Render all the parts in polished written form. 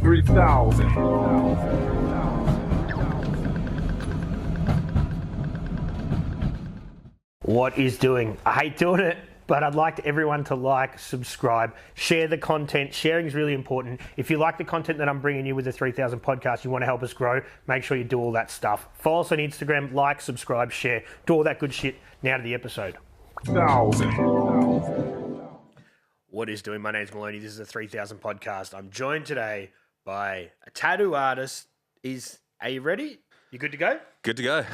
3000. What is doing? I hate doing it, but I'd like everyone to like, subscribe, share the content. Sharing is really important. If you like the content that I'm bringing you with the 3000 podcast, you want to help us grow, make sure you do all that stuff. Follow us on Instagram, like, subscribe, share, do all that good shit. Now to the episode. 1000. What is doing? My name's Maloney. This is the 3000 podcast. I'm joined today by a tattoo artist. Are you ready? You good to go? Good to go.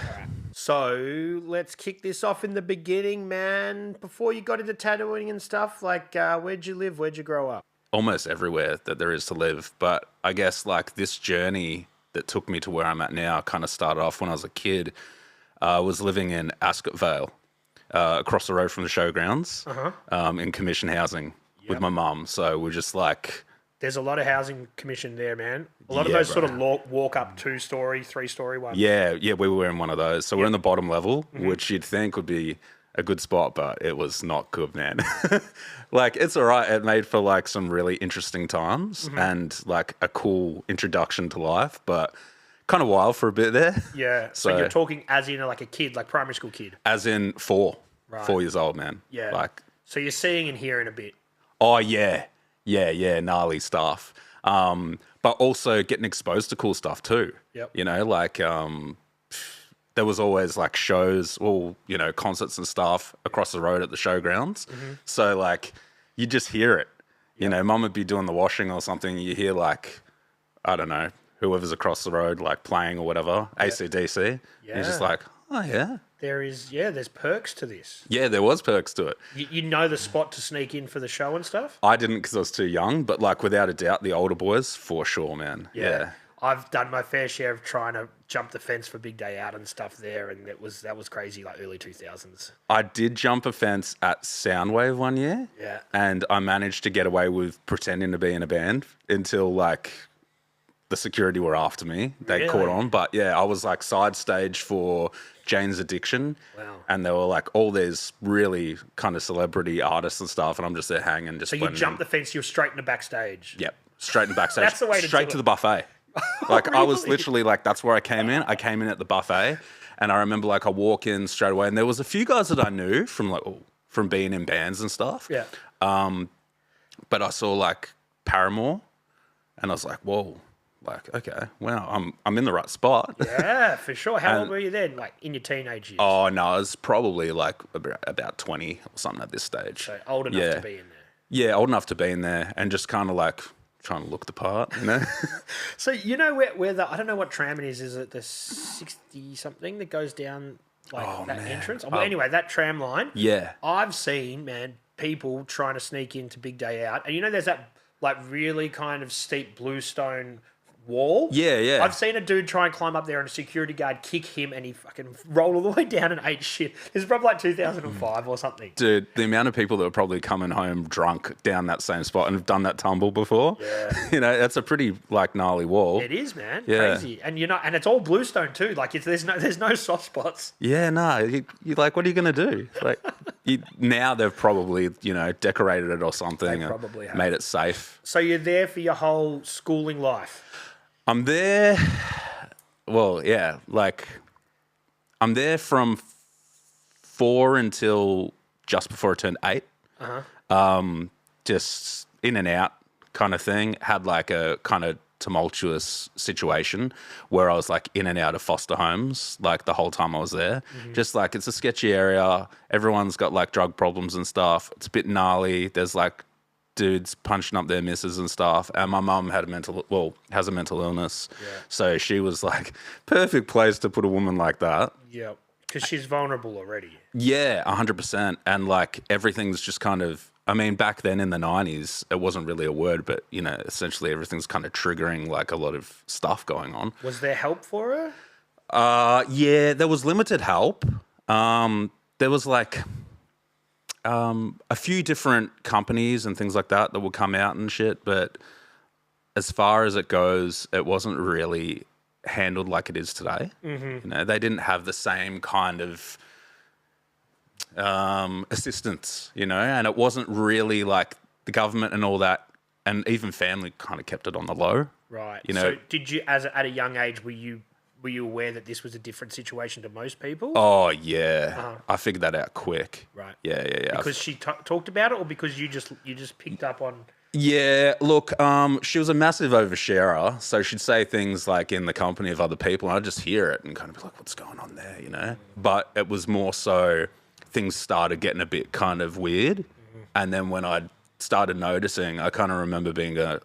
So let's kick this off in the beginning, man. Before you got into tattooing and stuff, like where'd you live? Where'd you grow up? Almost everywhere that there is to live. But I guess like this journey that took me to where I'm at now kind of started off when I was a kid. I was living in Ascot Vale, across the road from the showgrounds, in commission housing with my mum. So we're just like... There's a lot of housing commission there, man. A lot of those sort of walk up 2-story, 3-story ones. Yeah, we were in one of those. So we're in the bottom level, which you'd think would be a good spot, but it was not good, man. Like, it's all right. It made for like some really interesting times and like a cool introduction to life, but kind of wild for a bit there. Yeah. So you're talking as in like a kid, like primary school kid? As in 4 years old, man. Yeah. Like, so you're seeing and hearing a bit. Oh, yeah. Yeah, gnarly stuff. But also getting exposed to cool stuff too. Yep. You know, like there was always like shows, concerts and stuff across the road at the showgrounds. So like you just hear it. You know, mum would be doing the washing or something. You hear like, I don't know, whoever's across the road like playing or whatever, AC/DC. Yeah. You're just like, oh yeah. There's perks to this. Yeah, there was perks to it. You know the spot to sneak in for the show and stuff? I didn't because I was too young, but like without a doubt, the older boys for sure, man. Yeah. I've done my fair share of trying to jump the fence for Big Day Out and stuff there, and that was crazy, like early 2000s. I did jump a fence at Soundwave one year. Yeah. And I managed to get away with pretending to be in a band until like the security were after me. They caught on. But yeah, I was like side stage for Jane's Addiction. Wow. And they were like all these really kind of celebrity artists and stuff, and I'm just there hanging. Just so you jumped the fence, you're straight in the backstage. Yep, straight in the backstage. That's the way to straight do to it. the buffet. Like Really? I was literally like, that's where I came in. I came in at the buffet, and I remember like I walk in straight away, and there was a few guys that I knew from being in bands and stuff. Yeah. But I saw like Paramore, and I was like, whoa. Like, okay, wow, I'm in the right spot. Yeah, for sure. How old were you then? Like in your teenage years? Oh, no, I was probably like about 20 or something at this stage. So old enough to be in there. Yeah, old enough to be in there and just kind of like trying to look the part, you know? So you know where the, I don't know what tram it is it the 60-something that goes down like entrance? Well, anyway, that tram line. Yeah. I've seen, man, people trying to sneak into Big Day Out. And you know there's that like really kind of steep bluestone wall. Yeah. I've seen a dude try and climb up there and a security guard kick him and he fucking rolled all the way down and ate shit. This is probably like 2005 or something. Dude, the amount of people that were probably coming home drunk down that same spot and have done that tumble before. Yeah. You know, that's a pretty like gnarly wall. It is, man. Yeah. Crazy. And and it's all bluestone too. Like there's no soft spots. Yeah, no. You're like, what are you going to do? Like, now they've probably, decorated it or something. They probably have. Made it safe. So you're there for your whole schooling life. I'm there. Well, yeah, like I'm there from 4 until just before I turned 8. Just in and out kind of thing. Had like a kind of tumultuous situation where I was like in and out of foster homes like the whole time I was there. Just like it's a sketchy area. Everyone's got like drug problems and stuff. It's a bit gnarly. There's like dudes punching up their missus and stuff, and my mum has a mental illness, so she was like perfect place to put a woman like that. Yeah, because she's vulnerable already. Yeah, 100%. And like everything's just kind of, I mean, back then in the 90s, it wasn't really a word, but essentially everything's kind of triggering like a lot of stuff going on. Was there help for her? Yeah, there was limited help. There was like a few different companies and things like that would come out and shit, but as far as it goes, it wasn't really handled like it is today. They didn't have the same kind of assistance, and it wasn't really like the government and all that and even family kind of kept it on the low. Right. You know. So did you, at a young age, were you aware that this was a different situation to most people? Oh yeah, I figured that out quick. Right. Yeah. Because she talked about it, or because you just picked up on? Yeah, look, she was a massive oversharer, so she'd say things like in the company of other people, and I'd just hear it and kind of be like, what's going on there, you know? But it was more so things started getting a bit kind of weird, and then when I started noticing, I kind of remember being a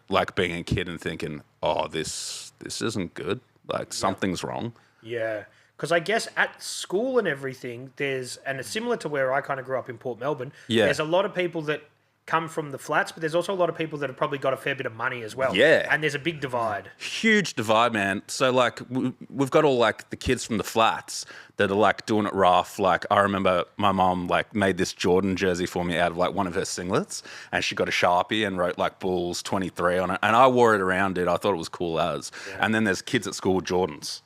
kid and thinking, oh, this isn't good, like something's wrong. Yeah. Because I guess at school and everything, and it's similar to where I kind of grew up in Port Melbourne, there's a lot of people that come from the flats, but there's also a lot of people that have probably got a fair bit of money as well. Yeah. And there's a big divide. Huge divide, man. So, like, we've got all, like, the kids from the flats that are, like, doing it rough. Like, I remember my mom, like, made this Jordan jersey for me out of, like, one of her singlets, and she got a Sharpie and wrote, like, Bulls 23 on it, and I wore it around it. I thought it was cool as. Yeah. And then there's kids at school with Jordans.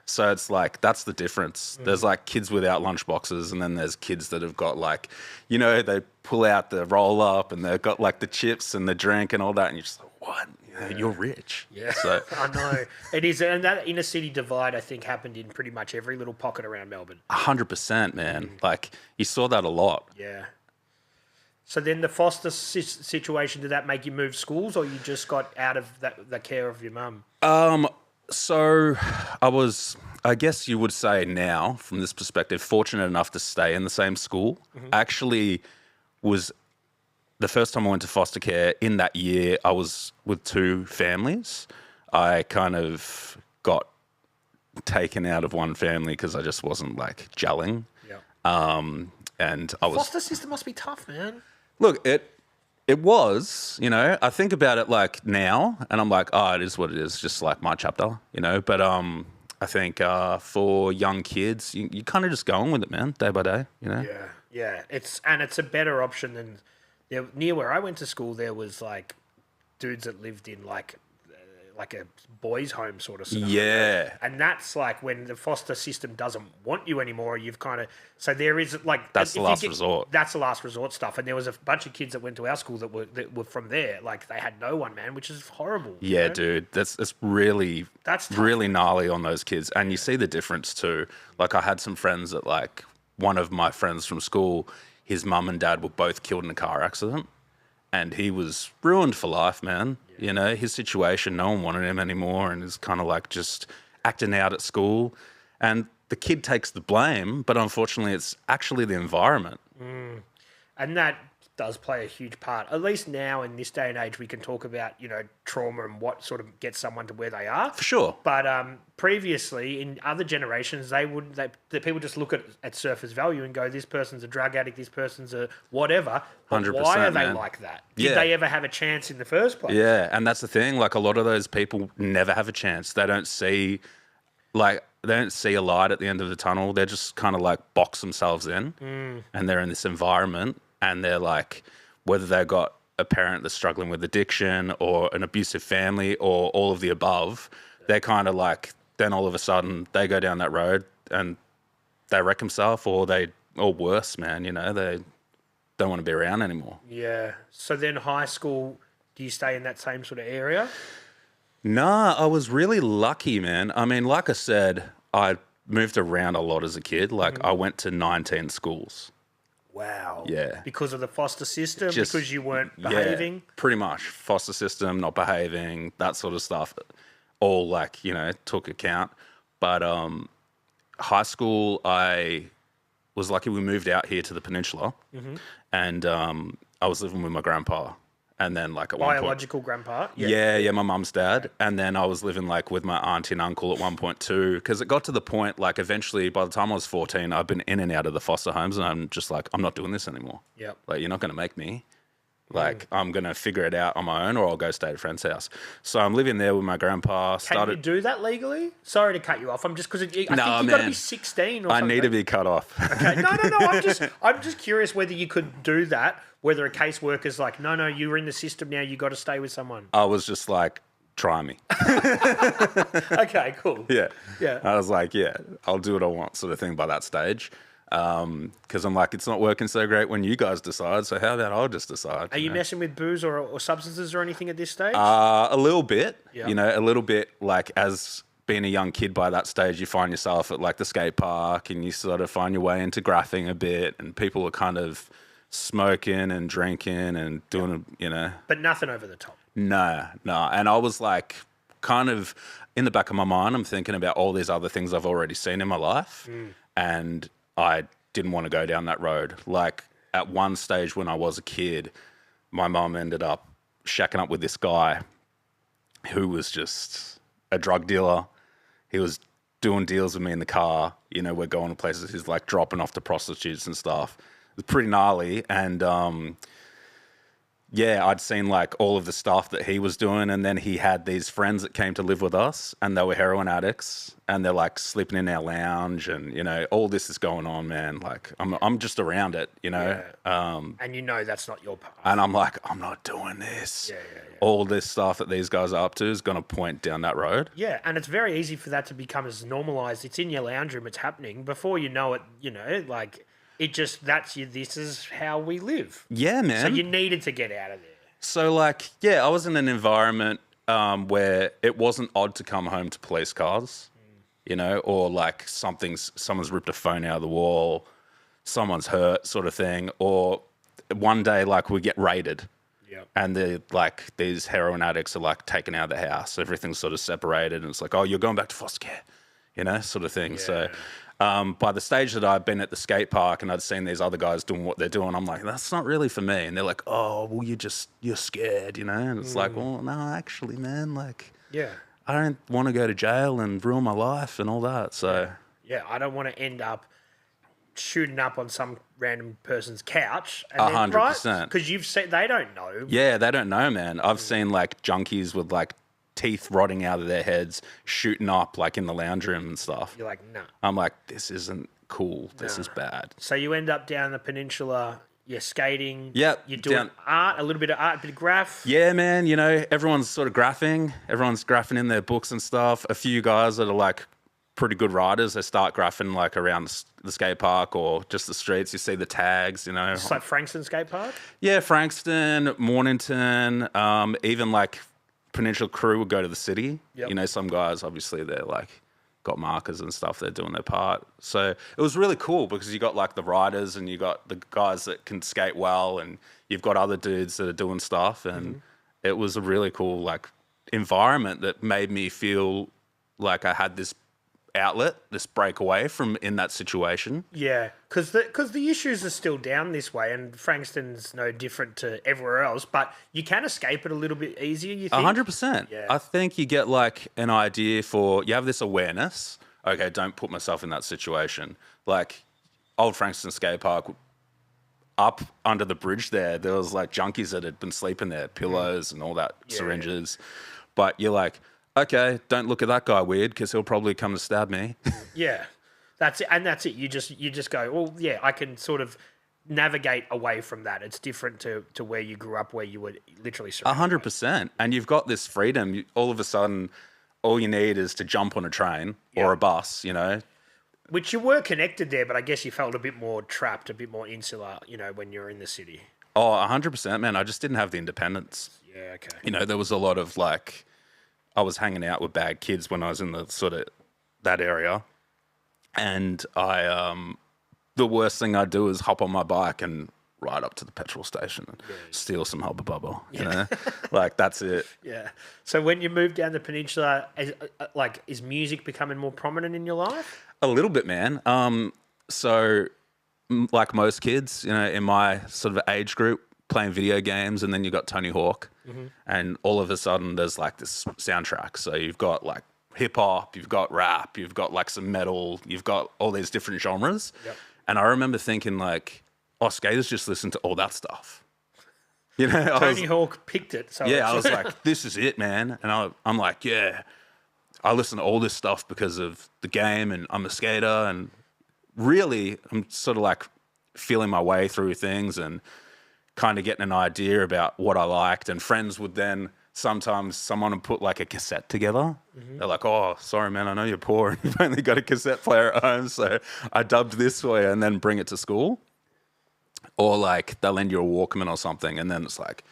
So it's like, that's the difference. There's like kids without lunch boxes, and then there's kids that have got like, you know, they pull out the roll up and they've got like the chips and the drink and all that. And you're just like, what? You're rich. Yeah. So I know. It is. And that inner city divide, I think, happened in pretty much every little pocket around Melbourne. 100%, man. Like, you saw that a lot. Yeah. So then the foster situation, did that make you move schools, or you just got out of the care of your mum? So I was, I guess you would say now, from this perspective, fortunate enough to stay in the same school. Actually was the first time I went to foster care. In that year, I was with two families. I kind of got taken out of one family because I just wasn't like gelling. Yeah. And I was... Foster system must be tough, man. Look, it was, you know, I think about it like now and I'm like, oh, it is what it is, just like my chapter, you know. But I think for young kids, you kind of just go on with it, man, day by day, you know. Yeah. It's a better option than near where I went to school. There was like dudes that lived in like a boys' home sort of scenario. Yeah. And that's like when the foster system doesn't want you anymore, you've kind of... So there is like... That's the last resort. That's the last resort stuff. And there was a bunch of kids that went to our school that were from there. Like, they had no one, man, which is horrible. Yeah, you know? dude. That's really... That's tough. Really gnarly on those kids. And you see the difference too. Like, I had some friends that, like, one of my friends from school, his mum and dad were both killed in a car accident. And he was ruined for life, man. Yeah. You know, his situation, no one wanted him anymore, and is kind of like just acting out at school. And the kid takes the blame, but unfortunately it's actually the environment. And that does play a huge part. At least now in this day and age, we can talk about, you know, trauma and what sort of gets someone to where they are. For sure. But previously, in other generations, the people just look at surface value and go, this person's a drug addict, this person's a whatever. But 100%, why are they man. like that? Did they ever have a chance in the first place? Yeah, and that's the thing. Like, a lot of those people never have a chance. They don't see a light at the end of the tunnel. They're just kind of like box themselves in, and they're in this environment. And they're like, whether they've got a parent that's struggling with addiction or an abusive family or all of the above, they're kind of like, then all of a sudden they go down that road and they wreck themselves, or worse, man, you know, they don't want to be around anymore. Yeah. So then high school, do you stay in that same sort of area? Nah, I was really lucky, man. I mean, like I said, I moved around a lot as a kid. Like, I went to 19 schools. Wow. Yeah. Because of the foster system? Because you weren't behaving? Yeah, pretty much. Foster system, not behaving, that sort of stuff. All, like, you know, took account. But high school, I was lucky we moved out here to the peninsula. And I was living with my grandpa. And then, like, at one point... Biological grandpa? Yeah, my mum's dad. And then I was living, like, with my auntie and uncle at one point too. Because it got to the point, like, eventually, by the time I was 14, I've been in and out of the foster homes. And I'm just like, I'm not doing this anymore. Yep. Like, you're not going to make me. Like, I'm going to figure it out on my own, or I'll go stay at a friend's house. So I'm living there with my grandpa. Can you do that legally? Sorry to cut you off. I'm just... Because I think you've got to be 16 or something. I need to be cut off. Okay. No. I'm just curious whether you could do that, whether a caseworker's like, no, you're in the system now, you got to stay with someone. I was just like, try me. Okay, cool. Yeah. Yeah. I was like, yeah, I'll do what I want, sort of thing by that stage. Because I'm like, it's not working so great when you guys decide. So how about I'll just decide? Are you messing with booze or substances or anything at this stage? A little bit, Yeah. you know, a little bit. Like as being a young kid by that stage, you find yourself at like the skate park, and you sort of find your way into graphing a bit, and people are kind of smoking and drinking and doing, you know. But nothing over the top. No. And I was like, kind of in the back of my mind, I'm thinking about all these other things I've already seen in my life. And I didn't want to go down that road. Like at one stage when I was a kid, my mum ended up shacking up with this guy who was just a drug dealer. He was doing deals with me in the car. You know, we're going to places. He's like dropping off to prostitutes and stuff. It was pretty gnarly. And yeah, I'd seen like all of the stuff that he was doing, and then he had these friends that came to live with us, and they were heroin addicts, and they're like sleeping in our lounge, and you know, all this is going on, man. Like I'm just around it, you know. And you know that's not your path. And I'm like, I'm not doing this. All this stuff that these guys are up to is going to point down that road. Yeah, and it's very easy for that to become as normalised. It's in your lounge room, it's happening. Before you know it, you know, like it just, this is how we live. Yeah, man. So you needed to get out of there. So like, yeah, I was in an environment where it wasn't odd to come home to police cars, you know, or like someone's ripped a phone out of the wall, someone's hurt sort of thing. Or one day, like we get raided. And they're like, these heroin addicts are like taken out of the house. Everything's sort of separated, and it's like, oh, you're going back to foster care, you know, sort of thing. So by the stage that I'd been at the skate park and I'd seen these other guys doing what they're doing, I'm like, that's not really for me. And they're like, oh, well, you're scared, you know? And it's like, well, no, actually, man, like, I don't want to go to jail and ruin my life and all that. So yeah, I don't want to end up shooting up on some random person's couch. 100%. Because you've said they don't know. Yeah, they don't know, man. I've seen like junkies with like teeth rotting out of their heads, shooting up like in the lounge room and stuff. You're like, no. I'm like, this isn't cool. This is bad. So you end up down the peninsula. You're skating. Yep. You're doing art, a little bit of art, a bit of graph. Yeah, man. You know, everyone's sort of graphing. Everyone's graphing in their books and stuff. A few guys that are like pretty good riders, they start graphing like around the skate park or just the streets. You see the tags, you know. It's like Frankston Skate Park? Yeah, Frankston, Mornington, even like Peninsula crew would go to the city. You know, some guys, obviously, they're like got markers and stuff. They're doing their part. So it was really cool because you got like the riders and you got the guys that can skate well, and you've got other dudes that are doing stuff. And it was a really cool like environment that made me feel like I had this outlet, this breakaway from in that situation. Yeah, because the issues are still down this way, and Frankston's no different to everywhere else, but you can escape it a little bit easier, you think? 100%. Yeah. I think you get like an idea you have this awareness, okay, don't put myself in that situation. Like old Frankston Skate Park, up under the bridge there was like junkies that had been sleeping there, pillows and all that, syringes. But you're like, okay, don't look at that guy weird because he'll probably come to stab me. Yeah, that's it. And that's it. You just go, well, yeah, I can sort of navigate away from that. It's different to where you grew up, where you were literally surrounded. 100%. And you've got this freedom. All of a sudden, all you need is to jump on a train or a bus, you know. Which you were connected there, but I guess you felt a bit more trapped, a bit more insular, you know, when you're in the city. Oh, 100%, man. I just didn't have the independence. Yeah, okay. You know, there was a lot of like, I was hanging out with bad kids when I was in the sort of that area. And the worst thing I'd do is hop on my bike and ride up to the petrol station and steal some Hubba Bubba, you know? Like, that's it. Yeah. So when you moved down the peninsula, is music becoming more prominent in your life? A little bit, man. So, like most kids, you know, in my sort of age group, playing video games, and then you got Tony Hawk, and all of a sudden there's like this soundtrack. So you've got like hip hop, you've got rap, you've got like some metal, you've got all these different genres. And I remember thinking like, oh, skaters just listen to all that stuff. You know, Tony Hawk picked it. So I was like, this is it, man. And I'm like, yeah, I listen to all this stuff because of the game, and I'm a skater, and really I'm sort of like feeling my way through things and kind of getting an idea about what I liked. And friends would then sometimes someone would put like a cassette together. They're like, oh, sorry, man, I know you're poor and you've only got a cassette player at home, so I dubbed this for you, and then bring it to school. Or like they'll lend you a Walkman or something, and then it's like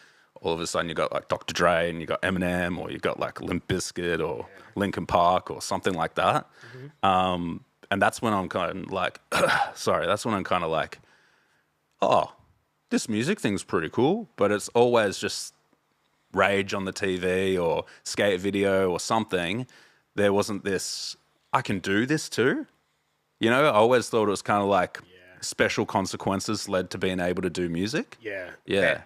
all of a sudden you got like Dr. Dre and you got Eminem, or you got like Limp Bizkit or Linkin Park or something like that. And that's when I'm kind of like, that's when I'm kind of like, oh, this music thing's pretty cool, but it's always just Rage on the TV or skate video or something. There wasn't this, I can do this too. You know, I always thought it was kind of like special consequences led to being able to do music. Yeah.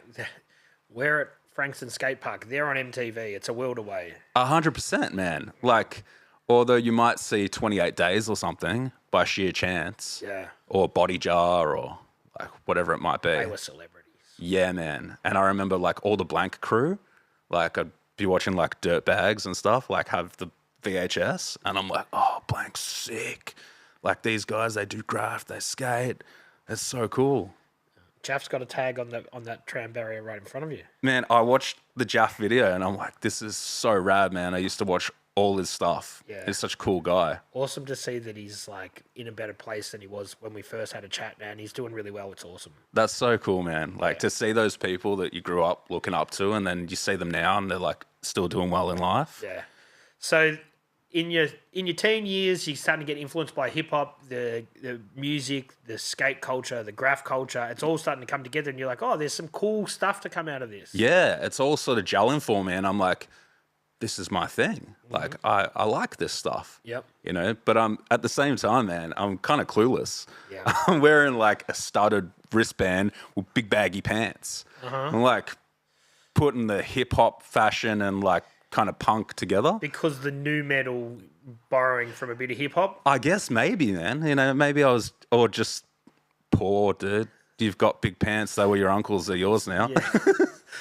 We're at Frankston Skate Park. They're on MTV. It's a world away. 100%, man. Like, although you might see 28 Days or something by sheer chance. Yeah. Or Body Jar or like whatever it might be. They were celebrities. Yeah, man. And I remember like all the Blank crew. Like I'd be watching like Dirtbags and stuff, like have the VHS, and I'm like, oh, Blank's sick. Like these guys, they do graft, they skate. It's so cool. Jaff's got a tag on that tram barrier right in front of you. Man, I watched the Jaff video and I'm like, this is so rad, man. I used to watch all his stuff. Yeah. He's such a cool guy. Awesome to see that he's like in a better place than he was when we first had a chat, man. He's doing really well. It's awesome. That's so cool, man. Like to see those people that you grew up looking up to, and then you see them now and they're like still doing well in life. Yeah. So in your teen years, you're starting to get influenced by hip hop, the music, the skate culture, the graph culture. It's all starting to come together, and you're like, oh, there's some cool stuff to come out of this. Yeah, it's all sort of gelling for me, and I'm like, this is my thing. Like, I like this stuff. Yep. You know, but at the same time, man, I'm kind of clueless. Yeah. I'm wearing like a studded wristband with big baggy pants. I'm like putting the hip hop fashion and like kind of punk together. Because the new metal borrowing from a bit of hip hop? I guess maybe, man. You know, maybe I was, or just poor, dude. You've got big pants. They were your uncles. They're yours now. Yeah.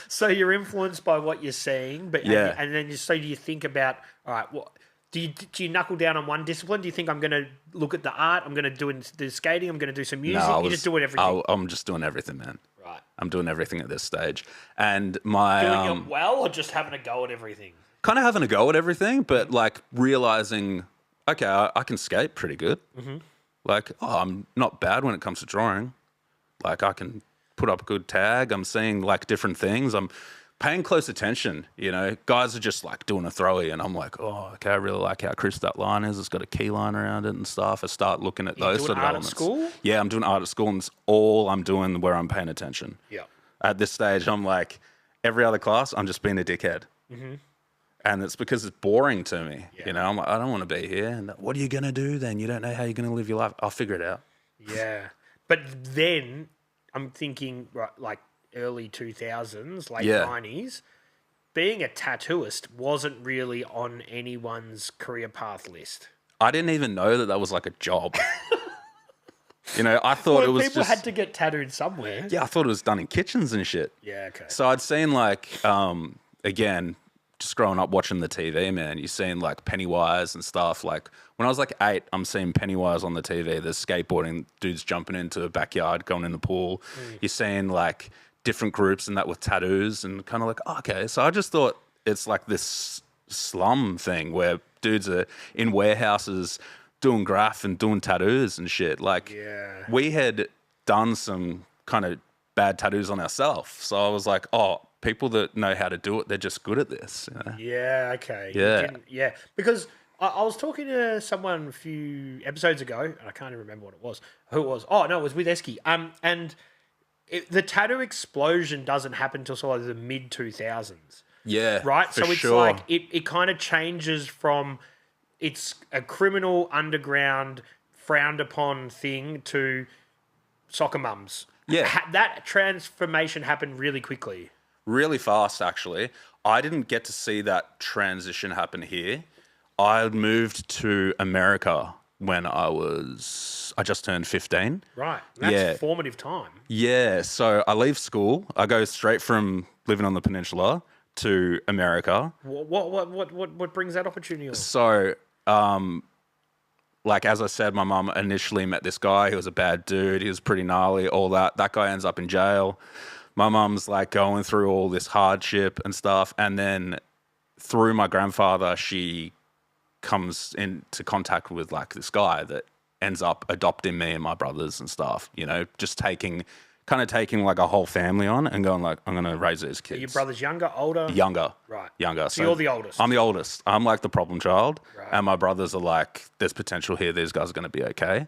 So you're influenced by what you're seeing, but Yeah. and then so do you think about, all right, what do you knuckle down on one discipline? Do you think I'm going to look at the art? I'm going to do skating. I'm going to do some music. No, You just do everything. I'm just doing everything, man. Right. I'm doing everything at this stage, and my Doing it well, or just having a go at everything? kind of having a go at everything, but like realizing, okay, I can skate pretty good. Like, oh, I'm not bad when it comes to drawing. Like, I can put up a good tag. I'm seeing like different things. I'm paying close attention. You know, guys are just like doing a throwy, and I'm like, oh, okay, I really like how crisp that line is. It's got a key line around it and stuff. I start looking at those doing sort of art at elements. school? Yeah, I'm doing art at school, and it's all I'm doing where I'm paying attention. Yeah. At this stage, I'm like, every other class, I'm just being a dickhead. And it's because it's boring to me. Yeah. You know, I'm like, I don't want to be here. And what are you going to do then? You don't know how you're going to live your life. I'll figure it out. Yeah. But then I'm thinking, right, like early 2000s, late Yeah. 90s, being a tattooist wasn't really on anyone's career path list. I didn't even know that was like a job. You know, I thought it was people just... had to get tattooed somewhere. Yeah, I thought it was done in kitchens and shit. Yeah, okay. So I'd seen like, again, just growing up watching the TV, man, you're seeing like Pennywise and stuff. Like when I was like 8, I'm seeing Pennywise on the TV. There's skateboarding, dudes jumping into a backyard, going in the pool. You're seeing like different groups and that with tattoos, and kind of like, oh, okay. So I just thought it's like this slum thing where dudes are in warehouses doing graph and doing tattoos and shit. Like Yeah. we had done some kind of bad tattoos on ourselves. So I was like, oh, people that know how to do it, they're just good at this. You know? Yeah, okay. Yeah. Yeah, because I was talking to someone a few episodes ago, and I can't even remember what it was. Who it was? Oh, no, it was with Esky. And the tattoo explosion doesn't happen until sort of the mid-2000s. Yeah, Right? for So it's sure. like, it kind of changes from it's a criminal, underground, frowned upon thing to soccer mums. Yeah. That transformation happened really quickly. Really fast, actually. I didn't get to see that transition happen here. I moved to America when I just turned 15. Right. That's Yeah. formative time. Yeah, so I leave school. I go straight from living on the peninsula to America. What brings that opportunity on? So, like as I said, my mum initially met this guy. He was a bad dude. He was pretty gnarly, all that. That guy ends up in jail. My mum's like going through all this hardship and stuff. And then through my grandfather, she comes into contact with like this guy that ends up adopting me and my brothers and stuff, you know, just taking like a whole family on and going like, I'm going to raise these kids. Are your brothers younger, older? Younger. Right. Younger. So you're the oldest? I'm the oldest. I'm like the problem child. Right. And my brothers are like, there's potential here. These guys are going to be okay.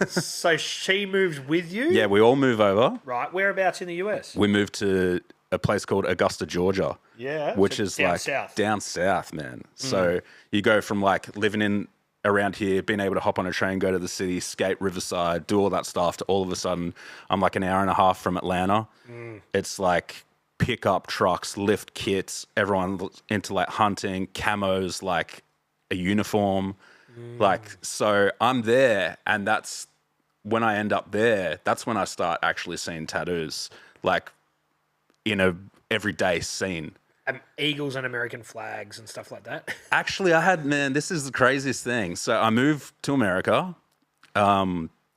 So she moves with you? Yeah, we all move over. Right. Whereabouts in the US? We moved to a place called Augusta, Georgia. Yeah. Which so is down like south. down south, man. So you go from like living in around here, being able to hop on a train, go to the city, skate Riverside, do all that stuff, to all of a sudden I'm like an hour and a half from Atlanta. It's like pickup trucks, lift kits, everyone into like hunting, camos, like a uniform. Like, so I'm there, and that's when I end up there, that's when I start actually seeing tattoos, like in a everyday scene. Eagles and American flags and stuff like that. Actually, this is the craziest thing. So I moved to America.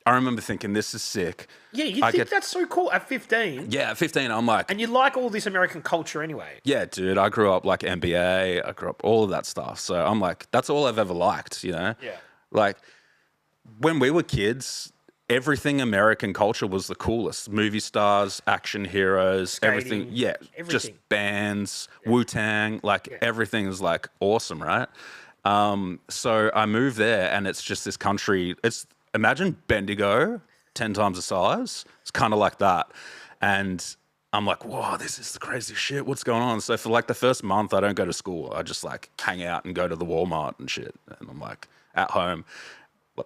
I remember thinking, this is sick. Yeah, you think that's so cool at 15. Yeah, at 15, I'm like... And you like all this American culture anyway. Yeah, dude, I grew up like NBA. I grew up all of that stuff. So I'm like, that's all I've ever liked, you know? Yeah. Like, when we were kids, everything American culture was the coolest. Movie stars, action heroes, Skating, everything. Yeah, everything. Just bands, Wu-Tang, like everything is like awesome, right? So I moved there, and it's just this country. Imagine Bendigo 10 times the size. It's kind of like that. And I'm like, whoa, this is the crazy shit. What's going on? So for like the first month, I don't go to school. I just like hang out and go to the Walmart and shit. And I'm like at home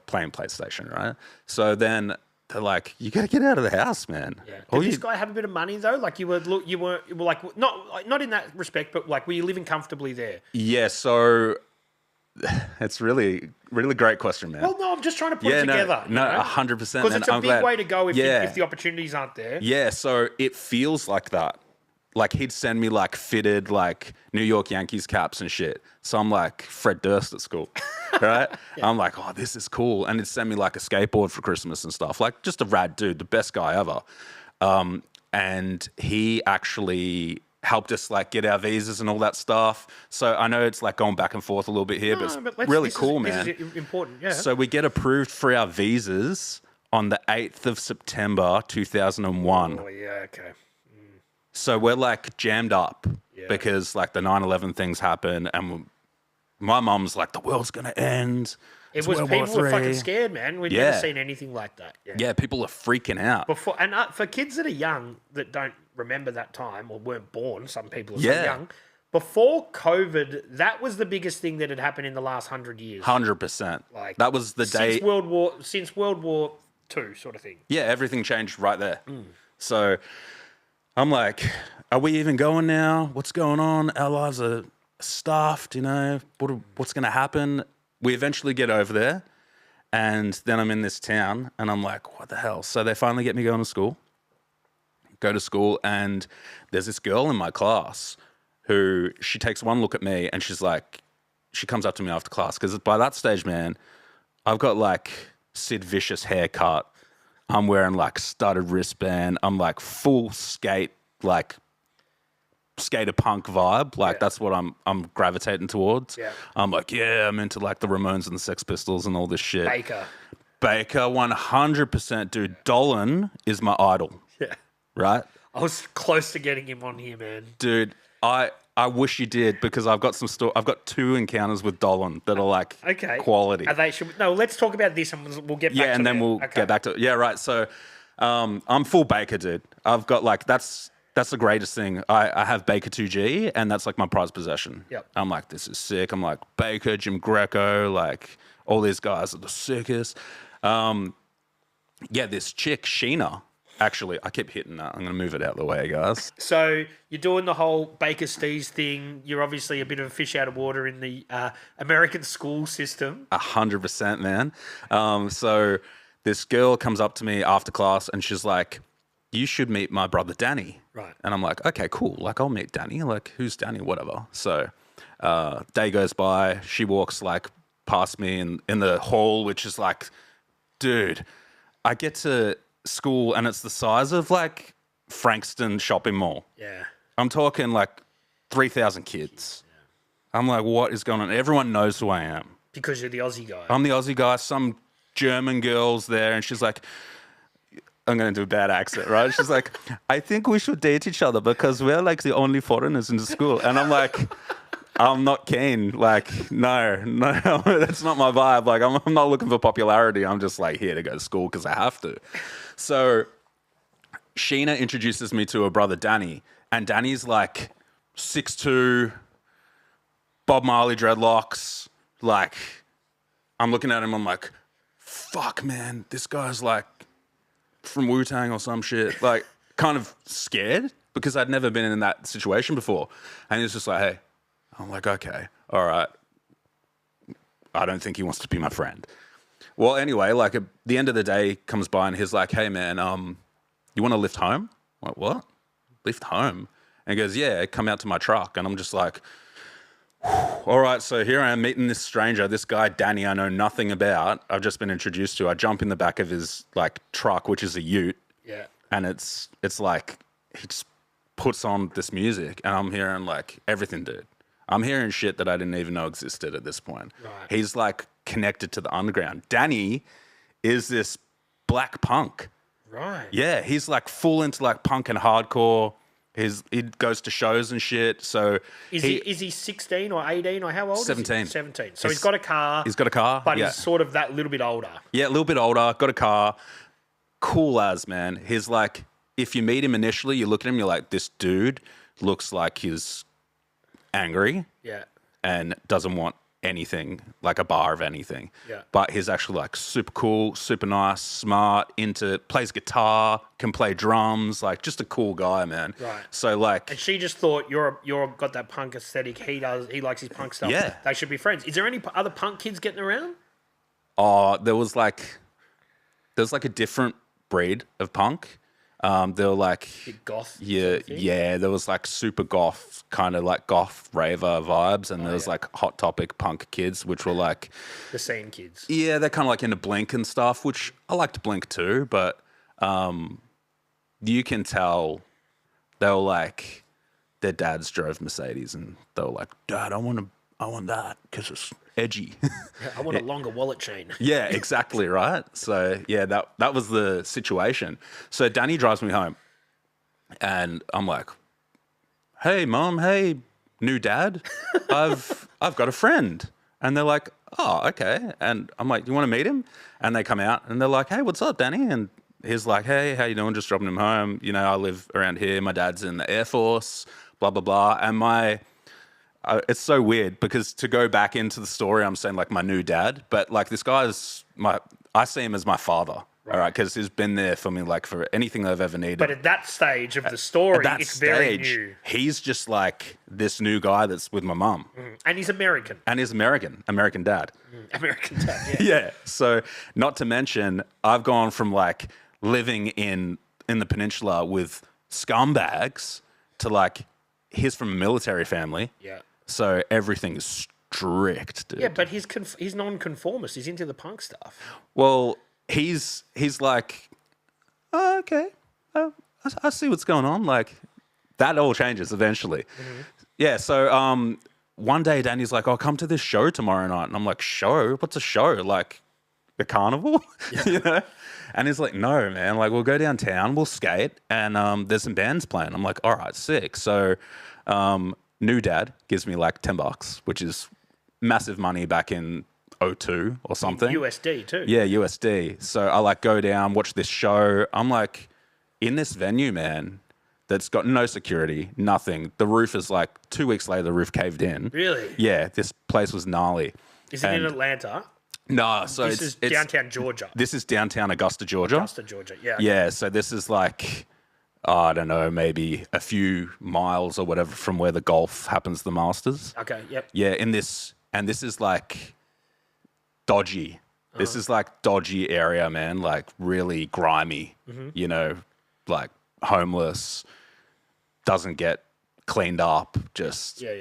playing PlayStation, right? So then they're like, you got to get out of the house, man. Yeah. Did this guy have a bit of money though? Like you were like not in that respect, but like were you living comfortably there? Yeah. So it's really great question, man. Well, no, I'm just trying to put it together. No, 100%. Because it's a big way to go if the opportunities aren't there. Yeah, so it feels like that. Like he'd send me like fitted like New York Yankees caps and shit. So I'm like Fred Durst at school, right? I'm like, oh, this is cool. And he'd send me like a skateboard for Christmas and stuff. Like just a rad dude, the best guy ever. And he actually helped us like get our visas and all that stuff. So I know it's like going back and forth a little bit here, but really cool, man. This is important, yeah. So we get approved for our visas on the 8th of September, 2001. Oh, yeah, okay. So we're like jammed up because like the 9/11 things happen, and my mum's like, the world's going to end. People were fucking scared, man. We'd never seen anything like that. Yeah, people are freaking out. For kids that are young that don't remember that time or weren't born, some people are so young. Before COVID, that was the biggest thing that had happened in the last 100 years. 100%. Like that was the day since World War II, sort of thing. Yeah, everything changed right there. So I'm like, are we even going now? What's going on? Our lives are stuffed, you know. What's going to happen? We eventually get over there, and then I'm in this town, and I'm like, what the hell? So they finally get me going to school. Go to school, and there's this girl in my class who she takes one look at me, and she's like, she comes up to me after class, because by that stage, man, I've got like Sid Vicious haircut. I'm wearing like studded wristband. I'm like full skate, like skater punk vibe. Like that's what I'm gravitating towards. Yeah. I'm like, I'm into like the Ramones and the Sex Pistols and all this shit. Baker, 100%, dude. Dolan is my idol. Yeah. Right? I was close to getting him on here, man. Dude, I wish you did, because I've got I've got 2 encounters with Dolan that are like quality. Are they? Let's talk about this and we'll get back to it. Yeah, and then we'll get back to it. Yeah, right. So I'm full Baker, dude. I've got like, that's the greatest thing. I have Baker 2G, and that's like my prized possession. Yep. I'm like, this is sick. I'm like, Baker, Jim Greco, like all these guys are the sickest. This chick, Sheena. Actually, I keep hitting that. I'm going to move it out of the way, guys. So you're doing the whole Baker Steez thing. You're obviously a bit of a fish out of water in the American school system. 100%, man. So this girl comes up to me after class, and she's like, you should meet my brother Danny. Right. And I'm like, okay, cool. Like, I'll meet Danny. Like, who's Danny? Whatever. So day goes by. She walks like past me in the hall, which is like, dude, I get to school and it's the size of like Frankston shopping mall. Yeah. I'm talking like 3,000 kids. I'm like, what is going on? Everyone knows who I am. Because you're the Aussie guy. I'm the Aussie guy. Some German girl's there, and she's like, I'm going to do a bad accent, right? She's like, I think we should date each other because we're like the only foreigners in the school. And I'm like, I'm not keen. Like, no, that's not my vibe. Like, I'm not looking for popularity. I'm just like here to go to school because I have to. So Sheena introduces me to her brother, Danny. And Danny's like 6'2", Bob Marley dreadlocks. Like, I'm looking at him, I'm like, fuck, man, this guy's like from Wu-Tang or some shit. Like, kind of scared because I'd never been in that situation before. And he's just like, hey. I'm like, okay, all right. I don't think he wants to be my friend. Well, anyway, like at the end of the day comes by and he's like, hey, man, you want to lift home? I'm like, what? Lift home? And he goes, yeah, come out to my truck. And I'm just like, all right, so here I am meeting this stranger, this guy, Danny, I know nothing about. I've just been introduced to. I jump in the back of his like truck, which is a ute. Yeah. And it's like he just puts on this music and I'm hearing like everything, dude. I'm hearing shit that I didn't even know existed at this point. Right. He's like connected to the underground. Danny is this black punk. Right. Yeah, he's like full into like punk and hardcore. He goes to shows and shit. So is he 16 or 18 or how old 17. is he? 17. So he's got a car. He's got a car. But he's sort of that little bit older. Yeah, a little bit older, got a car. Cool as, man. He's like, if you meet him initially, you look at him, you're like, this dude looks like he's angry. Yeah. And doesn't want anything, like a bar of anything. Yeah. But he's actually like super cool, super nice, smart, plays guitar, can play drums, like just a cool guy, man. Right. So like, and she just thought you're got that punk aesthetic. He likes his punk stuff. Yeah. They should be friends. Is there any other punk kids getting around? Oh, there was like a different breed of punk. They were like goth. Yeah. There was like super goth, kind of like goth raver vibes, and there was like Hot Topic punk kids, which were like the scene kids. Yeah, they're kind of like into Blink and stuff, which I liked Blink too, but you can tell they were like their dads drove Mercedes, and they were like, Dad, I want that because it's edgy. Yeah, I want a longer wallet chain. Yeah, exactly, right? So, yeah, that was the situation. So Danny drives me home, and I'm like, hey, Mom, hey, new dad, I've got a friend. And they're like, oh, okay. And I'm like, you want to meet him? And they come out, and they're like, hey, what's up, Danny? And he's like, hey, how you doing? Just dropping him home. You know, I live around here. My dad's in the Air Force, blah, blah, blah. And it's so weird because to go back into the story, I'm saying like my new dad, but like this guy's I see him as my father, all right, because he's been there for me like for anything I've ever needed. But at that stage of the story, it's very new. He's just like this new guy that's with my mum. And he's American. American dad. American dad, yeah. Yeah, so not to mention, I've gone from like living in the peninsula with scumbags to like, he's from a military family. Yeah. So everything is strict, dude. Yeah, but he's non-conformist. He's into the punk stuff. Well, he's like, oh, okay, I see what's going on. Like, that all changes eventually. Mm-hmm. Yeah, so one day Danny's like, oh, come to this show tomorrow night. And I'm like, show? What's a show? Like, a carnival? Yeah. You know? And he's like, no, man, like, we'll go downtown, we'll skate, and there's some bands playing. I'm like, all right, sick. So new dad gives me like $10, which is massive money back in 02 or something. USD too. Yeah, USD. So I like go down, watch this show. I'm like in this venue, man, that's got no security, nothing. The roof is like 2 weeks later, the roof caved in. Really? Yeah, this place was gnarly. Is it in Atlanta? No, so this is downtown Georgia. This is downtown Augusta, Georgia. Augusta, Georgia, yeah. Okay. Yeah, so this is like, I don't know, maybe a few miles or whatever from where the golf happens, the Masters. Okay, yep. Yeah, this is like dodgy. This is like dodgy area, man, like really grimy, you know, like homeless, doesn't get cleaned up, just... Yeah.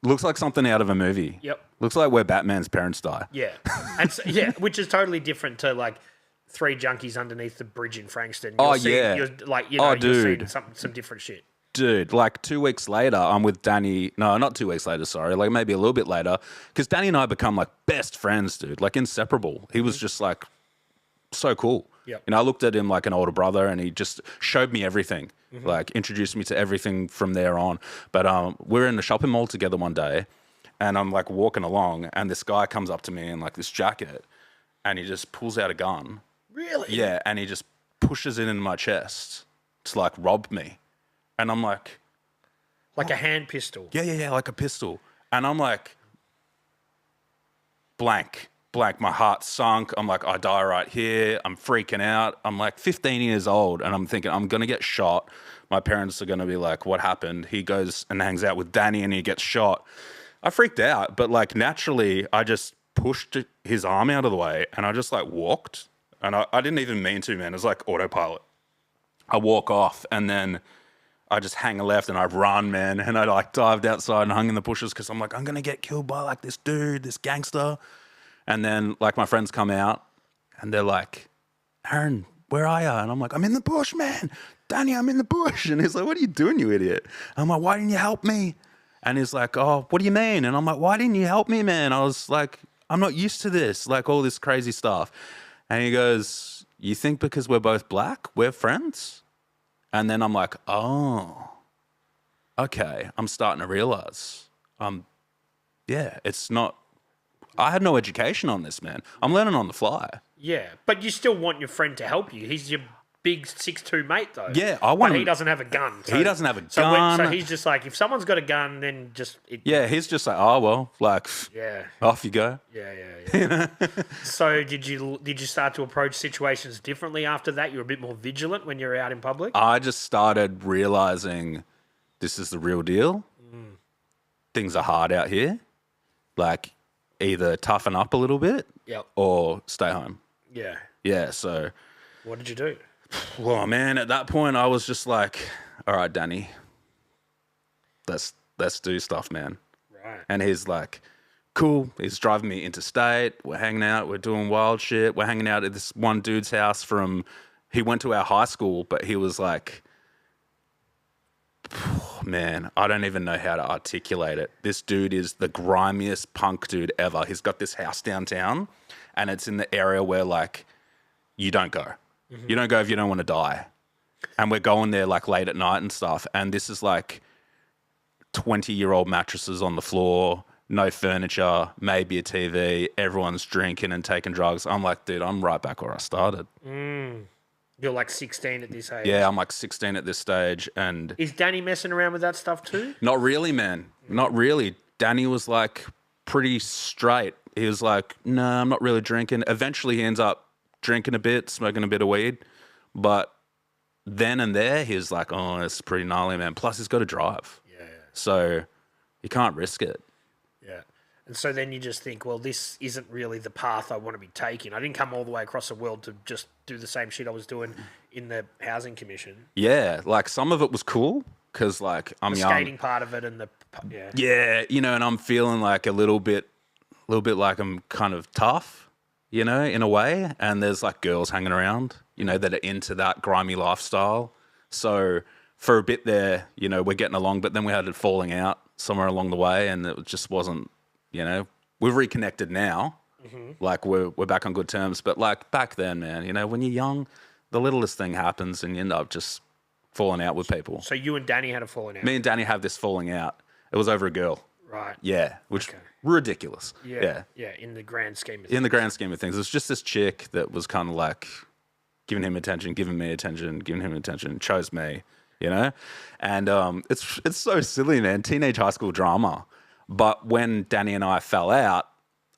Looks like something out of a movie. Yep. Looks like where Batman's parents die. Yeah. And so, yeah, which is totally different to like three junkies underneath the bridge in Frankston. You're seeing some different shit. Dude, like 2 weeks later, I'm with Danny. No, not 2 weeks later, sorry. Like maybe a little bit later. Because Danny and I become like best friends, dude. Like inseparable. He was just like so cool. Yep. I looked at him like an older brother and he just showed me everything. Like introduced me to everything from there on. But we're in the shopping mall together one day and I'm like walking along and this guy comes up to me in like this jacket and he just pulls out a gun. Really? Yeah, and he just pushes it in my chest to like rob me. And I'm like... Like a hand pistol? Yeah, like a pistol. And I'm like... Blank. My heart sunk. I'm like, I die right here. I'm freaking out. I'm like 15 years old and I'm thinking, I'm going to get shot. My parents are going to be like, what happened? He goes and hangs out with Danny and he gets shot. I freaked out, but like naturally, I just pushed his arm out of the way and I just like walked. And I didn't even mean to, man. It was like autopilot. I walk off and then I just hang a left and I run, man. And I like dived outside and hung in the bushes because I'm like, I'm going to get killed by like this dude, this gangster. And then like my friends come out and they're like, Aaron, where are you? And I'm like, I'm in the bush, man. Danny, I'm in the bush. And he's like, what are you doing, you idiot? And I'm like, why didn't you help me? And he's like, oh, what do you mean? And I'm like, why didn't you help me, man? I was like, I'm not used to this, like all this crazy stuff. And he goes, you think because we're both black, we're friends? And then I'm like, oh, okay. I'm starting to realize, yeah, it's not, I had no education on this, man. I'm learning on the fly. Yeah, but you still want your friend to help you. He's your big 6'2" mate, though. Yeah, I want But him. he doesn't have a gun. He doesn't have a So gun. he's just like, if someone's got a gun, then just... Yeah, he's just like, oh, well, like, Yeah. off you go. Yeah. So did you start to approach situations differently after that? You were a bit more vigilant when you're out in public? I just started realizing this is the real deal. Things are hard out here. Like, either toughen up a little bit or stay home. Yeah. Yeah, so... What did you do? Well, man, at that point, I was just like, all right, Danny, let's do stuff, man. Right. And he's like, cool. He's driving me interstate. We're hanging out. We're doing wild shit. We're hanging out at this one dude's house he went to our high school, but he was like, man, I don't even know how to articulate it. This dude is the grimiest punk dude ever. He's got this house downtown and it's in the area where like you don't go. You don't go if you don't want to die. And we're going there like late at night and stuff. And this is like 20-year-old mattresses on the floor, no furniture, maybe a TV. Everyone's drinking and taking drugs. I'm like, dude, I'm right back where I started. You're like 16 at this age. Yeah, I'm like 16 at this stage. And Is Danny messing around with that stuff too? not really, man. Not really. Danny was like pretty straight. He was like, no, I'm not really drinking. Eventually he ends up drinking a bit, smoking a bit of weed. But then and there, he was like, oh, it's pretty gnarly, man. Plus, he's got to drive. Yeah. So you can't risk it. Yeah. And so then you just think, well, this isn't really the path I want to be taking. I didn't come all the way across the world to just do the same shit I was doing in the housing commission. Yeah, like some of it was cool because like I'm The young. skating part of it and the... Yeah. Yeah, and I'm feeling like a little bit like I'm kind of tough, in a way. And there's like girls hanging around, that are into that grimy lifestyle. So for a bit there, we're getting along, but then we had it falling out somewhere along the way and it just wasn't, we've reconnected now. Like we're back on good terms. But like back then, man, when you're young, the littlest thing happens and you end up just falling out with people. So you and Danny had a falling out? Me and Danny have this falling out. It was over a girl. Right. Yeah, which ridiculous. Yeah. In the grand scheme of things. In the grand scheme of things, it was just this chick that was kind of like giving him attention, giving me attention, giving him attention, chose me, And it's so silly, man. Teenage high school drama. But when Danny and I fell out,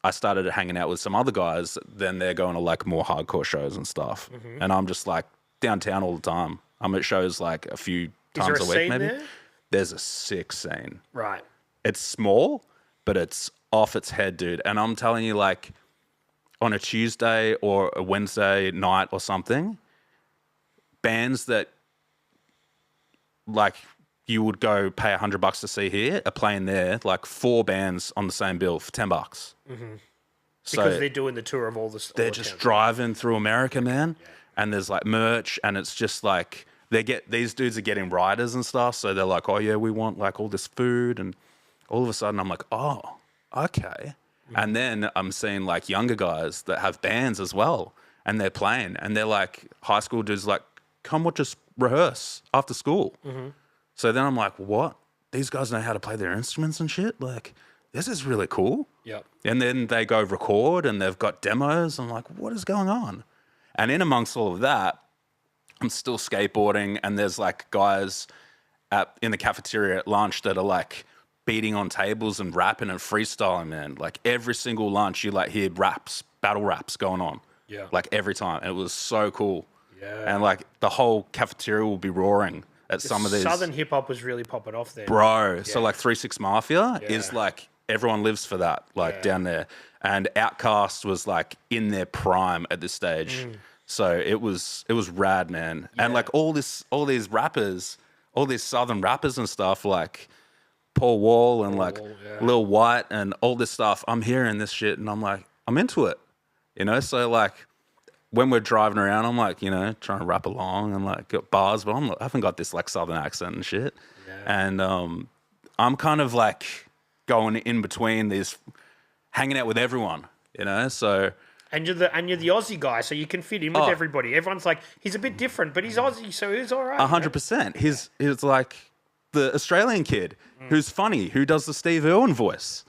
I started hanging out with some other guys. Then they're going to like more hardcore shows and stuff. And I'm just like downtown all the time. I'm at shows like a few times a week, scene maybe. there? There's a sick scene. Right. It's small, but it's off its head, dude. And I'm telling you, like, on a Tuesday or a Wednesday night or something, bands that, like, you would go pay $100 to see here are playing there, like 4 bands on the same bill for $10. So Because they're doing the tour of all the... they're just driving through America, man. And there's, like, merch, and it's just, like, these dudes are getting riders and stuff. So they're like, oh yeah, we want like all this food. And all of a sudden I'm like, oh, okay. And then I'm seeing like younger guys that have bands as well. And they're playing. And they're like, high school dudes like, come watch us rehearse after school. So then I'm like, what? These guys know how to play their instruments and shit? Like, this is really cool. Yep. And then they go record and they've got demos. I'm like, what is going on? And in amongst all of that, I'm still skateboarding, and there's like guys in the cafeteria at lunch that are like beating on tables and rapping and freestyling, man. Like every single lunch you like hear battle raps going on. Yeah. Like every time. And it was so cool. Yeah. And like the whole cafeteria will be roaring at some of these. Southern hip hop was really popping off there. Bro. So like 3-6 Mafia is Yeah. like, everyone lives for that, like down there. And Outkast was like in their prime at this stage. So it was rad, man. And like all these rappers, all these Southern rappers and stuff, like Paul Wall and like Lil White and all this stuff, I'm hearing this shit and I'm like, I'm into it. You know, so like when we're driving around, I'm like, you know, trying to rap along and like got bars, but I haven't got this like Southern accent and shit. And I'm kind of like going in between these, hanging out with everyone, you know, so... And you're the Aussie guy, so you can fit in with everybody. Everyone's like, he's a bit different, but he's Aussie, so he's all right. 100%. He's like the Australian kid who's funny, who does the Steve Irwin voice.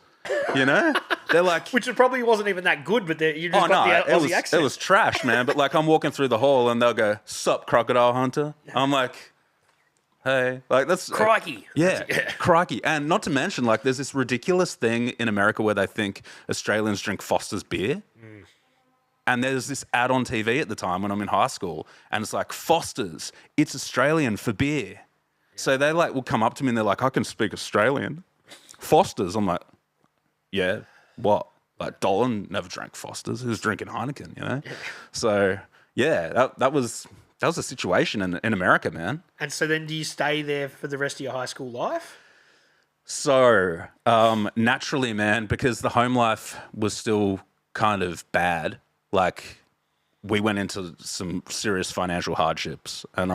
You know, they're like, which probably wasn't even that good, but you just got the Aussie accent. It was trash, man. But like, I'm walking through the hall and they'll go, "Sup, crocodile hunter." I'm like, hey, like that's crikey. Crikey. And not to mention, like, there's this ridiculous thing in America where they think Australians drink Foster's beer. And there's this ad on TV at the time when I'm in high school, and it's like, Foster's, it's Australian for beer. So they like will come up to me and they're like, I can speak Australian. Foster's, I'm like, yeah, what? Like Dolan never drank Foster's. He was drinking Heineken, you know? So yeah, that was a situation in America, man. And so then do you stay there for the rest of your high school life? So naturally, man, because the home life was still kind of bad. Like, we went into some serious financial hardships, and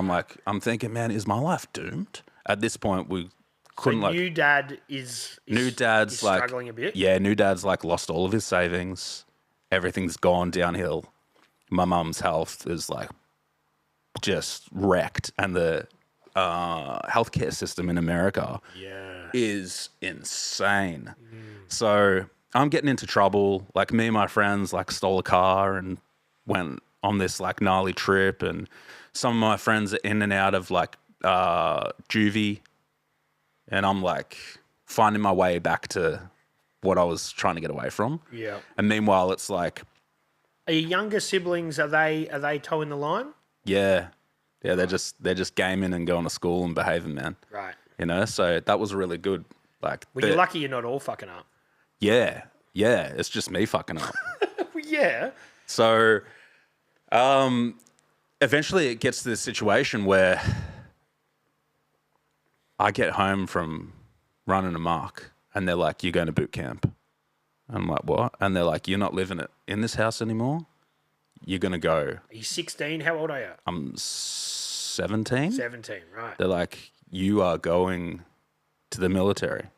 I'm thinking, man, is my life doomed? At this point, we couldn't new dad is like struggling a bit. Yeah, new dad's like lost all of his savings. Everything's gone downhill. My mum's health is like just wrecked, and the healthcare system in America is insane. So I'm getting into trouble. Like, me and my friends like stole a car and went on this like gnarly trip, and some of my friends are in and out of like juvie, and I'm like finding my way back to what I was trying to get away from. Yeah. And meanwhile, it's like, are your younger siblings, are they toeing the line? Yeah, they're just gaming and going to school and behaving, man. Right. You know, so that was really good. Like, well, you're lucky you're not all fucking up. Yeah, it's just me fucking up. Yeah. So, eventually it gets to this situation where I get home from running amok, and they're like, "You're going to boot camp." I'm like, "What?" And they're like, "You're not living in this house anymore. You're going to go." Are you 16? How old are you? I'm 17. 17, right. They're like, "You are going to the military."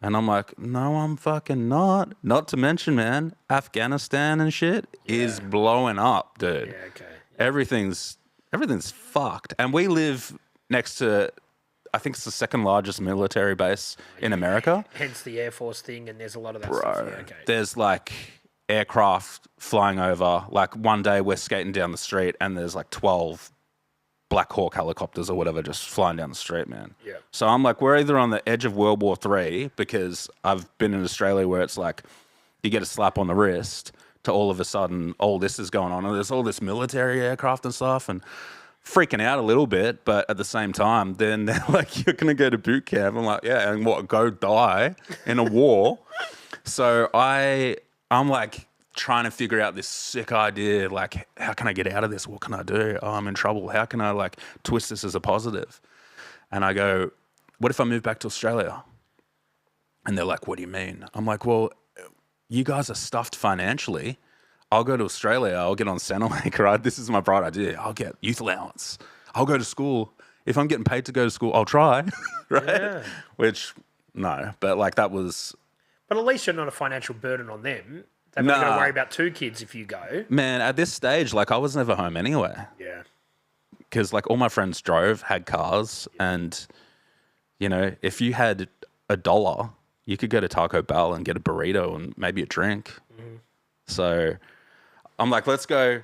And I'm like, no, I'm fucking not. Not to mention, man, Afghanistan and shit is blowing up, dude. Yeah, okay. Everything's fucked. And we live next to, I think it's the second largest military base in America. Hence the Air Force thing, and there's a lot of that stuff. Yeah, okay. There's like aircraft flying over. Like, one day we're skating down the street and there's like 12 Black Hawk helicopters or whatever just flying down the street, man. Yeah. So I'm like, we're either on the edge of World War III, because I've been in Australia where it's like you get a slap on the wrist, to all of a sudden all this is going on and there's all this military aircraft and stuff, and freaking out a little bit. But at the same time, then they're like, you're going to go to boot camp. I'm like, yeah, and what, go die in a war? So I'm like trying to figure out this sick idea, like, how can I get out of this? What can I do? Oh, I'm in trouble. How can I like twist this as a positive? And I go, what if I move back to Australia? And they're like, what do you mean? I'm like, well, you guys are stuffed financially. I'll go to Australia. I'll get on Centrelink, right? This is my bright idea. I'll get youth allowance. I'll go to school. If I'm getting paid to go to school, I'll try. Right? Yeah. Which, no. But like that was... But at least you're not a financial burden on them. They've only got to worry about 2 kids if you go. Man, at this stage, like I was never home anyway. Yeah. Because like all my friends drove, had cars, and you know, if you had $1, you could go to Taco Bell and get a burrito and maybe a drink. So I'm like, let's go.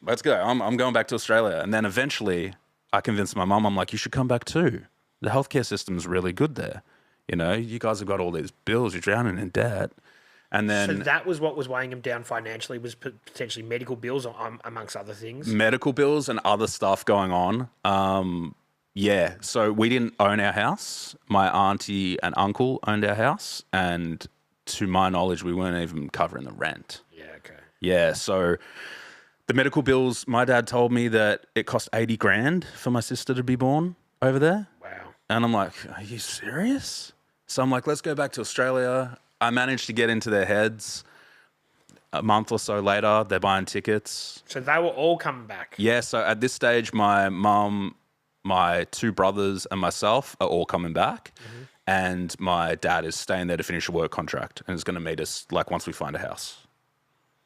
I'm going back to Australia. And then eventually I convinced my mum, I'm like, you should come back too. The healthcare system's really good there. You know, you guys have got all these bills, you're drowning in debt. And then... So that was what was weighing him down financially, was potentially medical bills, amongst other things? Medical bills and other stuff going on. Yeah, so we didn't own our house. My auntie and uncle owned our house. And to my knowledge, we weren't even covering the rent. Yeah, okay. Yeah, so the medical bills, my dad told me that it cost 80 grand for my sister to be born over there. Wow. And I'm like, are you serious? So I'm like, let's go back to Australia. I managed to get into their heads. A month or so later, they're buying tickets. So they were all coming back? Yeah, so at this stage, my mum, my 2 brothers and myself are all coming back. And my dad is staying there to finish a work contract and is going to meet us like once we find a house.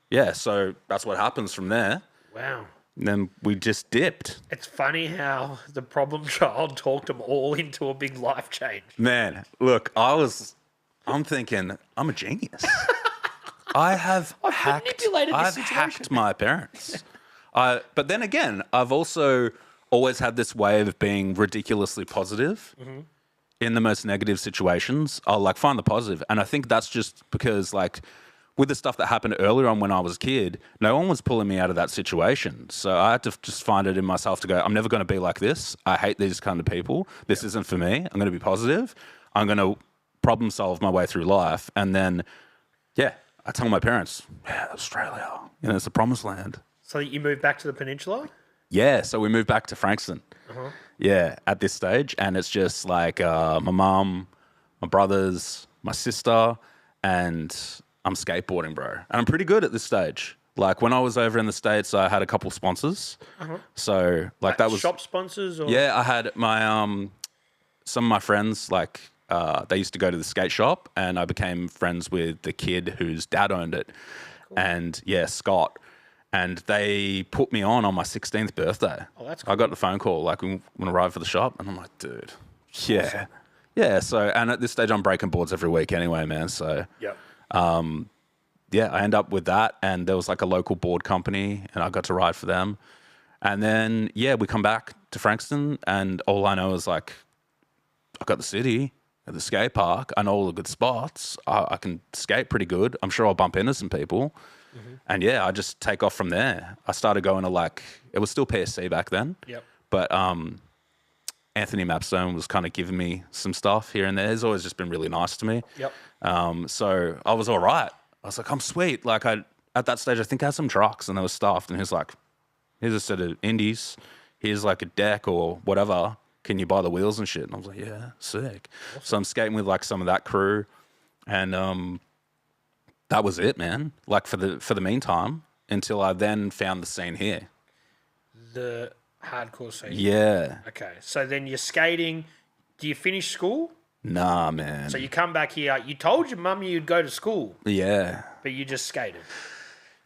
Yeah, so that's what happens from there. Wow. And then we just dipped. It's funny how the problem child talked them all into a big life change. Man, look, I'm thinking, I'm a genius. I've manipulated this situation. hacked my parents. But then again, I've also always had this way of being ridiculously positive in the most negative situations. I'll like find the positive. And I think that's just because like with the stuff that happened earlier on when I was a kid, no one was pulling me out of that situation. So I had to just find it in myself to go, I'm never going to be like this. I hate these kind of people. This isn't for me. I'm going to be positive. I'm going to problem solve my way through life. And then, yeah, I tell my parents, yeah, Australia, you know, it's the promised land. So you moved back to the peninsula? Yeah, so we moved back to Frankston. Yeah, at this stage. And it's just like my mum, my brothers, my sister, and I'm skateboarding, bro. And I'm pretty good at this stage. Like when I was over in the States, I had a couple sponsors. So like that was... Shop sponsors? Or? Yeah, I had my some of my friends, like they used to go to the skate shop and I became friends with the kid whose dad owned it. Cool. And yeah, Scott. And they put me on my 16th birthday. Oh, that's cool. I got the phone call, like, when I arrived for the shop, and I'm like, dude, yeah. Awesome. Yeah, so, and at this stage, I'm breaking boards every week anyway, man, so. Yep. Yeah, I end up with that, and there was, like, a local board company, and I got to ride for them. And then, yeah, we come back to Frankston, and all I know is, like, I got the city, the skate park, I know all the good spots, I can skate pretty good. I'm sure I'll bump into some people. And yeah, I just take off from there. I started going to like, it was still PSC back then. Yep. But Anthony Mapstone was kind of giving me some stuff here and there. He's always just been really nice to me. Yep. So I was all right. I was like, I'm sweet. Like at that stage, I think I had some trucks and they were stuffed. And he's like, here's a set of indies. Here's like a deck or whatever. Can you buy the wheels and shit? And I was like, yeah, sick. Awesome. So I'm skating with like some of that crew. And that was it, man. Like for the meantime, until I then found the scene here. The hardcore scene. Yeah. Okay. So then you're skating. Do you finish school? Nah, man. So you come back here. You told your mum you'd go to school. Yeah. But you just skated.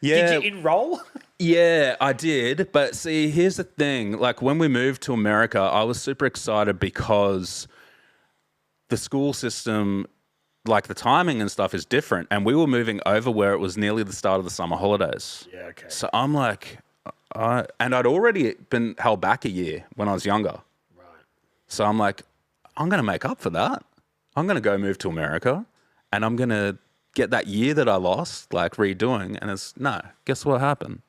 Yeah. Did you enroll? Yeah, I did. But see, here's the thing. Like when we moved to America, I was super excited because the school system, like the timing and stuff is different. And we were moving over where it was nearly the start of the summer holidays. Yeah, okay. So I'm like, and I'd already been held back a year when I was younger. Right. So I'm like, I'm going to make up for that. I'm going to go move to America and I'm going to get that year that I lost, like redoing. And it's, no, guess what happened?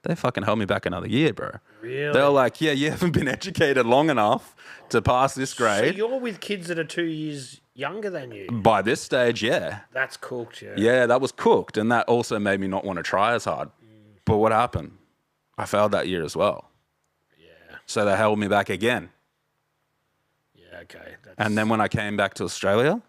They fucking held me back another year, bro. Really? They were like, yeah, you haven't been educated long enough to pass this grade. So you're with kids that are 2 years younger than you? By this stage, yeah. That's cooked, yeah. Yeah, that was cooked. And that also made me not want to try as hard. But what happened? I failed that year as well. Yeah. So they held me back again. Yeah, okay. And then when I came back to Australia,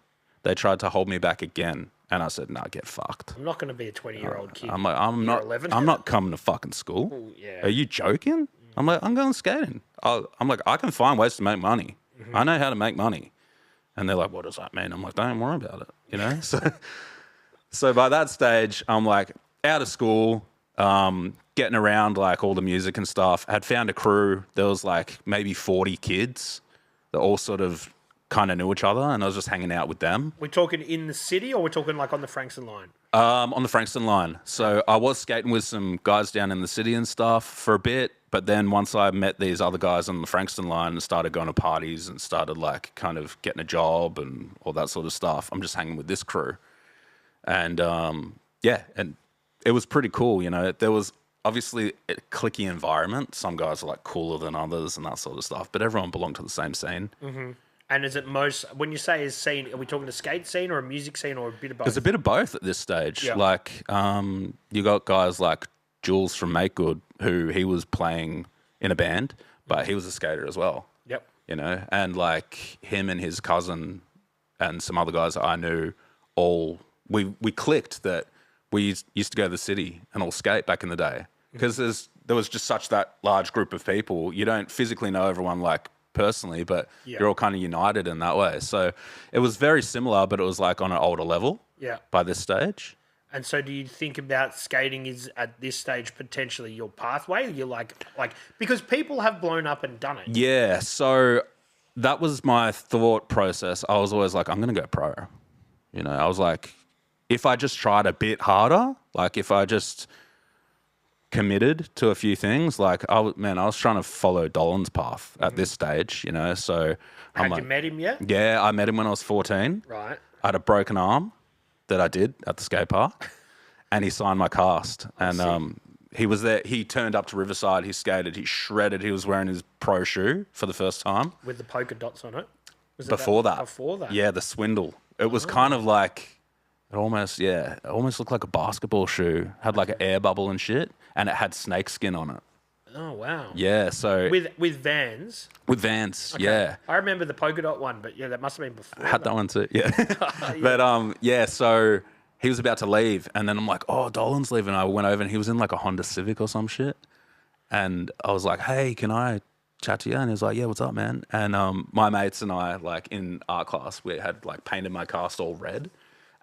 they tried to hold me back again. And I said, nah, get fucked. I'm not going to be a 20-year-old kid. I'm like, I'm not coming to fucking school. Ooh, yeah. Are you joking? I'm like, I'm going skating. I'm like, I can find ways to make money. I know how to make money. And they're like, what does that mean? I'm like, don't worry about it, you know? So by that stage, I'm like out of school, getting around like all the music and stuff. I had found a crew. There was like maybe 40 kids that all sort of kind of knew each other, and I was just hanging out with them. We're talking in the city, or we're talking like on the Frankston line? On the Frankston line. So I was skating with some guys down in the city and stuff for a bit, but then once I met these other guys on the Frankston line and started going to parties and started like kind of getting a job and all that sort of stuff, I'm just hanging with this crew. And yeah, and it was pretty cool, you know. There was obviously a cliquey environment. Some guys are like cooler than others and that sort of stuff, but everyone belonged to the same scene. Mm-hmm. And is it most, when you say is scene, are we talking a skate scene or a music scene or a bit of both? There's a bit of both at this stage. Yeah. Like, you got guys like Jules from Make Good, who he was playing in a band, but he was a skater as well. Yep. You know, and like him and his cousin and some other guys that I knew all, we clicked that we used to go to the city and all skate back in the day. Because there was just such that large group of people. You don't physically know everyone like personally, but you're all kind of united in that way. So it was very similar, but it was like on an older level by this stage. And so do you think about skating is at this stage potentially your pathway? You're like because people have blown up and done it. Yeah, so that was my thought process. I was always like, I'm going to go pro. You know, I was like, if I just tried a bit harder, like if I just committed to a few things, like I was trying to follow Dolan's path at this stage, you know. So Had you met him yet? Yeah, I met him when I was 14. Right. I had a broken arm that I did at the skate park, and he signed my cast. And he was there. He turned up to Riverside. He skated. He shredded. He was wearing his pro shoe for the first time With the polka dots on it. Was it before that. Before that. Yeah, the swindle. It was kind of like it almost looked like a basketball shoe. Had like an air bubble and shit, and it had snake skin on it. Oh wow. Yeah, so with Vans. with Vans, Okay. yeah. I remember the polka dot one, but yeah, that must have been before. I had that one too, yeah. But yeah, so he was about to leave, and then I'm like, oh, Dolan's leaving. I went over, and he was in like a Honda Civic or some shit, and I was like, hey, can I chat to you? And he was like, yeah, what's up, man? And my mates and I, like in art class, we had like painted my cast all red,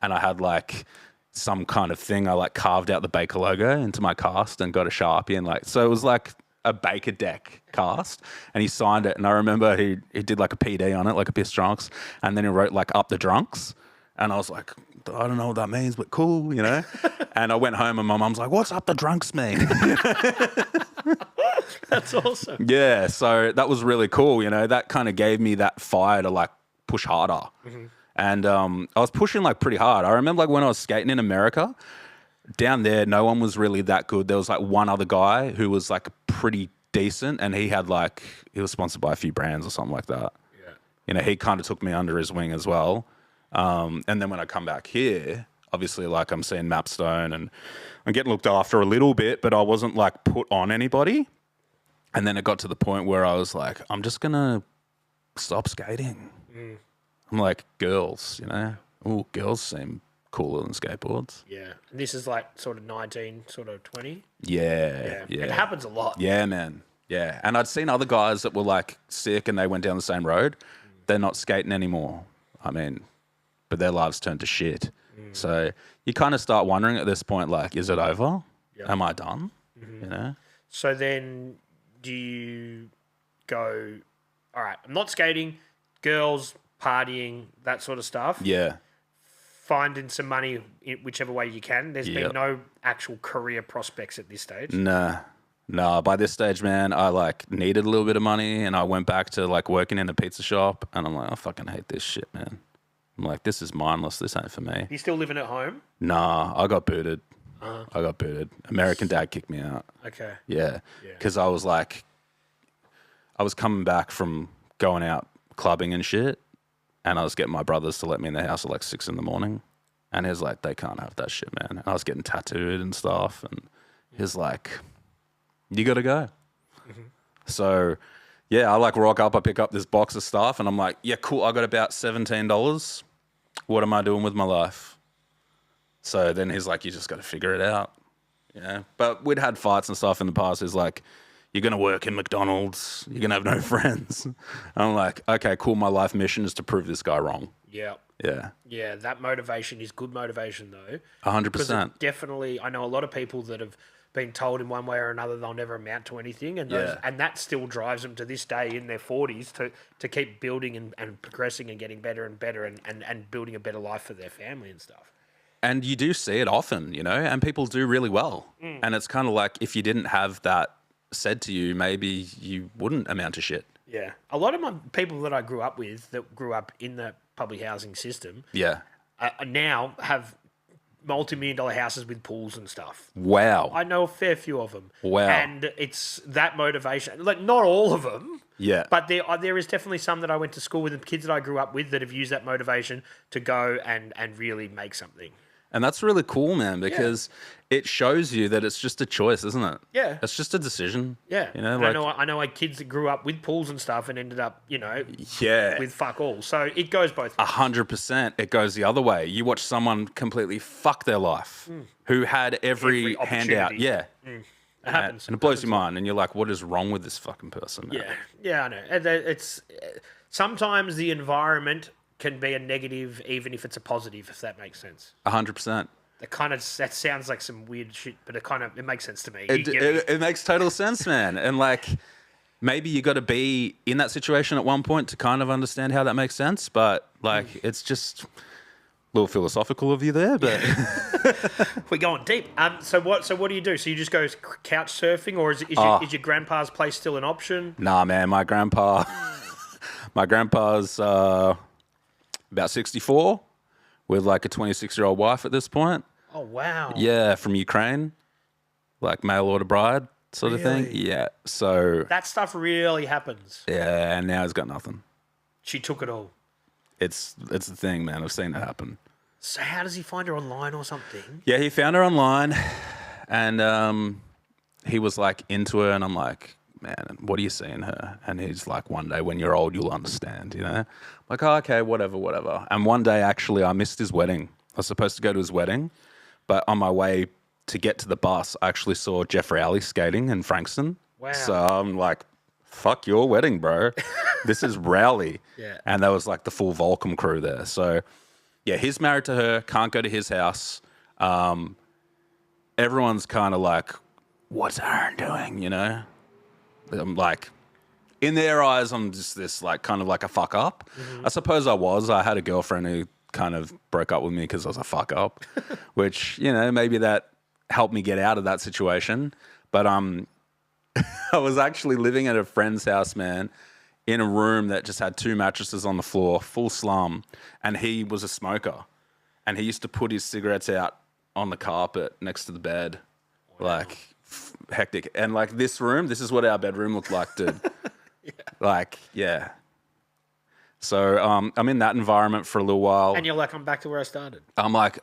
and I had like some kind of thing. I like carved out the Baker logo into my cast and got a Sharpie, and like, so it was like a Baker deck cast, and he signed it. And I remember he did like a PD on it, like a piss drunks, and then he wrote like up the drunks. And I was like, I don't know what that means, but cool, you know? And I went home and my mum's like, what's up the drunks mean? That's awesome. Yeah, so that was really cool, you know? That kind of gave me that fire to like push harder. Mm-hmm. And I was pushing like pretty hard. I remember like when I was skating in America, down there, no one was really that good. There was like one other guy who was like pretty decent, and he was sponsored by a few brands or something like that. Yeah. You know, he kind of took me under his wing as well. And then when I come back here, obviously like I'm seeing Mapstone and I'm getting looked after a little bit, but I wasn't like put on anybody. And then it got to the point where I was like, I'm just going to stop skating. Mm. I'm like, girls, you know, oh, girls seem cooler than skateboards. Yeah. And this is like sort of 19, sort of 20. Yeah. It happens a lot. Yeah, man. Yeah. And I'd seen other guys that were like sick and they went down the same road. They're not skating anymore. I mean, but their lives turned to shit. Mm. So you kind of start wondering at this point, like, is it over? Yep. Am I done? Mm-hmm. You know? So then do you go, all right, I'm not skating, girls, partying, that sort of stuff. Yeah. Finding some money in whichever way you can. There's been no actual career prospects at this stage. Nah. By this stage, man, I like needed a little bit of money, and I went back to like working in a pizza shop, and I'm like, I fucking hate this shit, man. I'm like, this is mindless. This ain't for me. You still living at home? Nah, I got booted. American Dad kicked me out. Okay. Yeah. Because I was like, I was coming back from going out clubbing and shit, and I was getting my brothers to let me in the house at like 6 a.m. And he was like, they can't have that shit, man. And I was getting tattooed and stuff, and he's like, you got to go. Mm-hmm. So, yeah, I like rock up, I pick up this box of stuff, and I'm like, yeah, cool, I got about $17. What am I doing with my life? So then he's like, you just got to figure it out. Yeah. But we'd had fights and stuff in the past. He's like, you're going to work in McDonald's. You're going to have no friends. I'm like, okay, cool. My life mission is to prove this guy wrong. Yeah. Yeah. Yeah, that motivation is good motivation, though. 100%. Definitely, I know a lot of people that have been told in one way or another they'll never amount to anything, and and that still drives them to this day in their 40s to keep building and progressing and getting better and better and building a better life for their family and stuff. And you do see it often, you know, and people do really well. And it's kind of like if you didn't have that said to you, maybe you wouldn't amount to shit. Yeah. A lot of my people that I grew up with that grew up in the public housing system now have multi-million-dollar houses with pools and stuff. Wow. I know a fair few of them. Wow. And it's that motivation. Like, not all of them. Yeah. But there is definitely some that I went to school with, and kids that I grew up with that have used that motivation to go and really make something. And that's really cool, man, because it shows you that it's just a choice, isn't it? Yeah. It's just a decision. Yeah. You know, and like, I know kids that grew up with pools and stuff and ended up, you know, yeah, with fuck all. So it goes both ways. 100%. It goes the other way. You watch someone completely fuck their life who had every handout. Yeah. It happens. And it blows your mind. And you're like, what is wrong with this fucking person, man? Yeah. Yeah, I know. And it's sometimes the environment can be a negative, even if it's a positive, if that makes sense. 100%. That sounds like some weird shit, but it makes sense to me. It makes total sense, man. And like, maybe you got to be in that situation at one point to kind of understand how that makes sense. But like, it's just a little philosophical of you there, but we're going deep. So what do you do? So you just go couch surfing, or is your grandpa's place still an option? Nah, man. My grandpa's about 64 with like a 26-year-old wife at this point. Oh, wow. Yeah, from Ukraine, like mail order bride sort of thing. Yeah, so... That stuff really happens. Yeah, and now he's got nothing. She took it all. It's the thing, man. I've seen it happen. So how does he find her online or something? Yeah, he found her online, and he was like into her, and I'm like, man, what do you see in her? And he's like, one day when you're old, you'll understand, you know? I'm like, oh, okay, whatever. And one day, actually, I missed his wedding. I was supposed to go to his wedding, but on my way to get to the bus, I actually saw Jeffrey Alley skating in Frankston. Wow. So I'm like, fuck your wedding, bro. This is Rowley. Yeah. And there was like the full Volcom crew there. So, yeah, he's married to her, can't go to his house. Everyone's kind of like, what's Aaron doing, you know? I'm like, in their eyes, I'm just this like kind of like a fuck up. I suppose I was. I had a girlfriend who kind of broke up with me because I was a fuck up, which, you know, maybe that helped me get out of that situation. But I was actually living at a friend's house, man, in a room that just had 2 mattresses on the floor, full slum, and he was a smoker. And he used to put his cigarettes out on the carpet next to the bed. Wow. Like, hectic. And like this room, this is what our bedroom looked like, dude. Like, yeah. So I'm in that environment for a little while. And you're like, I'm back to where I started. I'm like,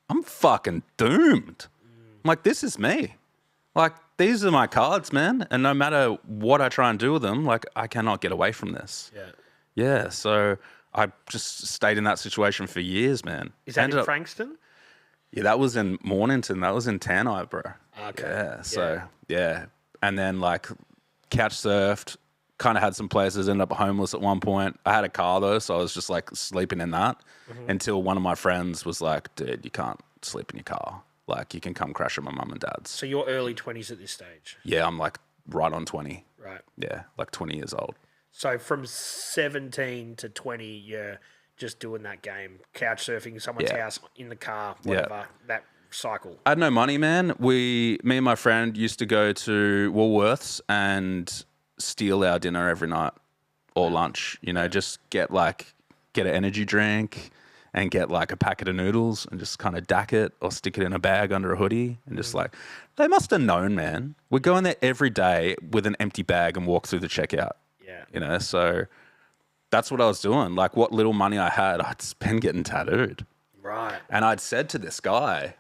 I'm fucking doomed. I'm like, this is me. Like, these are my cards, man. And no matter what I try and do with them, like, I cannot get away from this. Yeah. Yeah. So I just stayed in that situation for years, man. Is that in Frankston? Yeah, that was in Mornington. That was in Tanai, bro. Okay. Yeah. So, yeah. And then, like, couch surfed, kind of had some places, ended up homeless at one point. I had a car, though, so I was just, like, sleeping in that until one of my friends was like, dude, you can't sleep in your car. Like, you can come crash at my mum and dad's. So you're early 20s at this stage? Yeah, I'm, like, right on 20. Right. Yeah, like 20 years old. So from 17 to 20, you're just doing that game, couch surfing someone's house, in the car, whatever, that cycle. I had no money, man. Me and my friend used to go to Woolworths and steal our dinner every night or lunch, you know, just get an energy drink and get like a packet of noodles and just kind of dack it or stick it in a bag under a hoodie and just like, they must have known, man. We'd go in there every day with an empty bag and walk through the checkout. Yeah. You know, so that's what I was doing. Like, what little money I had, I'd spend getting tattooed. Right. And I'd said to this guy,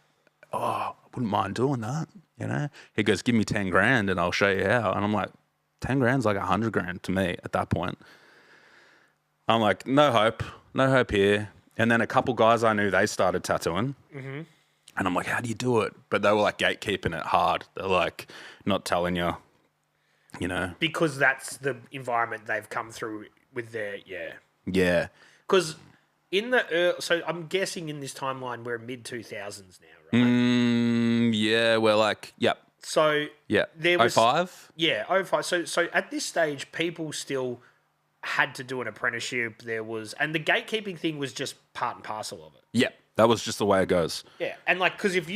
oh, I wouldn't mind doing that, you know? He goes, give me 10 grand and I'll show you how. And I'm like, 10 grand's like 100 grand to me at that point. I'm like, no hope here. And then a couple guys I knew, they started tattooing. And I'm like, how do you do it? But they were like gatekeeping it hard. They're like not telling you You know? Because that's the environment they've come through with their, Yeah. Because in the, so I'm guessing in this timeline, we're mid-2000s now, right? Yeah, we're like, yep. So Yeah. there was 05? Yeah, 05. So at this stage, people still had to do an apprenticeship. There was, and the gatekeeping thing was just part and parcel of it. Yeah. That was just the way it goes. Yeah, and like, because if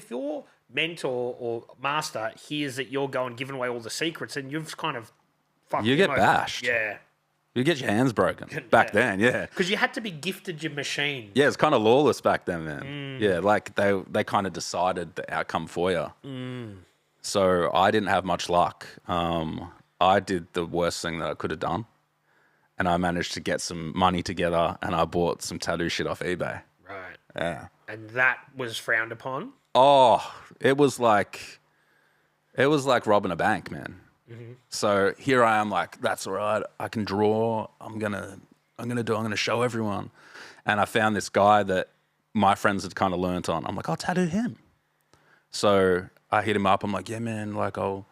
your mentor or master hears that you're going giving away all the secrets, and you've kind of fucked You him get over. bashed. Yeah, You get your hands broken back then, yeah. because you had to be gifted your machine. Yeah, it's kind of lawless back then, man. Yeah, like they kind of decided the outcome for you. So I didn't have much luck. I did the worst thing that I could have done, and I managed to get some money together, and I bought some tattoo shit off eBay. Right. Yeah. And that was frowned upon. Oh, it was like robbing a bank, man. So here I am, like, that's all right. I can draw. I'm gonna show everyone. And I found this guy that my friends had kind of learnt on. I'm like, I'll tattoo him. So I hit him up. I'm like, yeah, man, like I'll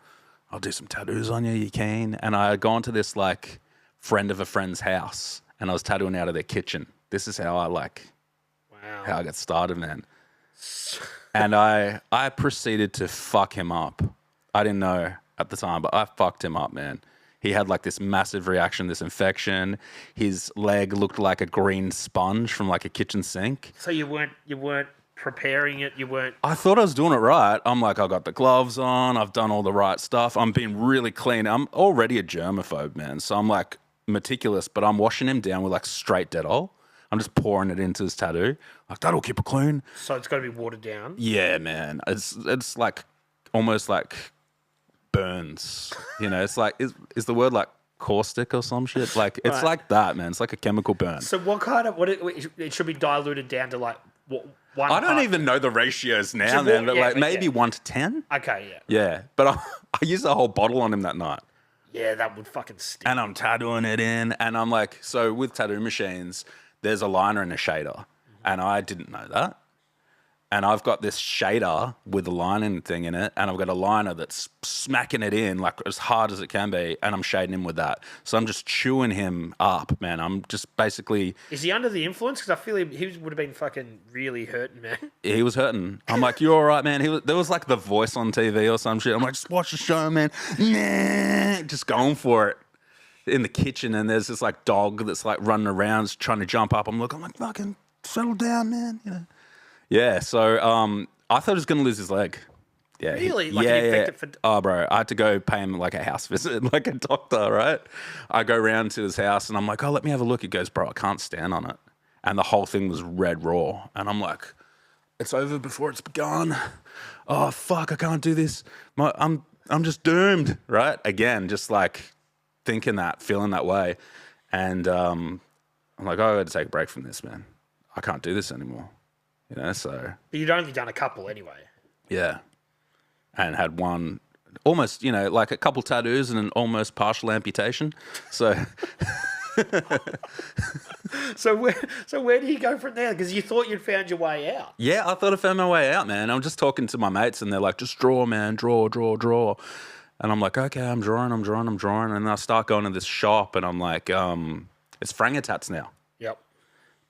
do some tattoos on you. You keen? And I had gone to this like friend of a friend's house, and I was tattooing out of their kitchen. This is how I how I got started, man. And I proceeded to fuck him up. I didn't know at the time, but I fucked him up, man. He had like this massive reaction, this infection. His leg looked like a green sponge from like a kitchen sink. So you weren't preparing it. You weren't. I thought I was doing it right. I'm like, I got the gloves on. I've done all the right stuff. I'm being really clean. I'm already a germaphobe, man. So I'm like meticulous, but I'm washing him down with like straight Dettol. I'm just pouring it into his tattoo. Like, that'll keep it clean. So it's got to be watered down. Yeah, man. It's like almost like burns. You know, it's like is the word like caustic or some shit? Like it's like that, man. It's like a chemical burn. So it should be diluted down to like what? I don't even know the ratios now, man. But like maybe 1 to 10. Okay, yeah. Yeah, but I used a whole bottle on him that night. Yeah, that would fucking stink. And I'm tattooing it in, and I'm like, so with tattoo machines, there's a liner and a shader, and I didn't know that. And I've got this shader with a lining thing in it, and I've got a liner that's smacking it in like as hard as it can be, and I'm shading him with that. So I'm just chewing him up, man. I'm just basically... Is he under the influence? Because I feel he would have been fucking really hurting, man. He was hurting. I'm like, you're all right, man. There was like The Voice on TV or some shit. I'm like, just watch the show, man. Nah, just going for it. In the kitchen, and there's this like dog that's like running around trying to jump up. I'm like, fucking settle down, man. You know? Yeah. So I thought he was gonna lose his leg. Yeah. Really? Like an infected for... Oh, bro, I had to go pay him like a house visit, like a doctor, right? I go round to his house, and I'm like, oh, let me have a look. He goes, bro, I can't stand on it, and the whole thing was red raw, and I'm like, it's over before it's begun. Oh fuck, I can't do this. I'm just doomed, right? Again, just like. Thinking that, feeling that way. And I'm like, oh, I got to take a break from this, man. I can't do this anymore. You know, so. But you'd only done a couple anyway. Yeah. And had one, almost, you know, like a couple tattoos and an almost partial amputation. So. So where do you go from there? Because you thought you'd found your way out. Yeah, I thought I found my way out, man. I'm just talking to my mates, and they're like, just draw, man, draw. And I'm like, okay, I'm drawing. And I start going to this shop, and I'm like, it's Frangatats now. Yep.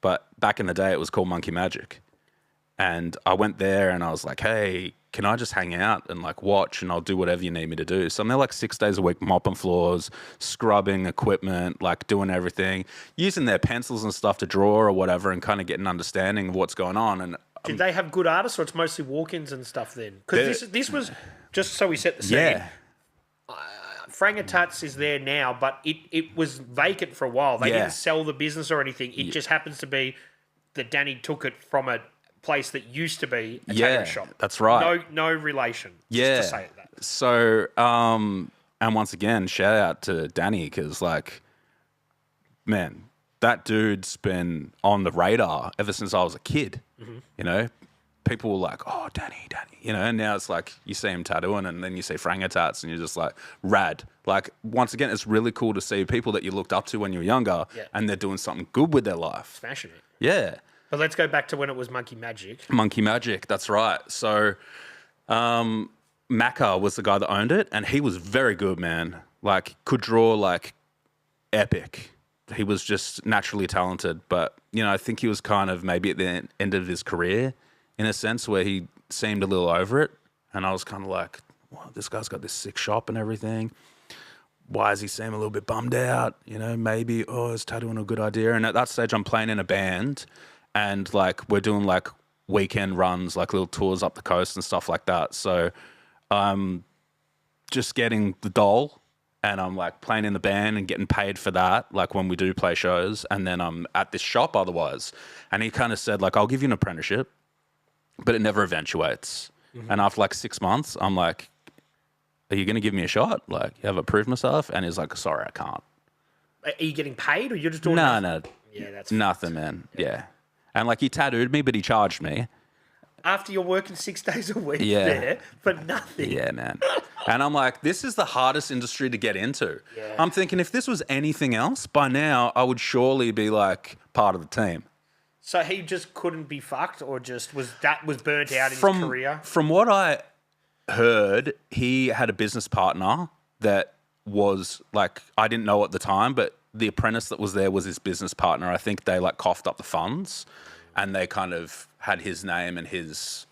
But back in the day, it was called Monkey Magic. And I went there, and I was like, hey, can I just hang out and like watch, and I'll do whatever you need me to do. So I'm there like 6 days a week, mopping floors, scrubbing equipment, like doing everything, using their pencils and stuff to draw or whatever, and kind of get an understanding of what's going on. And did they have good artists, or it's mostly walk-ins and stuff then? Because this was, just so we set the scene. Yeah. Frangatats is there now, but it was vacant for a while. They didn't sell the business or anything. It just happens to be that Danny took it from a place that used to be a tattoo shop. That's right. No relation. Yeah. Just to say that. So, and once again, shout out to Danny, because like, man, that dude's been on the radar ever since I was a kid. Mm-hmm. You know, people were like, oh, Danny, you know, and now it's like you see him tattooing, and then you see Frangatats, and you're just like, rad. Like, once again, it's really cool to see people that you looked up to when you were younger, and they're doing something good with their life. Smashing it. Yeah. But let's go back to when it was Monkey Magic. Monkey Magic, that's right. So Macca was the guy that owned it, and he was very good, man. Like, could draw like epic. He was just naturally talented, but I think he was kind of maybe at the end of his career in a sense where he seemed a little over it, and I was kind of like, well, this guy's got this sick shop and everything. Why does he seem a little bit bummed out? Maybe, is tattooing a good idea? And at that stage, I'm playing in a band, and like we're doing like weekend runs, like little tours up the coast and stuff like that. So I'm just getting the doll, and I'm like playing in the band and getting paid for that, like when we do play shows. And then I'm at this shop otherwise. And he kind of said, like, I'll give you an apprenticeship, but it never eventuates. Mm-hmm. And after like 6 months, I'm like, are you going to give me a shot? Like, have I proved myself? And he's like, sorry, I can't. Are you getting paid, or you're just doing No. Yeah, that's nothing, man. Yeah. And like he tattooed me, but he charged me. After you're working 6 days a week there for nothing. Yeah, man. And I'm like, this is the hardest industry to get into. Yeah. I'm thinking if this was anything else, by now I would surely be like part of the team. So he just couldn't be fucked, or just was burnt out in his career? From what I heard, he had a business partner that was like, I didn't know at the time, but the apprentice that was there was his business partner. I think they like coughed up the funds, and they kind of had his name and his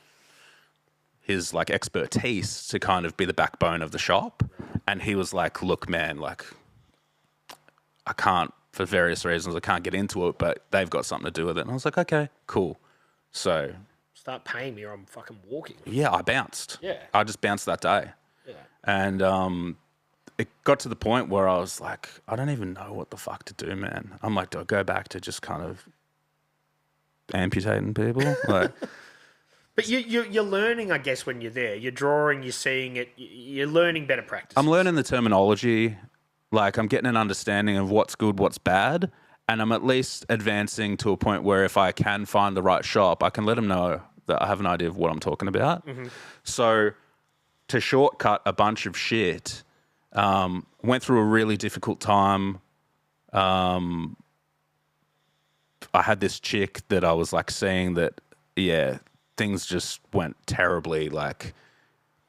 like expertise to kind of be the backbone of the shop. And he was like, look, man, like I can't, for various reasons, I can't get into it, but they've got something to do with it. And I was like, okay, cool. So start paying me or I'm fucking walking. Yeah, I bounced. Yeah. I just bounced that day. Yeah. And it got to the point where I was like, I don't even know what the fuck to do, man. I'm like, do I go back to just kind of amputating people? Like, but you're learning, I guess, when you're there. You're drawing, you're seeing it, you're learning better practices. I'm learning the terminology. Like, I'm getting an understanding of what's good, what's bad. And I'm at least advancing to a point where if I can find the right shop, I can let them know that I have an idea of what I'm talking about. Mm-hmm. So to shortcut a bunch of shit, went through a really difficult time. I had this chick that I was like seeing that, yeah, things just went terribly. Like,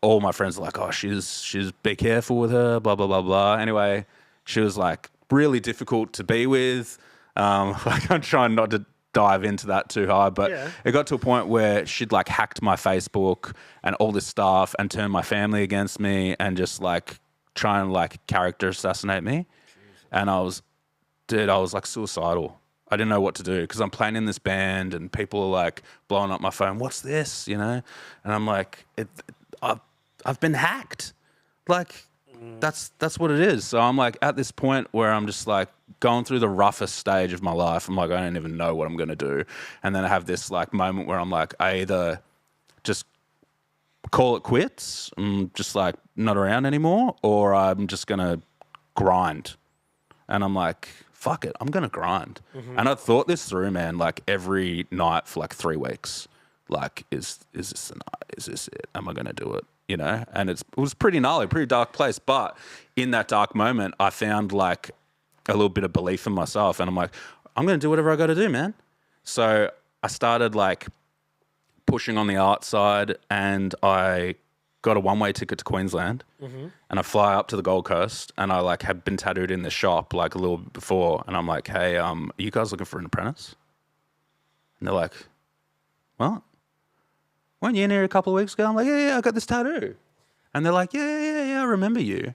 all my friends were like, oh, she's be careful with her, blah, blah, blah, blah. Anyway, she was like really difficult to be with. Like, I'm trying not to dive into that too hard, but it got to a point where she'd like hacked my Facebook and all this stuff and turned my family against me and just like try and like character assassinate me. Jesus. And I was like suicidal. I didn't know what to do because I'm playing in this band and people are like blowing up my phone. What's this? And I'm like, I've been hacked. Like, that's what it is. So I'm like at this point where I'm just like going through the roughest stage of my life. I'm like, I don't even know what I'm going to do. And then I have this like moment where I'm like, I either just call it quits, I'm just like not around anymore, or I'm just going to grind. And I'm like, fuck it, I'm going to grind. Mm-hmm. And I thought this through, man, like every night for like 3 weeks. Like, is this the night? Is this it? Am I going to do it? And it was pretty gnarly, pretty dark place. But in that dark moment, I found like a little bit of belief in myself. And I'm like, I'm going to do whatever I got to do, man. So I started like pushing on the art side, and I got a one-way ticket to Queensland. Mm-hmm. And I fly up to the Gold Coast, and I like had been tattooed in the shop like a little bit before. And I'm like, hey, are you guys looking for an apprentice? And they're like, what? Weren't you in here a couple of weeks ago? I'm like, yeah, I got this tattoo. And they're like, yeah, I remember you.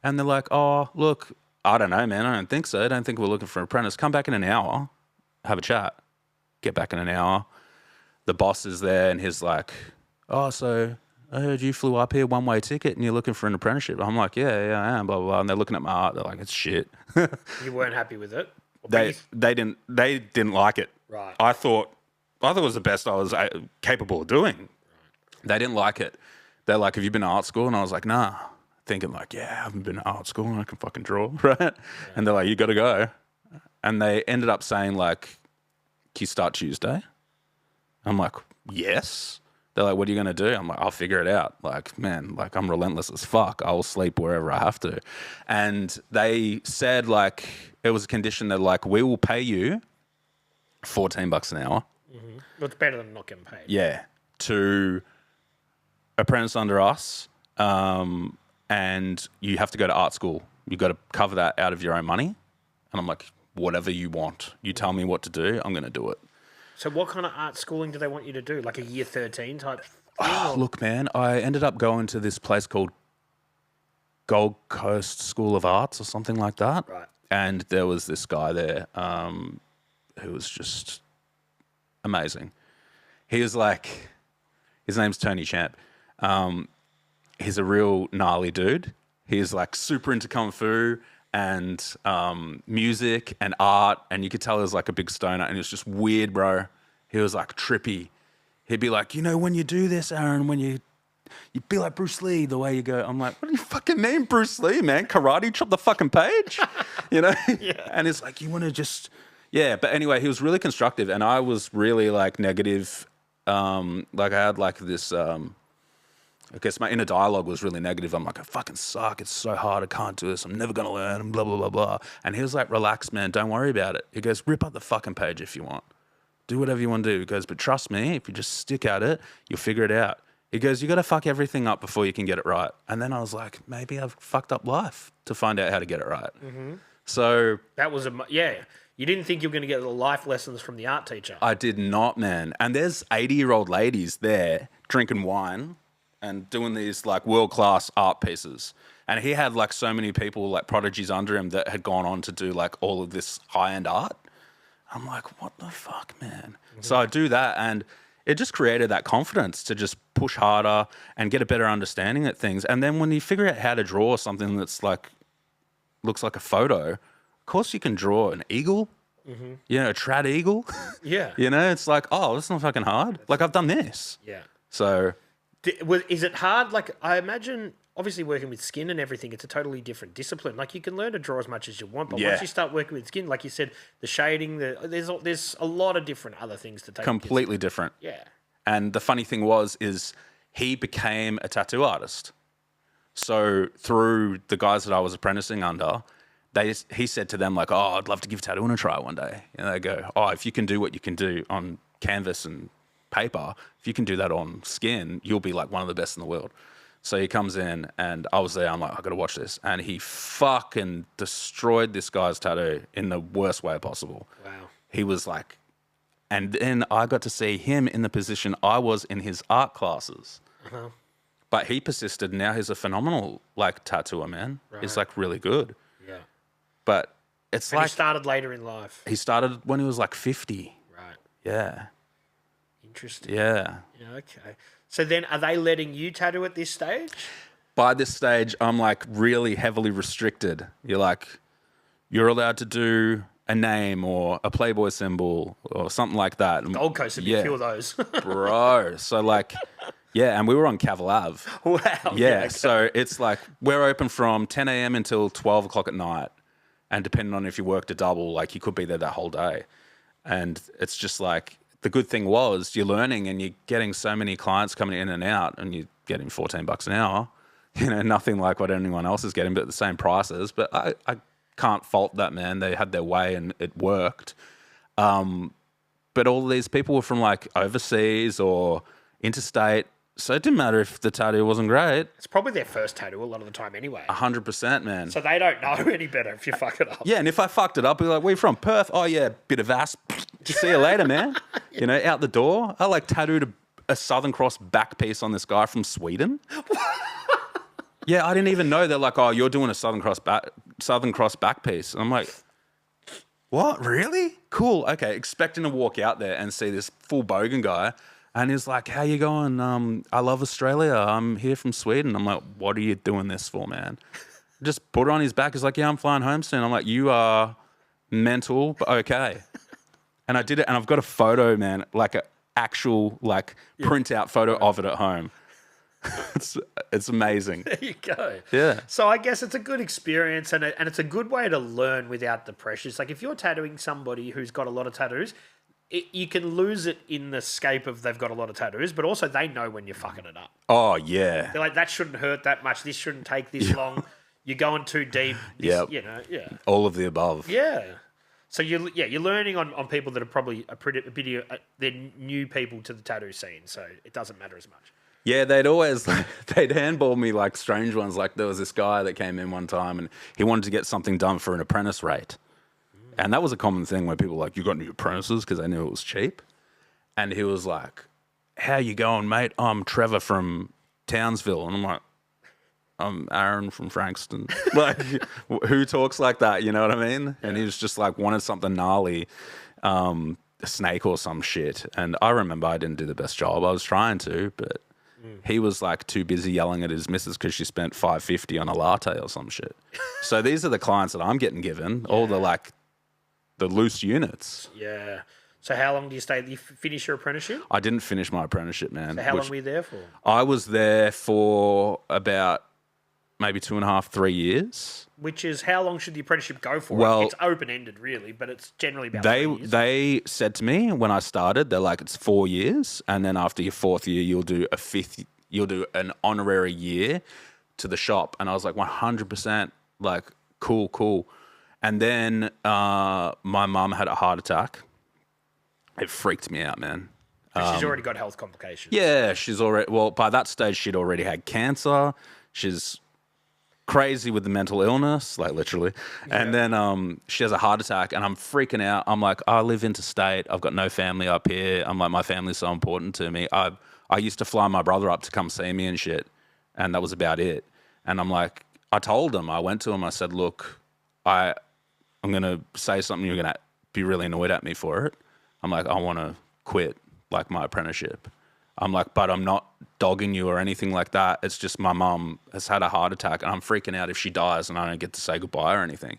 And they're like, oh, look, I don't know, man. I don't think so. I don't think we're looking for an apprentice. Come back in an hour, have a chat. Get back in an hour. The boss is there, and he's like, oh, so I heard you flew up here, one-way ticket, and you're looking for an apprenticeship. I'm like, yeah, I am, blah, blah, blah. And they're looking at my art. They're like, it's shit. You weren't happy with it? They didn't like it. Right. I thought it was the best I was capable of doing. Right. They didn't like it. They're like, have you been to art school? And I was like, nah. Thinking like, yeah, I haven't been to art school and I can fucking draw, right? Yeah. And they're like, you got to go. And they ended up saying like, can you start Tuesday? I'm like, yes. They're like, what are you going to do? I'm like, I'll figure it out. Like, man, like I'm relentless as fuck. I will sleep wherever I have to. And they said like, it was a condition that like, we will pay you $14 an hour. Mm-hmm. Well, it's better than not getting paid. Yeah. To apprentice under us, and you have to go to art school. You've got to cover that out of your own money. And I'm like, whatever you want. You tell me what to do, I'm going to do it. So what kind of art schooling do they want you to do? Like a year 13 type thing? Look, man, I ended up going to this place called Gold Coast School of Arts or something like that. Right. And there was this guy there who was just amazing. He was like, his name's Tony Champ. He's a real gnarly dude. He's like super into kung fu and music and art. And you could tell he was like a big stoner and he was just weird, bro. He was like trippy. He'd be like, you know, when you do this, Aaron, when you be like Bruce Lee, the way you go. I'm like, what do you fucking mean, Bruce Lee, man? Karate, chop the fucking page, you know? Yeah. And it's like, you want to just, yeah. But anyway, he was really constructive, and I was really like negative. Like I had like this, I guess my inner dialogue was really negative. I'm like, I fucking suck. It's so hard. I can't do this. I'm never going to learn, and blah, blah, blah, blah. And he was like, relax, man. Don't worry about it. He goes, rip up the fucking page if you want. Do whatever you want to do. He goes, but trust me, if you just stick at it, you'll figure it out. He goes, you got to fuck everything up before you can get it right. And then I was like, maybe I've fucked up life to find out how to get it right. Mm-hmm. So that was yeah. You didn't think you were going to get the life lessons from the art teacher. I did not, man. And there's 80-year-old ladies there drinking wine and doing these like world-class art pieces. And he had like so many people, like prodigies under him that had gone on to do like all of this high-end art. I'm like, what the fuck, man? Mm-hmm. So I do that, and it just created that confidence to just push harder and get a better understanding at things. And then when you figure out how to draw something that's like, looks like a photo, of course you can draw an eagle, you know, a trad eagle. Yeah. You know, it's like, oh, that's not fucking hard. Like I've done this. Yeah. So. Is it hard? Like I imagine, obviously working with skin and everything, it's a totally different discipline. Like you can learn to draw as much as you want, but once you start working with skin, like you said, the shading, there's a lot of different other things to take. Completely different. Yeah. And the funny thing is he became a tattoo artist. So through the guys that I was apprenticing under, he said to them like, oh, I'd love to give tattooing a try one day. And they go, oh, if you can do what you can do on canvas and paper, if you can do that on skin, you'll be like one of the best in the world. So he comes in and I was there. I'm like, I got to watch this. And he fucking destroyed this guy's tattoo in the worst way possible. Wow. He was like, and then I got to see him in the position I was in his art classes. Uh-huh. But he persisted. Now he's a phenomenal like tattooer, man. Right. He's like really good. Yeah. But it's like. He started later in life. He started when he was like 50. Right. Yeah. Interesting. Yeah. Yeah, okay. So then are they letting you tattoo at this stage? By this stage, I'm like really heavily restricted. You're allowed to do a name or a Playboy symbol or something like that. Gold Coast would be a few of those. Bro. So like, yeah, and we were on Cavill Ave. Wow. Yeah, okay. so it's like we're open from 10 a.m. until 12 o'clock at night. And depending on if you worked a double, like you could be there that whole day. And it's just like, the good thing was you're learning and you're getting so many clients coming in and out and you're getting $14 an hour. You know, nothing like what anyone else is getting, but at the same prices. But I can't fault that, man. They had their way and it worked. But all of these people were from like overseas or interstate. So it didn't matter if the tattoo wasn't great. It's probably their first tattoo a lot of the time anyway. 100%, man. So they don't know any better if you fuck it up. Yeah, and if I fucked it up, I'd be like, where you from? Perth? Oh, yeah, bit of ass. See you later, man. You know, out the door. I like tattooed a Southern Cross back piece on this guy from Sweden. Yeah, I didn't even know. They're like, oh, you're doing a Southern Cross back piece. And I'm like, what? Really? Cool. Okay, expecting to walk out there and see this full bogan guy. And he's like, how you going? I love Australia. I'm here from Sweden. I'm like, what are you doing this for, man? Just put it on his back. He's like, yeah, I'm flying home soon. I'm like, you are mental, but okay. And I did it, and I've got a photo, man, like an actual printout photo of it at home. It's amazing. There you go. Yeah. So I guess it's a good experience, and it's a good way to learn without the pressures. Like if you're tattooing somebody who's got a lot of tattoos, you can lose it in the scape of they've got a lot of tattoos, but also they know when you're fucking it up. Oh, yeah. They're like, that shouldn't hurt that much. This shouldn't take this long. You're going too deep. Yeah. You know, yeah. All of the above. Yeah. So you're learning on people that are probably they're new people to the tattoo scene, so it doesn't matter as much. Yeah, they'd handball me like strange ones. Like there was this guy that came in one time and he wanted to get something done for an apprentice rate. And that was a common thing where people were like, you got any apprentices? Because they knew it was cheap. And he was like, how you going, mate? I'm Trevor from Townsville. And I'm like, I'm Aaron from Frankston. Like, who talks like that? You know what I mean? And he was just like, wanted something gnarly, a snake or some shit. And I remember I didn't do the best job. I was trying to, but he was like too busy yelling at his missus because she spent $5.50 on a latte or some shit. So these are the clients that I'm getting given, all the loose units. Yeah. So how long do you stay? Did you finish your apprenticeship? I didn't finish my apprenticeship, man. So how long were you there for? I was there for about maybe 2.5, 3 years. Which is, how long should the apprenticeship go for? Well, it's open-ended, really, but it's generally about 3 years. They said to me when I started, they're like, it's 4 years, and then after your 4th year, you'll do an honorary year to the shop. And I was like, 100%, like, cool. And then my mum had a heart attack. It freaked me out, man. She's already got health complications. Yeah, by that stage, she'd already had cancer. She's crazy with the mental illness, like literally. And then she has a heart attack and I'm freaking out. I'm like, I live interstate. I've got no family up here. I'm like, my family's so important to me. I used to fly my brother up to come see me and shit. And that was about it. And I'm like, I told him, I went to him, I said, look, I'm going to say something, you're going to be really annoyed at me for it. I'm like, I want to quit, like, my apprenticeship. I'm like, but I'm not dogging you or anything like that. It's just my mum has had a heart attack and I'm freaking out if she dies and I don't get to say goodbye or anything.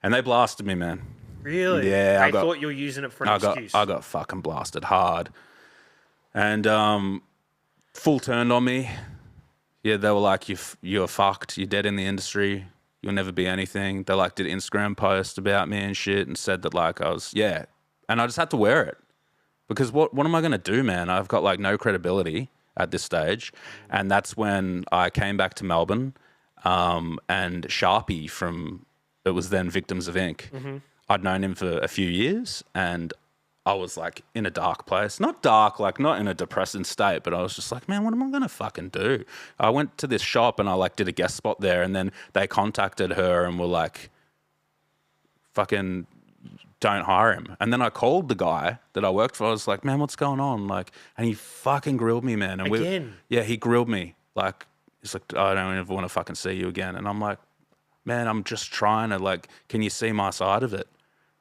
And they blasted me, man. Really? Yeah. I thought you were using it for an excuse. I got fucking blasted hard. And full turned on me. Yeah, they were like, you're fucked. You're dead in the industry. You'll never be anything. They like did Instagram posts about me and shit and said that like I was, And I just had to wear it. Because what am I going to do, man? I've got like no credibility at this stage. And that's when I came back to Melbourne and Sharpie it was then Victims of Ink. Mm-hmm. I'd known him for a few years and I was like in a dark place. Not dark, like not in a depressing state, but I was just like, man, what am I going to fucking do? I went to this shop and I like did a guest spot there and then they contacted her and were like, fucking don't hire him. And then I called the guy that I worked for. I was like, man, what's going on? Like, and he fucking grilled me, man. And again? He grilled me. Like, he's like, I don't ever want to fucking see you again. And I'm like, man, I'm just trying to like, can you see my side of it?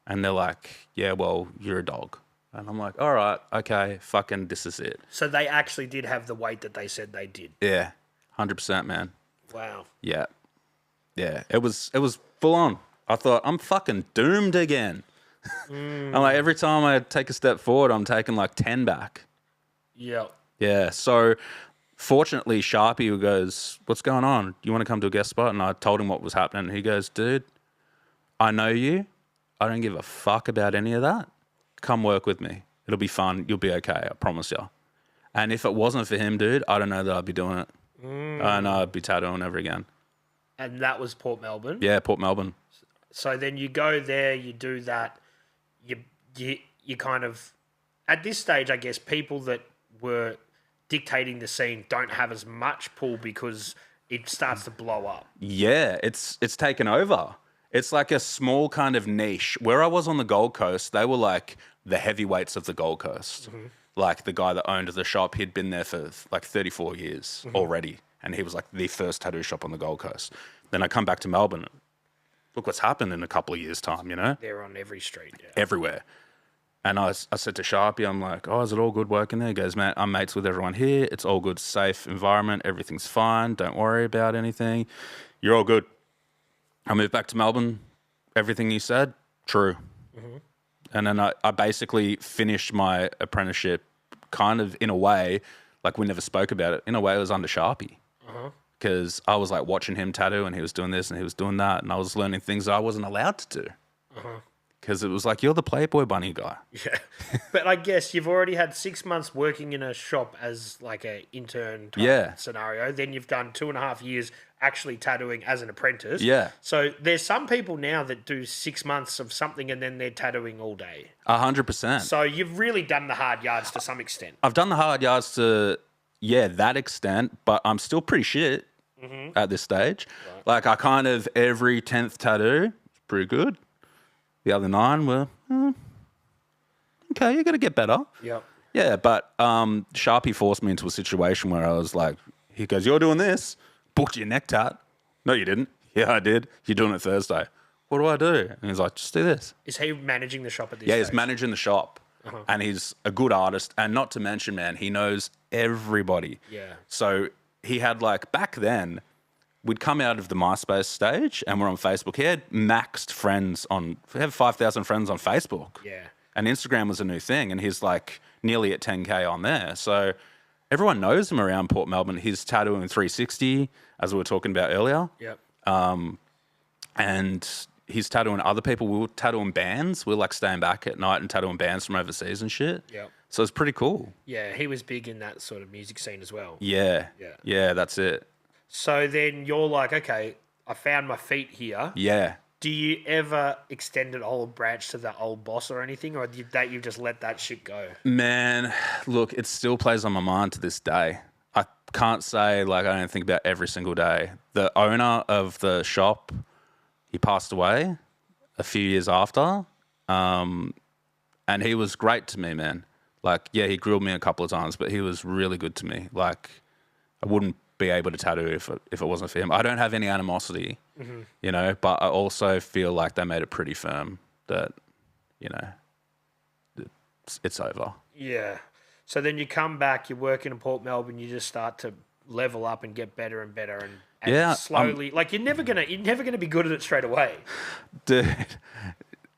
And they're like, yeah, well, you're a dog. And I'm like, all right, okay, fucking this is it. So they actually did have the weight that they said they did. Yeah, 100%, man. Wow. Yeah. Yeah, it was full on. I thought, I'm fucking doomed again. I'm like, every time I take a step forward, I'm taking like 10 back. Yeah. Yeah. So fortunately, Sharpie goes, what's going on? Do you want to come to a guest spot? And I told him what was happening. He goes, dude, I know you. I don't give a fuck about any of that. Come work with me. It'll be fun. You'll be okay. I promise you. And if it wasn't for him, dude, I don't know that I'd be doing it. I know I'd be tattooing ever again. And that was Port Melbourne? Yeah, Port Melbourne. So then you go there, you do that. You kind of, at this stage, I guess, people that were dictating the scene don't have as much pull because it starts to blow up. Yeah, it's taken over. It's like a small kind of niche. Where I was on the Gold Coast, they were like the heavyweights of the Gold Coast. Mm-hmm. Like the guy that owned the shop, he'd been there for like 34 years already. And he was like the first tattoo shop on the Gold Coast. Then I come back to Melbourne. Look what's happened in a couple of years' time, you know? They're on every street. Yeah. Everywhere. And I said to Sharpie, I'm like, oh, is it all good working there? He goes, man, I'm mates with everyone here. It's all good, safe environment. Everything's fine. Don't worry about anything. You're all good. I moved back to Melbourne. Everything you said, true. Mm-hmm. And then I basically finished my apprenticeship kind of in a way, like we never spoke about it. In a way, it was under Sharpie. Because I was like watching him tattoo and he was doing this and he was doing that. And I was learning things I wasn't allowed to do. Because it was like, you're the Playboy Bunny guy. Yeah. But I guess you've already had 6 months working in a shop as like an intern type scenario. Then you've done 2.5 years actually tattooing as an apprentice. Yeah. So there's some people now that do 6 months of something and then they're tattooing all day. 100%. So you've really done the hard yards to some extent. I've done the hard yards to yeah, that extent, but I'm still pretty shit at this stage. Right. Like I kind of, every 10th tattoo, it's pretty good. The other 9 were, okay, you got to get better. Yep. Yeah, but Sharpie forced me into a situation where I was like, he goes, you're doing this, booked your neck tat. No, you didn't. Yeah, I did. You're doing it Thursday. What do I do? And he's like, just do this. Is he managing the shop at this Yeah, stage? he's managing the shop. And he's a good artist. And not to mention, man, he knows everybody. Yeah. So he had like, back then, we'd come out of the MySpace stage and we're on Facebook. He had maxed friends on, he had 5,000 friends on Facebook. Yeah. And Instagram was a new thing. And he's like nearly at 10K on there. So everyone knows him around Port Melbourne. He's tattooing 360, as we were talking about earlier. Yep. And he's tattooing other people. We were tattooing bands. We were like staying back at night and tattooing bands from overseas and shit. Yep. So it's pretty cool. Yeah, he was big in that sort of music scene as well. Yeah. Yeah. Yeah, that's it. So then you're like, okay, I found my feet here. Yeah. Do you ever extend an old branch to the old boss or anything, or you just let that shit go? Man, look, it still plays on my mind to this day. I can't say like I don't think about every single day. The owner of the shop, he passed away a few years after, and he was great to me, man. Like, yeah, he grilled me a couple of times, but he was really good to me. Like, I wouldn't be able to tattoo if it wasn't for him. I don't have any animosity, you know, but I also feel like they made it pretty firm that, you know, it's over. Yeah. So then you come back, you're working in Port Melbourne, you just start to level up and get better and better, and yeah, slowly, like you're never gonna be good at it straight away. Dude,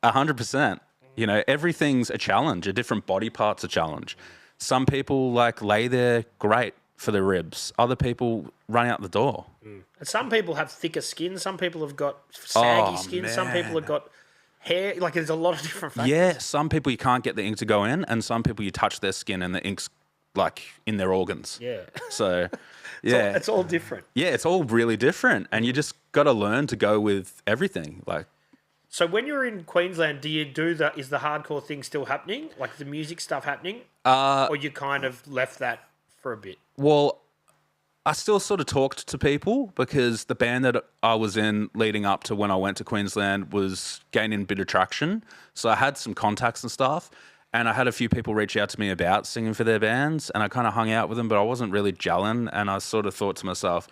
100%. You know, everything's a challenge. A different body part's a challenge. Some people like lay there great for their ribs. Other people run out the door. And some people have thicker skin. Some people have got saggy skin. Man. Some people have got hair. Like there's a lot of different factors. Yeah, some people you can't get the ink to go in, and some people you touch their skin and the ink's like in their organs. Yeah. So, yeah. It's all different. Yeah, it's all really different, and you just got to learn to go with everything. Like, so when you're in Queensland, do you do that? Is the hardcore thing still happening? Like the music stuff happening? Or you kind of left that for a bit? well, I still sort of talked to people because the band that I was in leading up to when I went to Queensland was gaining a bit of traction. So I had some contacts and stuff, and I had a few people reach out to me about singing for their bands, and I kind of hung out with them, but I wasn't really gelling. And I sort of thought to myself,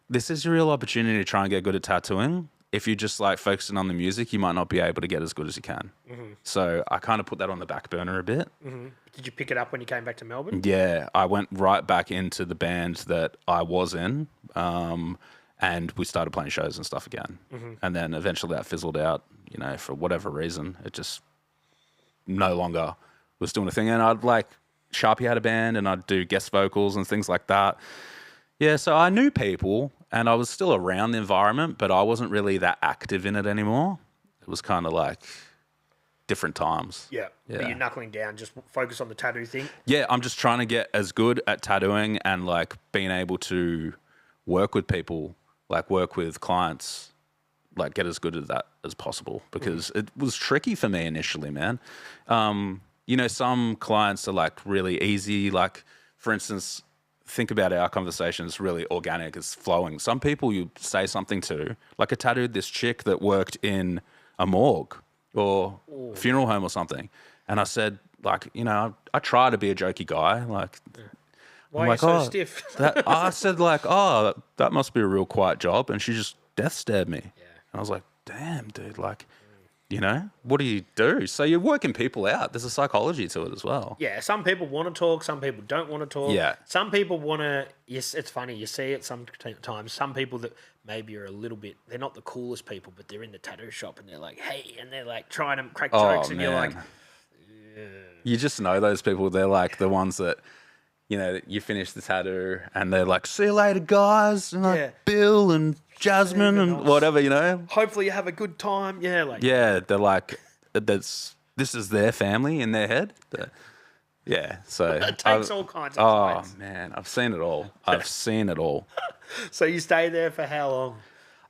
this is a real opportunity to try and get good at tattooing. If you're just like focusing on the music, you might not be able to get as good as you can. So I kind of put that on the back burner a bit. Did you pick it up when you came back to Melbourne? Yeah, I went right back into the band that I was in, and we started playing shows and stuff again. And then eventually that fizzled out, you know, for whatever reason. It just no longer was doing a thing. And I'd like, Sharpie had a band and I'd do guest vocals and things like that. Yeah, so I knew people and I was still around the environment, but I wasn't really that active in it anymore. It was kind of like different times. Yeah. But you're knuckling down, just focus on the tattoo thing? Yeah, I'm just trying to get as good at tattooing and like being able to work with people, like work with clients, like get as good at that as possible, because it was tricky for me initially, man. You know, some clients are like really easy. Like, for instance, think about our conversation. It's really organic. It's flowing. Some people you say something to, like I tattooed this chick that worked in a morgue or funeral home or something. And I said, like, you know, I try to be a jokey guy. Like, Why are you so stiff? I said, like, oh, that must be a real quiet job. And she just death stared me. Yeah. And I was like, damn, dude, like, you know, what do you do? So you're working people out. There's a psychology to it as well. Yeah, some people want to talk, some people don't want to talk. Yeah. Some people want to, yes, it's funny, you see it sometimes. Some people that maybe are a little bit, they're not the coolest people, but they're in the tattoo shop and they're like, hey, and they're like trying to crack jokes and you're like, You just know those people. They're like the ones that, you know, you finish the tattoo and they're like, see you later, guys. And like Bill and Jasmine and whatever, you know. hopefully you have a good time. Yeah, like Yeah, they're like, this is their family in their head. Yeah, so. it takes all kinds of ways. Oh, man, I've seen it all. I've seen it all. So you stay there for how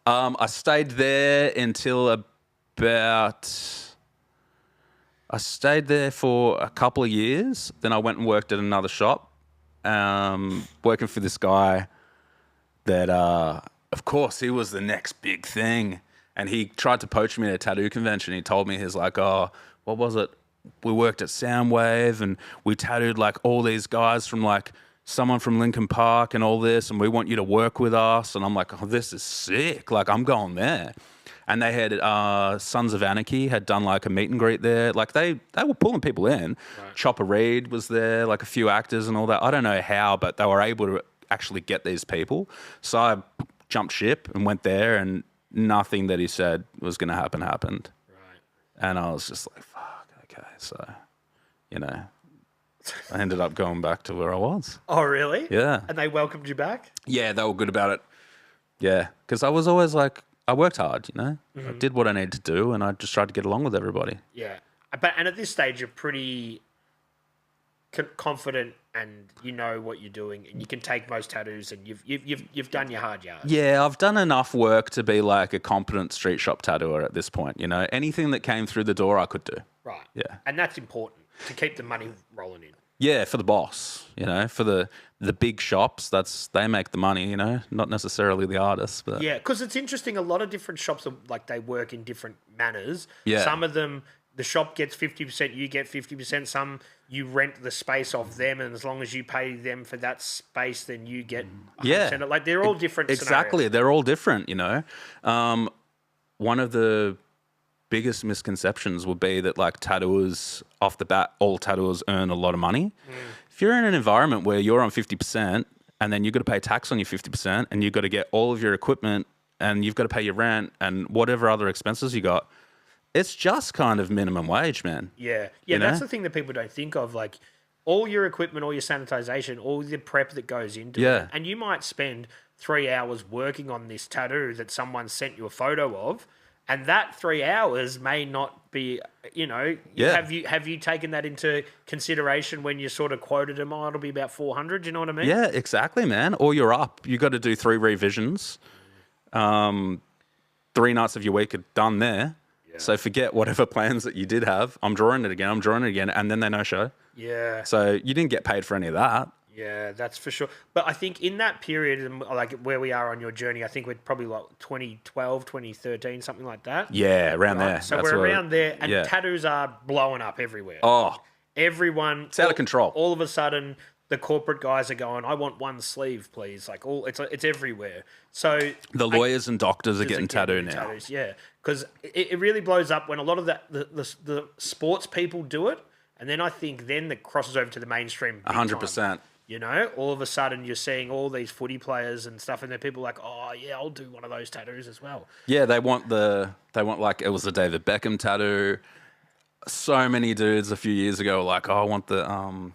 long? I stayed there until about... I stayed there for a couple of years. Then I went and worked at another shop working for this guy that, of course, he was the next big thing. And he tried to poach me at a tattoo convention. He told me, he's like, oh, what was it? We worked at Soundwave and we tattooed like all these guys from like someone from Lincoln Park and all this. And we want you to work with us. And I'm like, oh, this is sick. Like, I'm going there. And they had Sons of Anarchy had done like a meet and greet there. Like they were pulling people in. Right. Chopper Reed was there, like a few actors and all that. I don't know how, but they were able to actually get these people. So I jumped ship and went there, and nothing that he said was going to happen happened. Right. And I was just like, fuck, okay. So, you know, I ended up going back to where I was. Oh, really? Yeah. And they welcomed you back? Yeah, they were good about it. Yeah, because I was always like, I worked hard, you know? Mm-hmm. I did what I needed to do, and I just tried to get along with everybody. Yeah. And at this stage, you're pretty confident and you know what you're doing, and you can take most tattoos, and you've done your hard yards. Yeah, I've done enough work to be like a competent street shop tattooer at this point, you know? Anything that came through the door, I could do. Right. Yeah. And that's important to keep the money rolling in. Yeah, for the boss, you know, for the big shops, they make the money, you know, not necessarily the artists. But yeah, because it's interesting. A lot of different shops are like they work in different manners. Yeah. Some of them, the shop gets 50%, you get 50%. Some you rent the space off them, and as long as you pay them for that space, then you get 100%. Yeah, like they're all different. Exactly, scenarios. They're all different. You know, one of the biggest misconceptions would be that like tattooers off the bat, all tattooers earn a lot of money. If you're in an environment where you're on 50% and then you've got to pay tax on your 50% and you've got to get all of your equipment and you've got to pay your rent and whatever other expenses you got, it's just kind of minimum wage, man. Yeah. Yeah, that's the thing that people don't think of. Like all your equipment, all your sanitization, all the prep that goes into it. And you might spend 3 hours working on this tattoo that someone sent you a photo of. And that 3 hours may not be, you know, have you taken that into consideration when you sort of quoted them? Oh, it'll be about 400. You know what I mean? Yeah, exactly, man. Or you're up. You got to do 3 revisions. 3 nights of your week are done there. Yeah. So forget whatever plans that you did have. I'm drawing it again. And then they no show. Yeah. So you didn't get paid for any of that. Yeah, that's for sure. But I think in that period, like where we are on your journey, I think we're probably like 2012, 2013, something like that. Yeah, around there. So we're around there, and tattoos are blowing up everywhere. Oh. Everyone. It's out of control. All of a sudden, the corporate guys are going, I want one sleeve, please. Like it's everywhere. So the lawyers and doctors are getting tattooed now. Tattoos, yeah, because it really blows up when a lot of the sports people do it, and then I think that crosses over to the mainstream. 100%. You know, all of a sudden you're seeing all these footy players and stuff, and then people are like, oh yeah, I'll do one of those tattoos as well. Yeah, they want like it was the David Beckham tattoo. So many dudes a few years ago were like, oh, I want the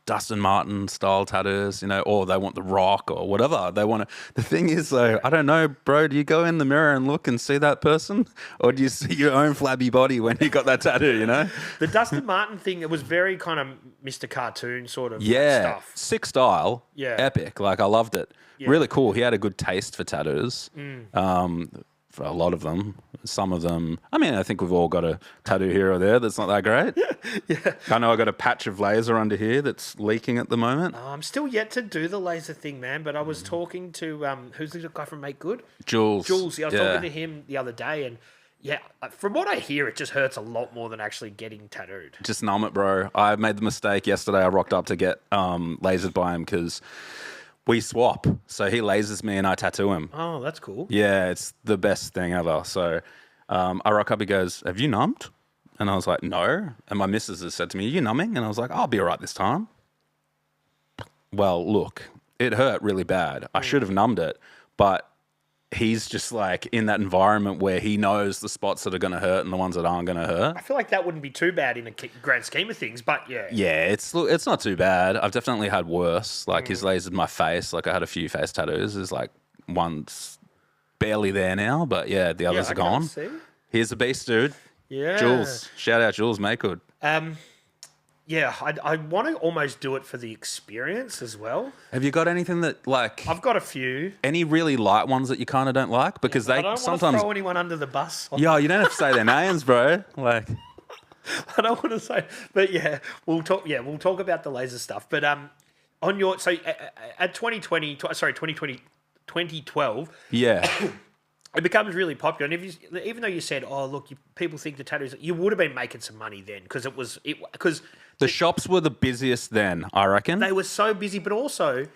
Dustin Martin style tattoos, you know, or they want the Rock or whatever. They want to. The thing is, though, I don't know, bro. Do you go in the mirror and look and see that person, or do you see your own flabby body when you got that tattoo? You know, the Dustin Martin thing. It was very kind of Mr. Cartoon sort of stuff. Sick style. Yeah, epic. Like I loved it. Yeah. Really cool. He had a good taste for tattoos. For a lot of them. Some of them, I mean, I think we've all got a tattoo here or there that's not that great. Yeah. I know I got a patch of laser under here that's leaking at the moment. I'm still yet to do the laser thing, man, but I was talking to, who's the guy from Make Good? Jules. Yeah, I was talking to him the other day, and yeah, from what I hear, it just hurts a lot more than actually getting tattooed. Just numb it, bro. I made the mistake yesterday. I rocked up to get lasered by him because we swap. So he lasers me and I tattoo him. Oh, that's cool. Yeah, it's the best thing ever. So I rock up, he goes, have you numbed? And I was like, no. And my missus has said to me, are you numbing? And I was like, I'll be all right this time. Well, look, it hurt really bad. I should have numbed it. But he's just like in that environment where he knows the spots that are going to hurt and the ones that aren't going to hurt. I feel like that wouldn't be too bad in a grand scheme of things, but yeah. Yeah, it's not too bad. I've definitely had worse. Like he's lasered my face. Like I had a few face tattoos. There's like one's barely there now, but yeah, the others are gone. See. Here's a beast, dude. Yeah. Jules. Shout out Jules, mate. Good. Yeah, I want to almost do it for the experience as well. Have you got anything that like? I've got a few. Any really light ones that you kind of don't like because they I don't sometimes want to throw anyone under the bus. Yeah, you don't have to say their names, bro. Like, I don't want to say, but yeah, we'll talk. Yeah, we'll talk about the laser stuff. But I on your at 2012, Yeah. it becomes really popular. And even though you said, "Oh, look, people think the tattoos," you would have been making some money then because The shops were the busiest then, I reckon. they were so busy, but also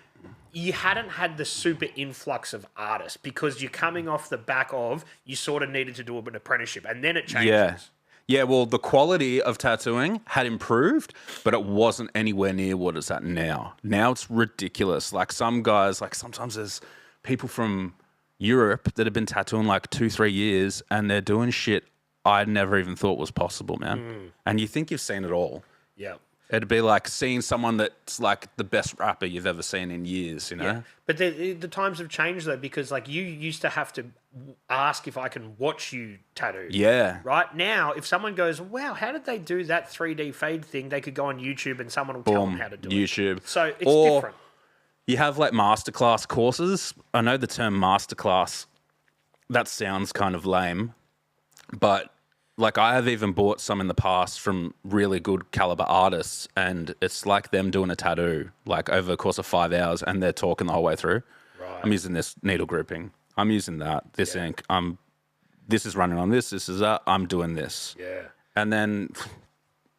you hadn't had the super influx of artists because you're coming off the back of you sort of needed to do an apprenticeship, and then it changes. Yeah. Yeah, well, the quality of tattooing had improved, but it wasn't anywhere near what it's at now. Now it's ridiculous. Like some guys, like sometimes there's people from Europe that have been tattooing like 2-3 years and they're doing shit I never even thought was possible, man. And you think you've seen it all. Yeah. It'd be like seeing someone that's like the best rapper you've ever seen in years, you know? Yeah. But the times have changed though, because like you used to have to ask if I can watch you tattoo. Yeah. Right now, if someone goes, "Wow, how did they do that 3D fade thing?" They could go on YouTube and someone will tell them how to do it. YouTube. So it's Or different. you have like masterclass courses. I know the term masterclass, that sounds kind of lame, but like I have even bought some in the past from really good caliber artists, and it's like them doing a tattoo like over the course of 5 hours, and they're talking the whole way through. Right. I'm using this needle grouping. I'm using that. This ink. This is running on this. This is that. I'm doing this. Yeah. And then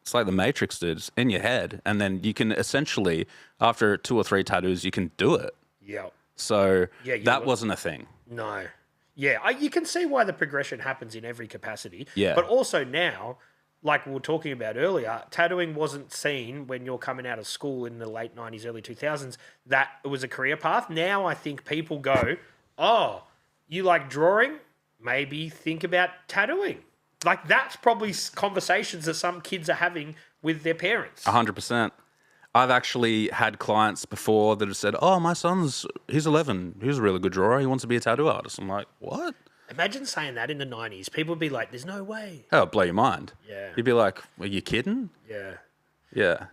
it's like the Matrix, dude. It's in your head, and then you can essentially, after 2 or 3 tattoos, you can do it. Yeah. So Yeah, that wasn't a thing. No. Yeah, you can see why the progression happens in every capacity. Yeah. But also now, like we were talking about earlier, tattooing wasn't seen when you're coming out of school in the late 90s, early 2000s, that it was a career path. Now I think people go, "Oh, you like drawing? Maybe think about tattooing." Like that's probably conversations that some kids are having with their parents. 100%. I've actually had clients before that have said, "Oh, my he's 11. He's a really good drawer. He wants to be a tattoo artist." I'm like, what? Imagine saying that in the 90s. People would be like, "There's no way." That'll blow your mind. Yeah. You'd be like, "Are you kidding?" Yeah. Yeah.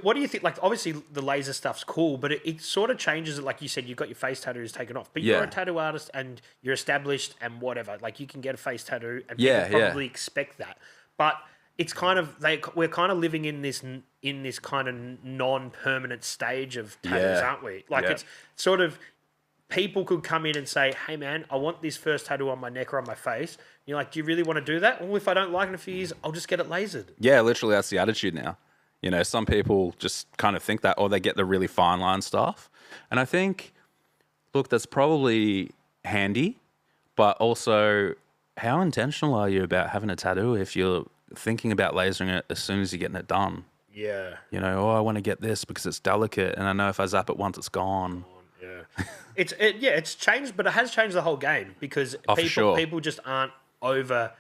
What do you think? Like, obviously, the laser stuff's cool, but it sort of changes it. Like you said, you've got your face tattoos taken off, but you're Yeah. a tattoo artist and you're established and whatever. Like, you can get a face tattoo, and Yeah, people yeah. probably expect that. But it's kind of we're kind of living in this kind of non-permanent stage of tattoos, Yeah. aren't we? Like, Yeah. it's sort of people could come in and say, "Hey, man, I want this first tattoo on my neck or on my face." And you're like, "Do you really want to do that? Well, if I don't like it in a few years, I'll just get it lasered." Yeah, literally, that's the attitude now. You know, some people just kind of think that, or they get the really fine line stuff. And I think, look, that's probably handy, but also, how intentional are you about having a tattoo if you're thinking about lasering it as soon as you're getting it done? Yeah. You know, "Oh, I want to get this because it's delicate, and I know if I zap it once, it's gone." Yeah, it's changed, but it has changed the whole game because Oh, for sure. people just aren't they're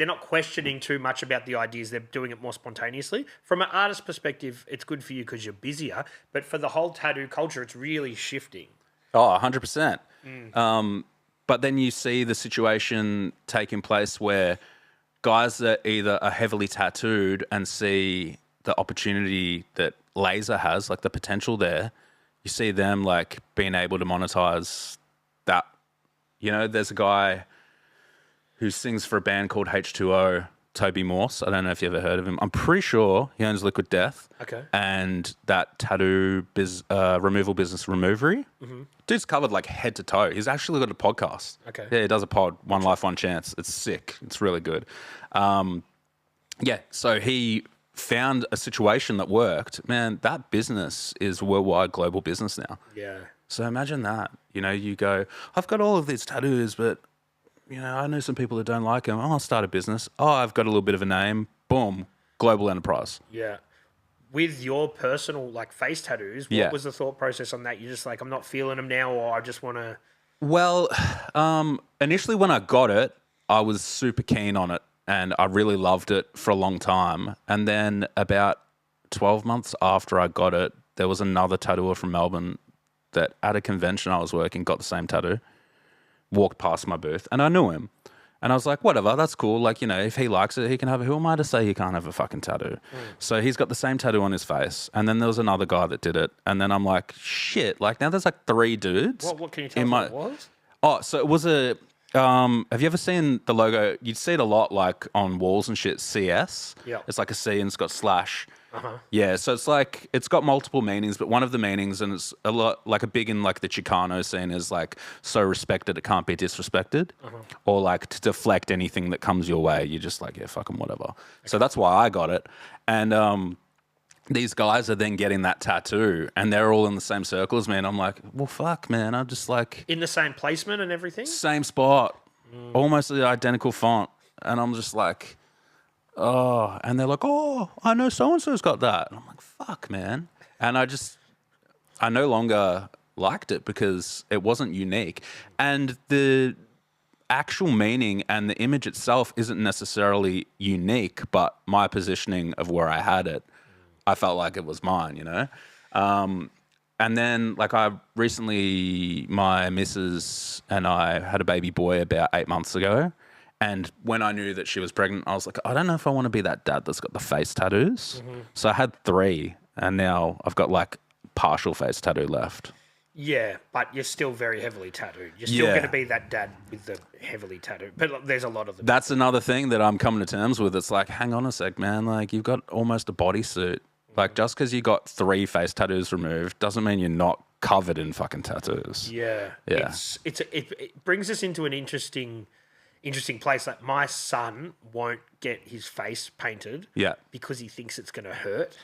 not questioning too much about the ideas. They're doing it more spontaneously. From an artist perspective, it's good for you because you're busier, but for the whole tattoo culture, it's really shifting. Oh, 100%. But then you see the situation taking place where guys that either are heavily tattooed and see the opportunity that laser has, like the potential there, you see them like being able to monetize that. You know, there's a guy who sings for a band called H2O, Toby Morse. I don't know if you ever heard of him. I'm pretty sure he owns Liquid Death. Okay. And that tattoo removal business, Removery. Mm-hmm. Dude's covered like head to toe. He's actually got a podcast. Okay. Yeah, he does a pod, One Life, One Chance. It's sick. It's really good. Yeah, so he found a situation that worked. Man, that business is worldwide global business now. Yeah. So imagine that. You know, you go, "I've got all of these tattoos, but you know, I know some people that don't like them. Oh, I'll start a business. Oh, I've got a little bit of a name. Boom, global enterprise." Yeah. With your personal like face tattoos, what was the thought process on that? You're just like, "I'm not feeling them now," or "I just want to." Well, initially when I got it, I was super keen on it and I really loved it for a long time. And then about 12 months after I got it, there was another tattooer from Melbourne that at a convention I was working got the same tattoo, walked past my booth, and I knew him. And I was like, whatever, that's cool. Like, you know, if he likes it, he can have it. Who am I to say he can't have a fucking tattoo? So he's got the same tattoo on his face. And then there was another guy that did it. And then I'm like, shit, like now there's like 3 dudes. What can you tell me what it was? Oh, so it was a... have you ever seen the logo? You'd see it a lot like on walls and shit, CS. Yeah. It's like a C and it's got slash. Yeah, so it's like it's got multiple meanings, but one of the meanings, and it's a lot like a big in like the Chicano scene, is like so respected it can't be disrespected, or like to deflect anything that comes your way. You're just like, yeah, fuck 'em, whatever. Okay. So that's why I got it, and these guys are then getting that tattoo, and they're all in the same circle as me, and I'm like, well, fuck, man, I'm just like in the same placement and everything, same spot, almost the identical font, and I'm just like. Oh, and they're like, oh, I know so-and-so's got that. And I'm like, fuck, man. And I no longer liked it because it wasn't unique. And the actual meaning and the image itself isn't necessarily unique, but my positioning of where I had it, I felt like it was mine, you know? And then, like, my missus and I had a baby boy about 8 months ago. And when I knew that she was pregnant, I was like, I don't know if I want to be that dad that's got the face tattoos. So I had 3, and now I've got like partial face tattoo left. Yeah, but you're still very heavily tattooed. You're still going to be that dad with the heavily tattooed. But there's a lot of them. That's another thing that I'm coming to terms with. It's like, hang on a sec, man. Like, you've got almost a bodysuit. Like, just because you got 3 face tattoos removed doesn't mean you're not covered in fucking tattoos. Yeah. It brings us into an interesting place. Like, my son won't get his face painted because he thinks it's going to hurt.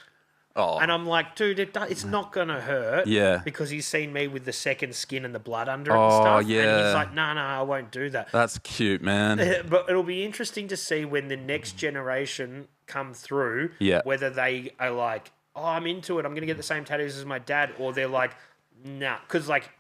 Oh. And I'm like, dude, it's not going to hurt. Yeah. Because he's seen me with the second skin and the blood under it and stuff. Yeah. And he's like, no, I won't do that. That's cute, man. But it'll be interesting to see when the next generation come through, whether they are like, oh, I'm into it, I'm going to get the same tattoos as my dad, or they're like, nah. Because, like,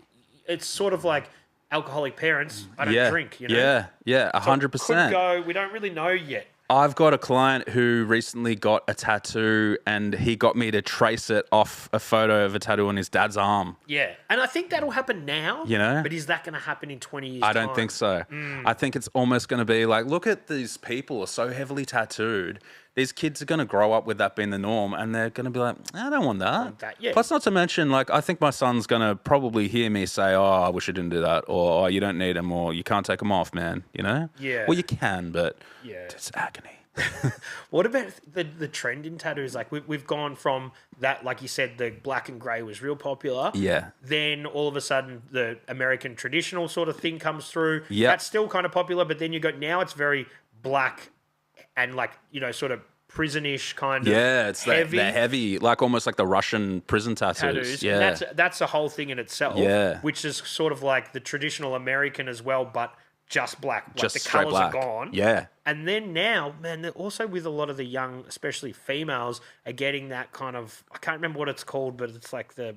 it's sort of like alcoholic parents, I don't drink, you know? Yeah, 100%. So could go, we don't really know yet. I've got a client who recently got a tattoo, and he got me to trace it off a photo of a tattoo on his dad's arm. Yeah, and I think that'll happen now. You know? But is that going to happen in 20 years' I don't think so. I think it's almost going to be like, look at these people are so heavily tattooed. These kids are going to grow up with that being the norm, and they're going to be like, I don't want that. Plus, not to mention, like, I think my son's going to probably hear me say, oh, I wish I didn't do that, or oh, you don't need them, or you can't take them off, man, you know? Yeah. Well, you can, but it's agony. What about the trend in tattoos? Like, we've gone from that, like you said, the black and grey was real popular. Yeah. Then all of a sudden the American traditional sort of thing comes through. Yeah. That's still kind of popular, but then now it's very black and, like, you know, sort of prisonish kind of. Yeah, it's heavy. the heavy, like almost like the Russian prison tattoos. Yeah. And that's a whole thing in itself. Yeah. Which is sort of like the traditional American as well, but just black. Like, just the straight colours black. are gone. Yeah. And then now, man, they're also with a lot of the young, especially females, are getting that kind of, I can't remember what it's called, but it's like the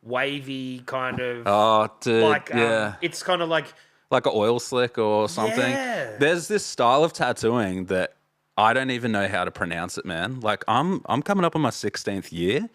wavy kind of. Oh, dude, like, yeah. It's kind of like an oil slick or something. Yeah. There's this style of tattooing that I don't even know how to pronounce it, man. Like, I'm coming up on my 16th year.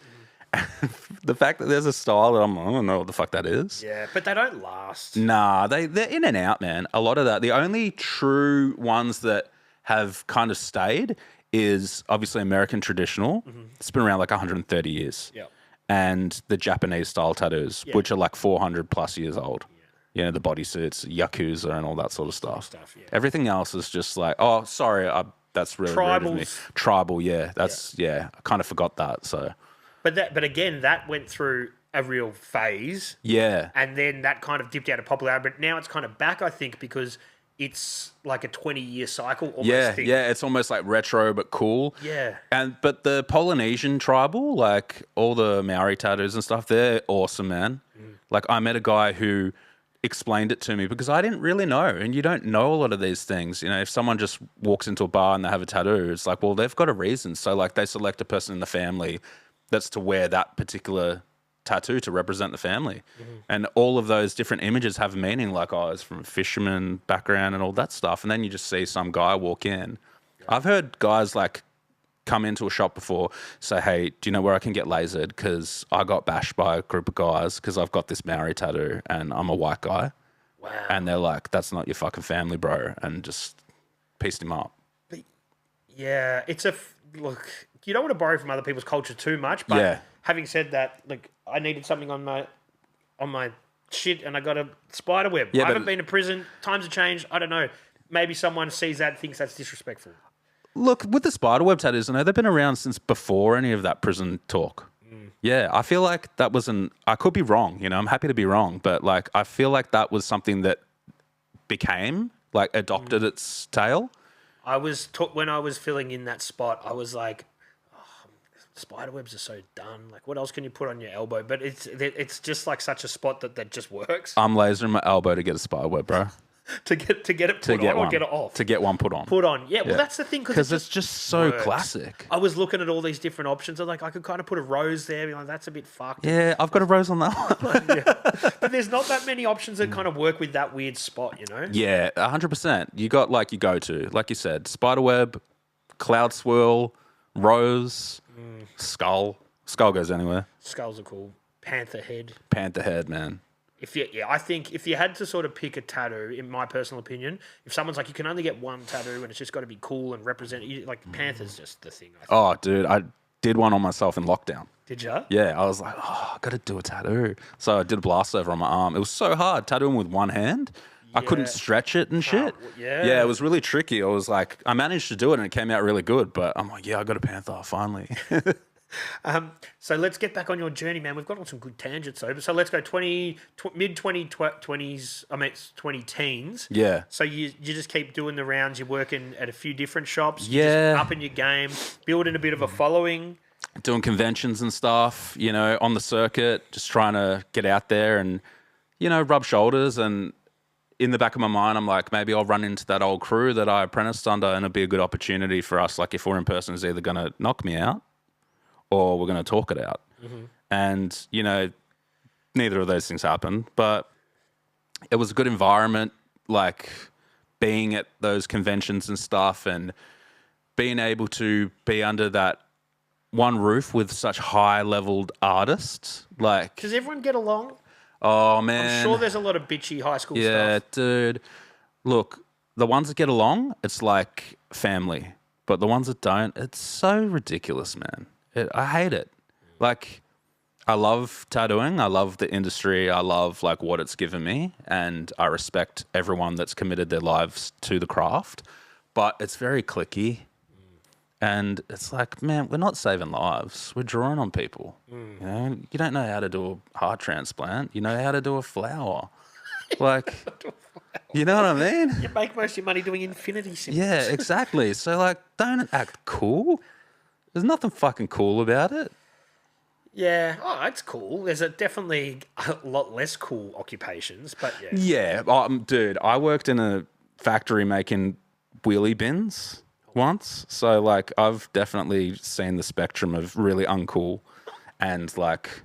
The fact that there's a style that I don't know what the fuck that is. Yeah, but they don't last. Nah, they're in and out, man. A lot of that. The only true ones that have kind of stayed is obviously American traditional. It's been around like 130 years. Yeah. And the Japanese style tattoos, which are like 400 plus years old. You know, the bodysuits, Yakuza and all that sort of stuff. Everything else is just like, oh, sorry, that's really rude of me. Tribal, yeah. I kind of forgot that, so... But again, that went through a real phase. Yeah. And then that kind of dipped out of popularity. But now it's kind of back, I think, because it's like a 20-year cycle almost thing. Yeah, it's almost like retro but cool. Yeah. But the Polynesian tribal, like all the Maori tattoos and stuff, they're awesome, man. Like, I met a guy who explained it to me because I didn't really know, and you don't know a lot of these things. You know, if someone just walks into a bar and they have a tattoo, it's like, well, they've got a reason. So, like, they select a person in the family that's to wear that particular tattoo to represent the family. And all of those different images have meaning, like, oh, it's from a fisherman background and all that stuff. And then you just see some guy walk in. I've heard guys, like, come into a shop before, say, hey, do you know where I can get lasered? Because I got bashed by a group of guys because I've got this Maori tattoo and I'm a white guy. Wow. And they're like, that's not your fucking family, bro. And just pieced him up. But yeah, look, you don't want to borrow from other people's culture too much, but having said that, like, I needed something on my shit and I got a spider web. I haven't been to prison. Times have changed. I don't know. Maybe someone sees that and thinks that's disrespectful. Look, with the spiderweb tattoos, I know they've been around since before any of that prison talk. Yeah, I feel like that was I could be wrong, you know, I'm happy to be wrong, but like, I feel like that was something that adopted its tail. When I was filling in that spot, I was like, spiderwebs are so done. Like, what else can you put on your elbow? But it's just like such a spot that just works. I'm lasering my elbow to get a spiderweb, bro. to get it put on or get it off. To get one put on. Put on. Yeah, well, that's the thing. Because it's just so classic. I was looking at all these different options. I'm like, I could kind of put a rose there. Like, that's a bit fucked. Yeah, I've got a rose on that one. But there's not that many options that kind of work with that weird spot, you know? Yeah, 100%. You got like your go-to. Like you said, spiderweb, cloud swirl, rose, skull. Skull goes anywhere. Skulls are cool. Panther head. Panther head, man. I think if you had to sort of pick a tattoo, in my personal opinion, if someone's like, you can only get one tattoo and it's just got to be cool and represent, like Panther's just the thing. I think. Oh, dude, I did one on myself in lockdown. Did you? Yeah, I was like, I got to do a tattoo. So I did a blast over on my arm. It was so hard tattooing with one hand. I couldn't stretch it and shit. Yeah, it was really tricky. I was like, I managed to do it and it came out really good, but I'm like, yeah, I got a panther finally. So let's get back on your journey, man. We've got on some good tangents over. So let's go mid 20s. I mean, it's 20 teens. Yeah. So you just keep doing the rounds. You're working at a few different shops. Yeah. You're just upping your game, building a bit of a following. Doing conventions and stuff, you know, on the circuit, just trying to get out there and, you know, rub shoulders. And in the back of my mind, I'm like, maybe I'll run into that old crew that I apprenticed under and it'll be a good opportunity for us. Like, if we're in person, it's either going to knock me out or we're going to talk it out. And, you know, neither of those things happened, but it was a good environment, like being at those conventions and stuff and being able to be under that one roof with such high-leveled artists. Like, does everyone get along? Oh, man. I'm sure there's a lot of bitchy high school stuff. Yeah, dude. Look, the ones that get along, it's like family. But the ones that don't, it's so ridiculous, man. I hate it. Like, I love tattooing. I love the industry. I love, like, what it's given me. And I respect everyone that's committed their lives to the craft. But it's very cliquey. And it's like, man, we're not saving lives. We're drawing on people. You know, you don't know how to do a heart transplant. You know how to do a flower. Like, you know what I mean? You make most of your money doing infinity symbols. Yeah, exactly. So, like, don't act cool. There's nothing fucking cool about it. Yeah, it's cool. There's definitely a lot less cool occupations, but yeah. Yeah, dude, I worked in a factory making wheelie bins once. So, like, I've definitely seen the spectrum of really uncool and, like,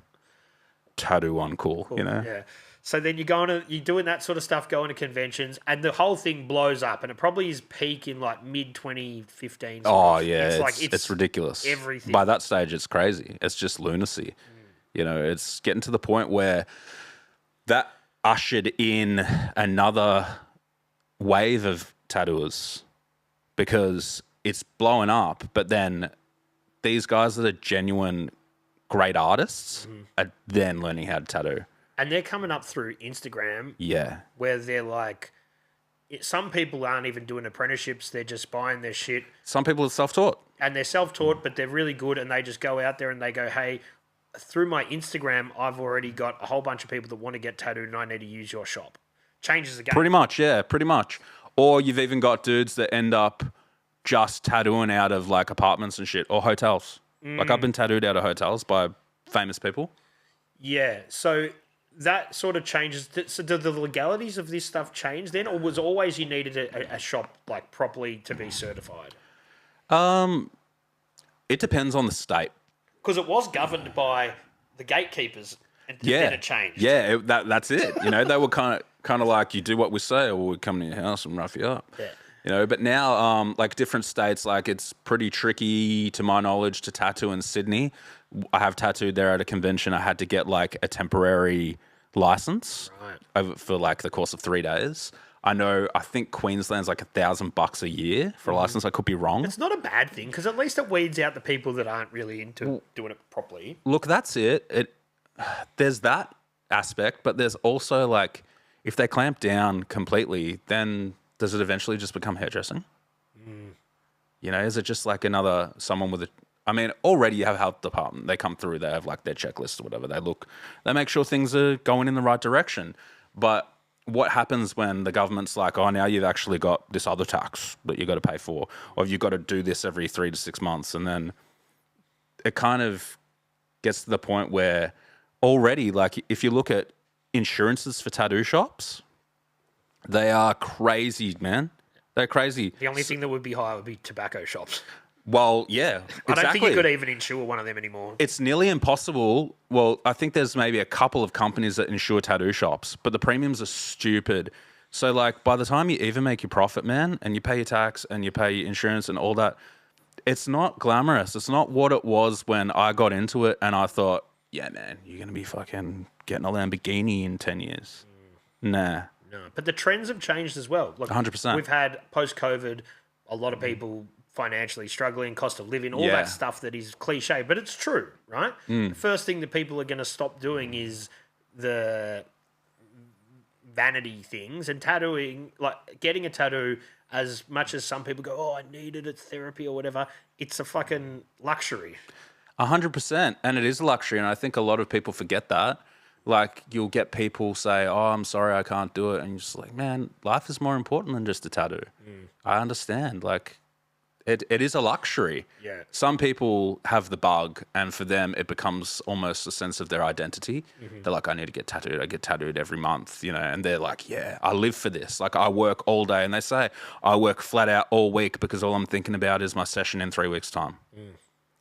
tattoo uncool, you know? Yeah. So then you're doing that sort of stuff, going to conventions, and the whole thing blows up, and it probably is peak in like mid 2015. Oh yeah, it's ridiculous. Everything by that stage, it's crazy. It's just lunacy. You know, it's getting to the point where that ushered in another wave of tattooers because it's blowing up. But then these guys that are genuine great artists are then learning how to tattoo. And they're coming up through Instagram. Yeah. Where they're like, some people aren't even doing apprenticeships. They're just buying their shit. Some people are self-taught. And they're self-taught, but they're really good. And they just go out there and they go, hey, through my Instagram, I've already got a whole bunch of people that want to get tattooed and I need to use your shop. Changes the game. Pretty much, yeah, pretty much. Or you've even got dudes that end up just tattooing out of like apartments and shit or hotels. Like I've been tattooed out of hotels by famous people. Yeah, so that sort of changes. So do the legalities of this stuff change then, or was always you needed a shop like properly to be certified? It depends on the state. Because it was governed by the gatekeepers, and then it changed. Yeah, that's it. You know, they were kind of like, you do what we say, or we come to your house and rough you up. Yeah. You know, but now, like different states, like it's pretty tricky, to my knowledge, to tattoo in Sydney. I have tattooed there at a convention. I had to get like a temporary license for like the course of 3 days. I think Queensland's like $1,000 a year for a license. I could be wrong. It's not a bad thing because at least it weeds out the people that aren't really into doing it properly. Look, that's it. There's that aspect, but there's also like, if they clamp down completely, then does it eventually just become hairdressing? You know, is it just like another someone with a? I mean, already you have a health department. They come through. They have like their checklist or whatever. They make sure things are going in the right direction. But what happens when the government's like, oh, now you've actually got this other tax that you've got to pay for, or you've got to do this every 3 to 6 months, and then it kind of gets to the point where already, like, if you look at insurances for tattoo shops, they are crazy, man. They're crazy. The only thing that would be higher would be tobacco shops. Well, yeah, exactly. I don't think you could even insure one of them anymore. It's nearly impossible. Well, I think there's maybe a couple of companies that insure tattoo shops, but the premiums are stupid. So, like, by the time you even make your profit, man, and you pay your tax and you pay your insurance and all that, it's not glamorous. It's not what it was when I got into it and I thought, yeah, man, you're going to be fucking getting a Lamborghini in 10 years. Nah. No, but the trends have changed as well. Like, 100%. We've had post-COVID, a lot of people financially struggling, cost of living, all that stuff that is cliche, but it's true, right? The first thing that people are going to stop doing is the vanity things, and tattooing, like getting a tattoo, as much as some people go, oh, I need it, it's therapy or whatever, it's a fucking luxury. 100%. And it is a luxury. And I think a lot of people forget that. Like, you'll get people say, oh, I'm sorry, I can't do it. And you're just like, man, life is more important than just a tattoo. I understand. Like, it is a luxury. Yeah. Some people have the bug, and for them, it becomes almost a sense of their identity. They're like, I need to get tattooed. I get tattooed every month, you know, and they're like, yeah, I live for this. Like, I work all day. And they say, I work flat out all week because all I'm thinking about is my session in 3 weeks' time. And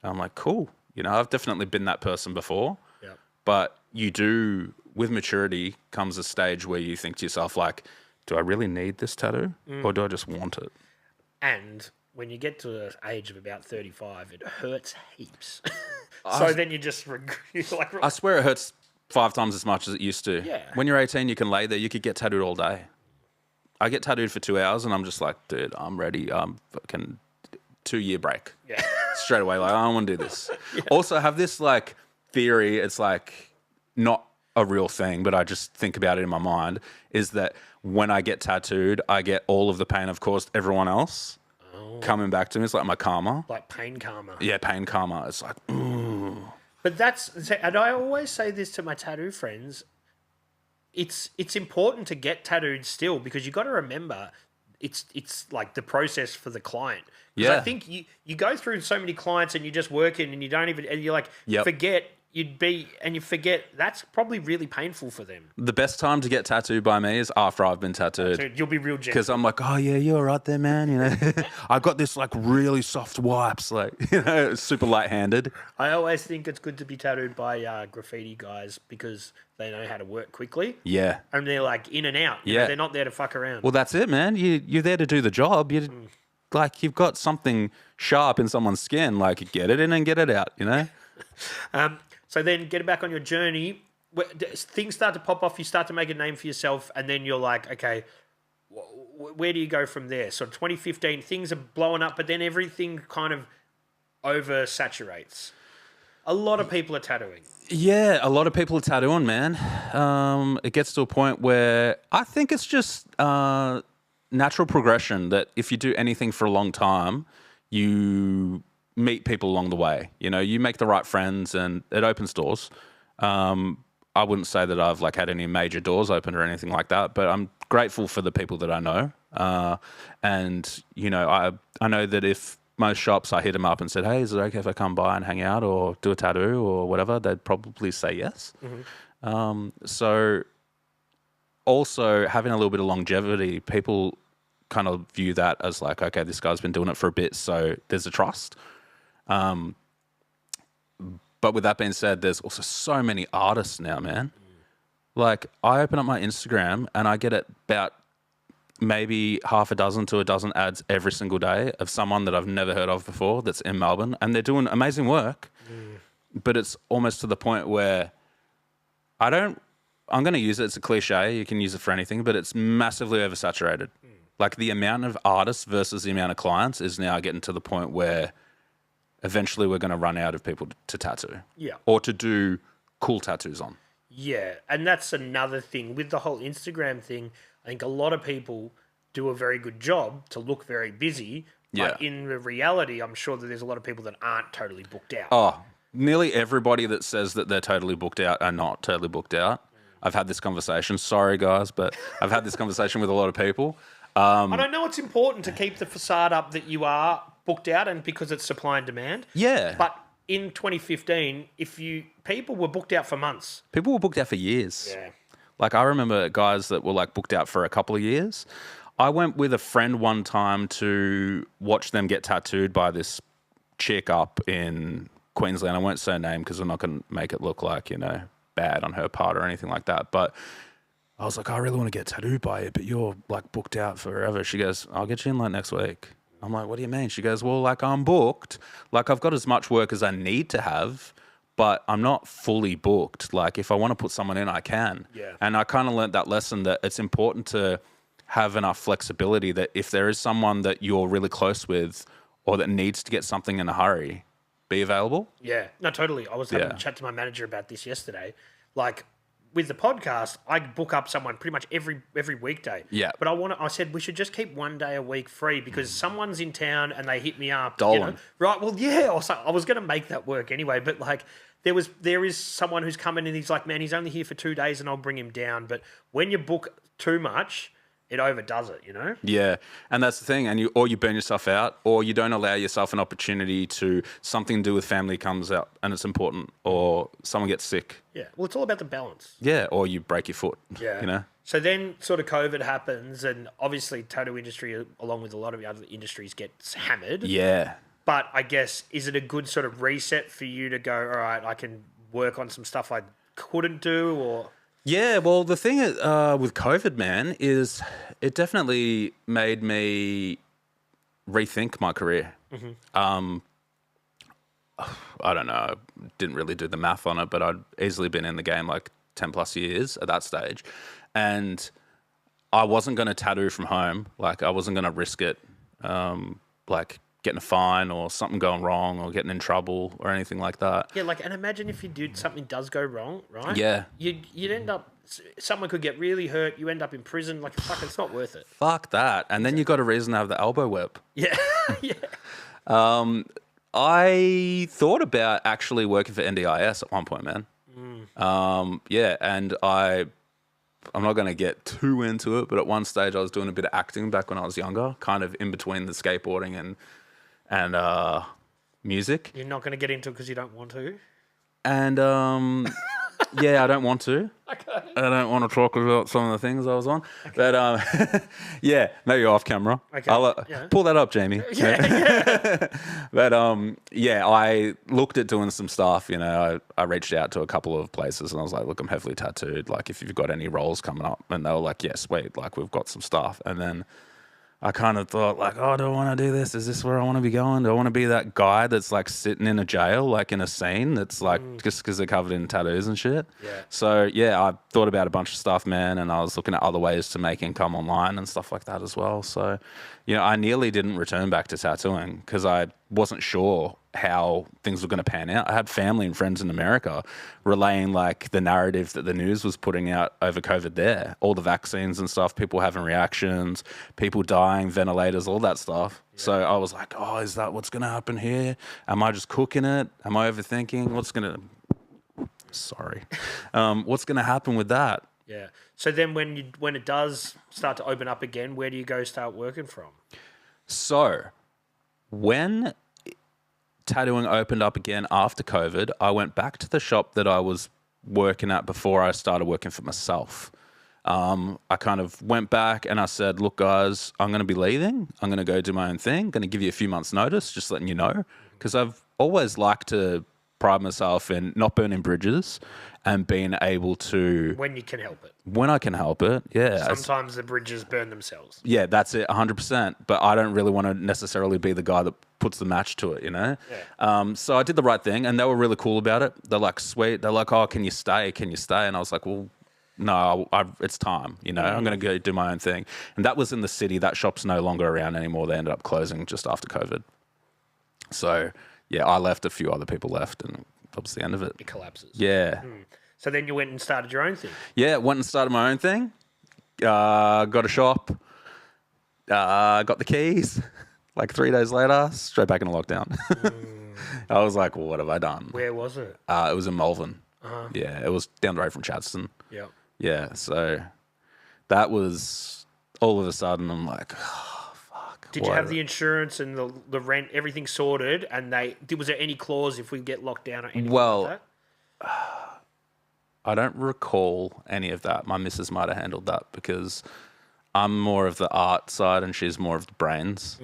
I'm like, cool. You know, I've definitely been that person before. Yep. But you do, with maturity, comes a stage where you think to yourself, like, do I really need this tattoo? Or do I just want it? And when you get to the age of about 35, it hurts heaps. So then you just, you're like, I swear it hurts 5 times as much as it used to. Yeah. When you're 18, you can lay there. You could get tattooed all day. I get tattooed for 2 hours, and I'm just like, dude, I'm ready. I'm fucking 2-year break. Yeah. Straight away, like, I don't want to do this. Also, I have this, like, theory. It's, like, not a real thing, but I just think about it in my mind, is that when I get tattooed, I get all of the pain I've caused everyone else coming back to me. It's like my karma. Like pain karma. Yeah, pain karma. It's like, ooh. But and I always say this to my tattoo friends, it's important to get tattooed still, because you got to remember it's like the process for the client. Yeah. I think you go through so many clients and you just work in and you don't even, and you're like, forget you forget that's probably really painful for them. The best time to get tattooed by me is after I've been tattooed. So you'll be real gentle. Because I'm like, oh yeah, you're all right there, man. You know, I got this like really soft wipes, like, you know, super light-handed. I always think it's good to be tattooed by graffiti guys because they know how to work quickly. Yeah. And they're like in and out. You know, they're not there to fuck around. Well, that's it, man. You're there to do the job. Like, you've got something sharp in someone's skin. Like, get it in and get it out, you know? So then get back on your journey. Things start to pop off. You start to make a name for yourself. And then you're like, okay, where do you go from there? So 2015, things are blowing up, but then everything kind of oversaturates. A lot of people are tattooing. Yeah, a lot of people are tattooing, man. It gets to a point where I think it's just natural progression that if you do anything for a long time, you meet people along the way. You know, you make the right friends and it opens doors. I wouldn't say that I've like had any major doors opened or anything like that, but I'm grateful for the people that I know. And, you know, I know that if most shops I hit them up and said, hey, is it okay if I come by and hang out or do a tattoo or whatever, they'd probably say yes. So also having a little bit of longevity, people kind of view that as like, okay, this guy's been doing it for a bit, so there's a trust. But with that being said, there's also so many artists now, man. Like, I open up my Instagram and I get about maybe half a dozen to a dozen ads every single day of someone that I've never heard of before that's in Melbourne, and they're doing amazing work. But it's almost to the point where I'm going to use it. It's a cliche. You can use it for anything, but it's massively oversaturated. Like, the amount of artists versus the amount of clients is now getting to the point where eventually we're going to run out of people to tattoo. Yeah. Or to do cool tattoos on. Yeah. And that's another thing with the whole Instagram thing. I think a lot of people do a very good job to look very busy, Yeah. But in the reality, I'm sure that there's a lot of people that aren't totally booked out. Oh, nearly everybody that says that they're totally booked out are not totally booked out. I've had this conversation. Sorry, guys, but I've had this conversation with a lot of people. I don't know it's important to keep the facade up that you are booked out, and because it's supply and demand. Yeah. But in 2015, people were booked out for months. People were booked out for years. Yeah. Like, I remember guys that were like booked out for a couple of years. I went with a friend one time to watch them get tattooed by this chick up in Queensland. I won't say her name because I'm not going to make it look like, bad on her part or anything like that. But I was like, I really want to get tattooed by you, but you're like booked out forever. She goes, I'll get you in like next week. I'm like, what do you mean? She goes, well, like I'm booked. Like I've got as much work as I need to have, but I'm not fully booked. Like if I want to put someone in, I can. Yeah. And I kind of learned that lesson that it's important to have enough flexibility that if there is someone that you're really close with or that needs to get something in a hurry, be available. Yeah, no, totally. I was having a chat to my manager about this yesterday. Like with the podcast, I book up someone pretty much every weekday. Yeah. But I said we should just keep one day a week free because someone's in town and they hit me up. Dolan. Right. Well, yeah. I was going to make that work anyway, but like there is someone who's coming and he's like, man, he's only here for 2 days and I'll bring him down. But when you book too much, it overdoes it, Yeah, and that's the thing, and you burn yourself out, or you don't allow yourself an opportunity to something to do with family comes out and it's important, or someone gets sick. Yeah, well, it's all about the balance. Yeah, or you break your foot. Yeah, So then, sort of, COVID happens, and obviously, tattoo industry, along with a lot of the other industries, gets hammered. Yeah. But I guess is it a good sort of reset for you to go? All right, I can work on some stuff I couldn't do, or. Yeah, well, the thing with COVID, man, is it definitely made me rethink my career. Mm-hmm. I don't know, I didn't really do the math on it, but I'd easily been in the game like 10 plus years at that stage. And I wasn't going to tattoo from home. Like I wasn't going to risk it, like getting a fine or something going wrong or getting in trouble or anything like that. Yeah, like, and imagine if something does go wrong, right? Yeah. You'd end up, someone could get really hurt, you end up in prison, like, fuck, it's not worth it. Fuck that. And then you got a reason to have the elbow whip. Yeah, yeah. I thought about actually working for NDIS at one point, man. Yeah, and I'm not going to get too into it, but at one stage I was doing a bit of acting back when I was younger, kind of in between the skateboarding and music. You're not going to get into it because you don't want to? And yeah, I don't want to. Okay. I don't want to talk about some of the things I was on. Okay. But yeah, maybe off camera. Okay. I'll pull that up, Jamie. Yeah. But yeah, I looked at doing some stuff. I reached out to a couple of places and I was like, look, I'm heavily tattooed. Like, if you've got any roles coming up, and they were like, yeah, sweet. Like, we've got some stuff. And then I kind of thought, like, oh, do I want to do this? Is this where I want to be going? Do I want to be that guy that's like sitting in a jail, like in a scene that's like just because they're covered in tattoos and shit? Yeah. So yeah, I thought about a bunch of stuff, man, and I was looking at other ways to make income online and stuff like that as well. So, I nearly didn't return back to tattooing because I wasn't sure how things were going to pan out. I had family and friends in America relaying like the narrative that the news was putting out over COVID there, all the vaccines and stuff, people having reactions, people dying, ventilators, all that stuff. Yeah. So I was like, oh, is that what's going to happen here? Am I just cooking it? Am I overthinking? What's going to happen with that? Yeah. So then when it does start to open up again, where do you go start working from? So when tattooing opened up again after COVID, I went back to the shop that I was working at before I started working for myself. I kind of went back and I said, look, guys, I'm going to be leaving. I'm going to go do my own thing. Going to give you a few months notice, just letting you know, because I've always liked to pride myself in not burning bridges and being able to... When you can help it. When I can help it, yeah. Sometimes the bridges burn themselves. Yeah, that's it, 100%. But I don't really want to necessarily be the guy that puts the match to it, Yeah. So I did the right thing, and they were really cool about it. They're like, sweet. They're like, oh, can you stay? Can you stay? And I was like, well, no, it's time. I'm going to go do my own thing. And that was in the city. That shop's no longer around anymore. They ended up closing just after COVID. So, yeah, I left. A few other people left, and that was the end of it. It collapses. Yeah. So then you went and started your own thing. Yeah, went and started my own thing. Got a shop. Got the keys. Like 3 days later, straight back into lockdown. I was like, well, what have I done? Where was it? It was in Melbourne. Yeah, it was down the road from Chadstone. Yeah. Yeah, so that was all of a sudden I'm like, oh, fuck. Did you have the insurance and the rent, everything sorted? And was there any clause if we get locked down or anything like that? I don't recall any of that. My missus might have handled that because I'm more of the art side and she's more of the brains.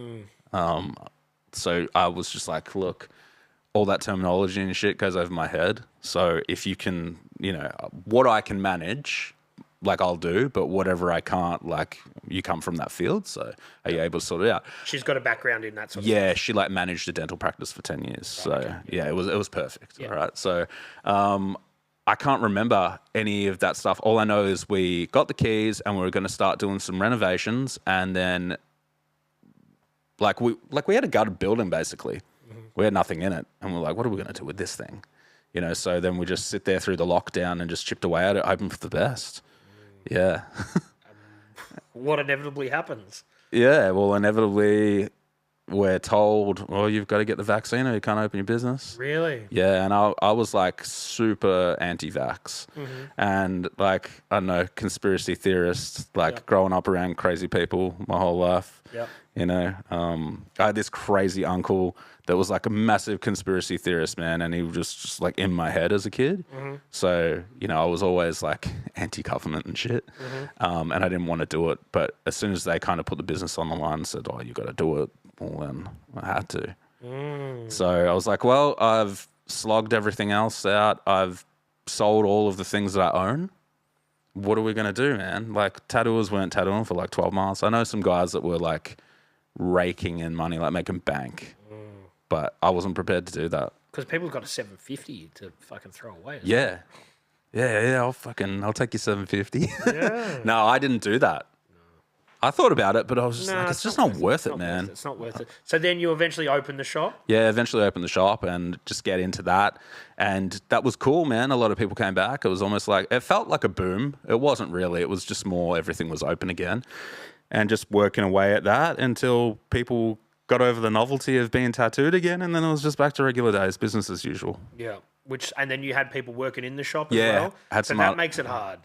So I was just like, look, all that terminology and shit goes over my head. So if you can, what I can manage, like I'll do, but whatever I can't, like you come from that field. So are you able to sort it out? She's got a background in that sort of Yeah, stuff. she like managed a dental practice for 10 years. So it was perfect. Yeah. All right. So I can't remember any of that stuff. All I know is we got the keys and we were going to start doing some renovations, and then we had a gutted building basically. We had nothing in it, and we're like, what are we going to do with this thing? So then we just sit there through the lockdown and just chipped away at it, hoping for the best. Yeah. What inevitably happens. Yeah, well, inevitably we're told, well, you've got to get the vaccine or you can't open your business. Really? Yeah, and I was like super anti-vax. And like, I don't know, conspiracy theorist, like growing up around crazy people my whole life. Yep. I had this crazy uncle that was like a massive conspiracy theorist, man, and he was just like in my head as a kid. So, I was always like anti-government and shit. And I didn't want to do it. But as soon as they kind of put the business on the line and said, oh, you got to do it, well, then I had to. So I was like, well, I've slogged everything else out. I've sold all of the things that I own. What are we going to do, man? Like, tattooers weren't tattooing for like 12 months. I know some guys that were like raking in money, like making bank. But I wasn't prepared to do that. Because people got a $750 to fucking throw away. Yeah. Yeah, I'll take your 750. Yeah. No, I didn't do that. I thought about it, but I was just like, it's just not worth it, man. It's not worth it. So then you eventually opened the shop? Yeah, eventually opened the shop and just get into that. And that was cool, man. A lot of people came back. It was almost like, it felt like a boom. It wasn't really. It was just more everything was open again. And just working away at that until people got over the novelty of being tattooed again. And then it was just back to regular days, business as usual. Yeah. And then you had people working in the shop as Yeah, well? had so some that art- makes it hard.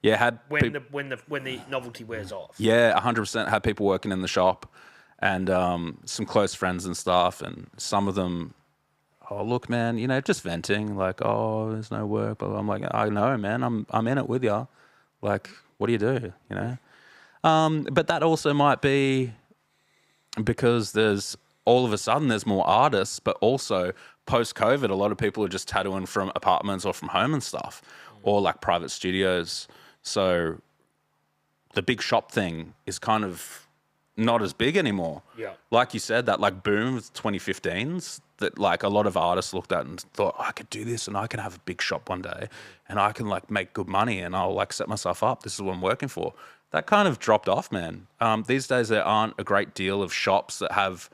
Yeah, When the novelty wears off. Yeah, 100% had people working in the shop and some close friends and stuff. And some of them, oh, look, man, just venting like, oh, there's no work. But I'm like, I know, man, I'm in it with you. Like, what do you do, But that also might be because all of a sudden there's more artists, but also post-COVID, a lot of people are just tattooing from apartments or from home and stuff, or like private studios. So the big shop thing is kind of not as big anymore. Yeah. Like you said, that like boom of 2015s that like a lot of artists looked at and thought, I could do this and I can have a big shop one day and I can like make good money and I'll like set myself up. This is what I'm working for. That kind of dropped off, man. These days there aren't a great deal of shops that have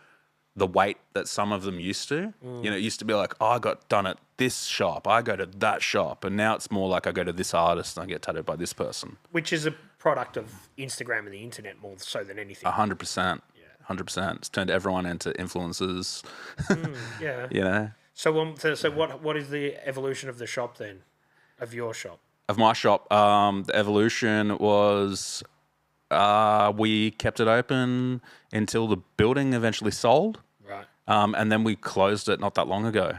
the weight that some of them used to. It used to be like, oh, I got done at this shop, I go to that shop. And now it's more like I go to this artist and I get tattooed by this person. Which is a product of Instagram and the internet more so than anything. 100%. 100%. It's turned everyone into influencers. Yeah. So so what is the evolution of the shop then? Of your shop? Of my shop, the evolution was we kept it open until the building eventually sold. Right. And then we closed it not that long ago.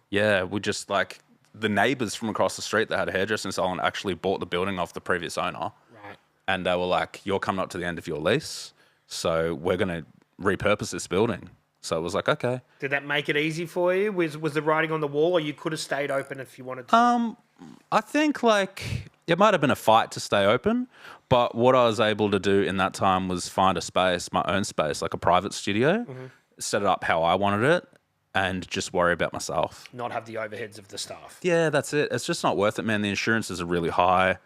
Yeah, we just like the neighbors from across the street that had a hairdressing salon actually bought the building off the previous owner. Right. And they were like, you're coming up to the end of your lease, so we're going to repurpose this building. So it was like, okay. Did that make it easy for you? Was the writing on the wall, or you could have stayed open if you wanted to? I think like it might have been a fight to stay open, but what I was able to do in that time was find a space, my own space, like a private studio, set it up how I wanted it, and just worry about myself. Not have the overheads of the staff. Yeah, that's it. It's just not worth it, man. The insurances are really high.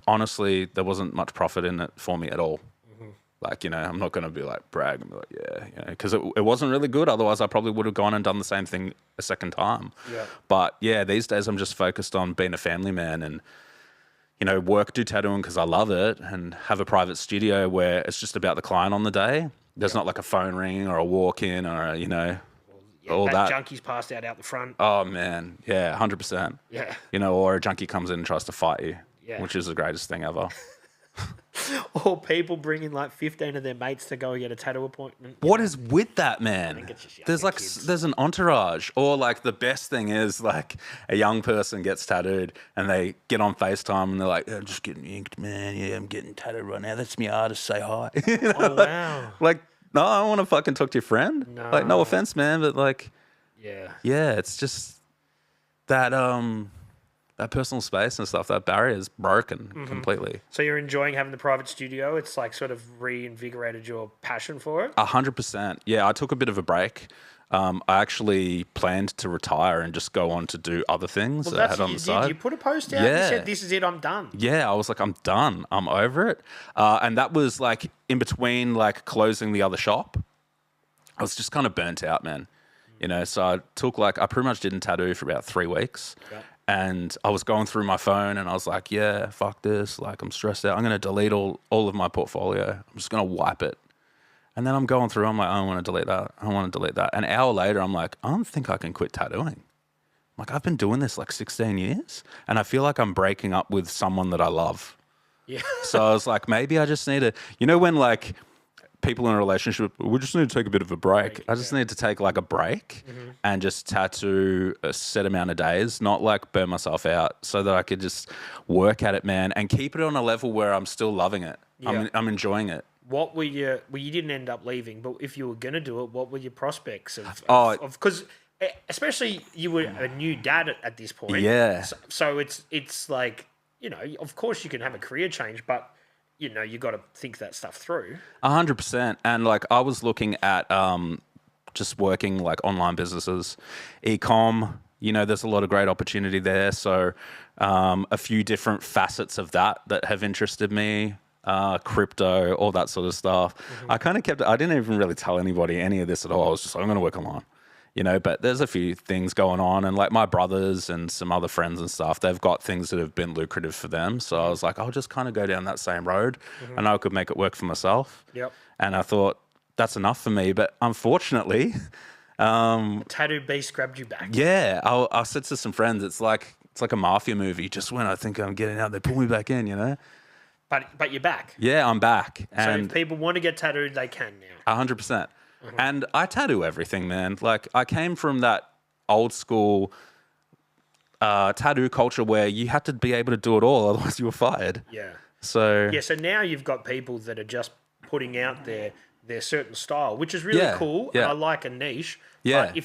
Honestly, there wasn't much profit in it for me at all. Like, I'm not going to be like brag and be like, yeah, because it wasn't really good. Otherwise, I probably would have gone and done the same thing a second time. Yeah. But yeah, these days I'm just focused on being a family man and, do tattooing because I love it and have a private studio where it's just about the client on the day. There's not like a phone ring or a walk in or all that. Junkie's passed out the front. Oh man, yeah, 100%. Yeah. Or a junkie comes in and tries to fight you, Yeah. which is the greatest thing ever. Or people bringing like 15 of their mates to go get a tattoo appointment. What is with that, man? think it's just There's younger like kids. there's an entourage, or like the best thing is like a young person gets tattooed and they get on FaceTime and they're like, "I'm just getting inked, man. Yeah, I'm getting tattooed right now. That's me artist. Say hi." Oh, wow. Like, no, I don't want to fucking talk to your friend. No. Like, no offense, man, but like, Yeah. yeah, it's just that that personal space and stuff. That barrier is broken completely. So you're enjoying having the private studio? It's like sort of reinvigorated your passion for it? 100%. Yeah, I took a bit of a break. I actually planned to retire and just go on to do other things Well, that I that's had what on you the did. side. You put a post out. Yeah. You said, "This is it. I'm done." Yeah, I was like, I'm done. I'm over it. And that was like in between like closing the other shop. I was just kind of burnt out, man. So I pretty much didn't tattoo for about 3 weeks. Yeah. And I was going through my phone and I was like, yeah, fuck this. Like, I'm stressed out. I'm going to delete all of my portfolio. I'm just going to wipe it. And then I'm going through. I'm like, I don't want to delete that. I don't want to delete that. An hour later, I'm like, I don't think I can quit tattooing. Like, I've been doing this like 16 years. And I feel like I'm breaking up with someone that I love. Yeah. So I was like, maybe I just need to, when like people in a relationship, we just need to take a bit of a break. I just need to take like a break and just tattoo a set amount of days, not like burn myself out, so that I could just work at it, man, and keep it on a level where I'm still loving it. Yeah. I'm enjoying it. What were you? Well, you didn't end up leaving, but if you were going to do it, what were your prospects of? Oh. Because especially you were a new dad at this point. Yeah. So it's like, of course you can have a career change, but you got to think that stuff through. 100%. And like I was looking at just working like online businesses, e-com. There's a lot of great opportunity there. So a few different facets of that have interested me. Crypto, all that sort of stuff. I kind of I didn't even really tell anybody any of this at all. I was just like, I'm going to work online. But there's a few things going on, and like my brothers and some other friends and stuff, they've got things that have been lucrative for them. So I was like, I'll just kind of go down that same road and I could make it work for myself. Yep. And I thought that's enough for me. But unfortunately, Tattoo beast grabbed you back. yeah, I said to some friends, it's like a mafia movie. Just when I think I'm getting out, they pull me back in, But you're back. Yeah, I'm back. So And if people want to get tattooed, they can now. 100%. And I tattoo everything, man. Like, I came from that old school tattoo culture where you had to be able to do it all, otherwise you were fired. Yeah. So Yeah, so now you've got people that are just putting out their certain style, which is really cool. Yeah. And I like a niche. Yeah. But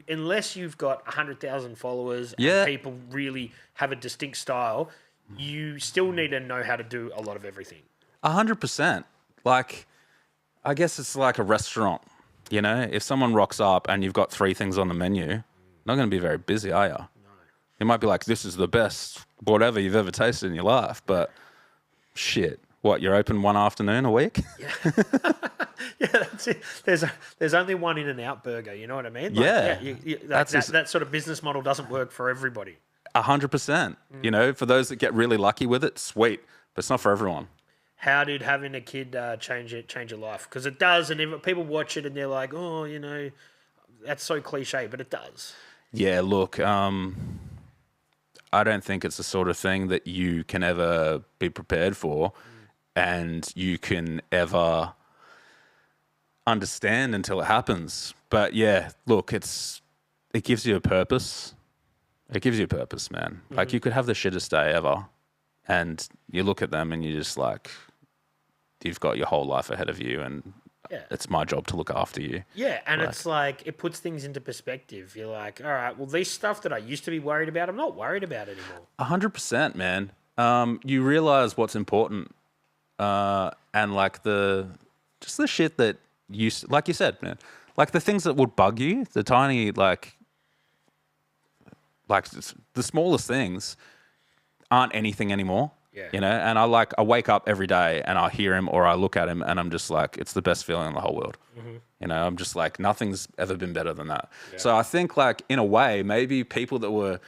unless you've got 100,000 followers and Yeah. people really have a distinct style, you still need to know how to do a lot of everything. 100%. Like, I guess it's like a restaurant. If someone rocks up and you've got 3 things on the menu, not going to be very busy, are you? No. You might be like, this is the best whatever you've ever tasted in your life, but shit. What, you're open one afternoon a week? Yeah, that's it. There's only one In-N-Out burger. You know what I mean? Yeah. That sort of business model doesn't work for everybody. 100%. For those that get really lucky with it, sweet. But it's not for everyone. How did having a kid change your life? Because it does, and if people watch it and they're like, oh, that's so cliche, but it does. Yeah, look, I don't think it's the sort of thing that you can ever be prepared for and you can ever understand until it happens. But yeah, look, it gives you a purpose. It gives you a purpose, man. Like, you could have the shittest day ever and you look at them and you're just like, you've got your whole life ahead of you and it's my job to look after you. Yeah, and it's like, it puts things into perspective. You're like, all right, well, these stuff that I used to be worried about, I'm not worried about anymore. 100%, man. You realize what's important and like the shit that like you said, man, like the things that would bug you, the tiny, like the smallest things aren't anything anymore. Yeah. And I wake up every day and I hear him or I look at him and I'm just like, it's the best feeling in the whole world. I'm just like, nothing's ever been better than that. Yeah. So I think like in a way, maybe people that were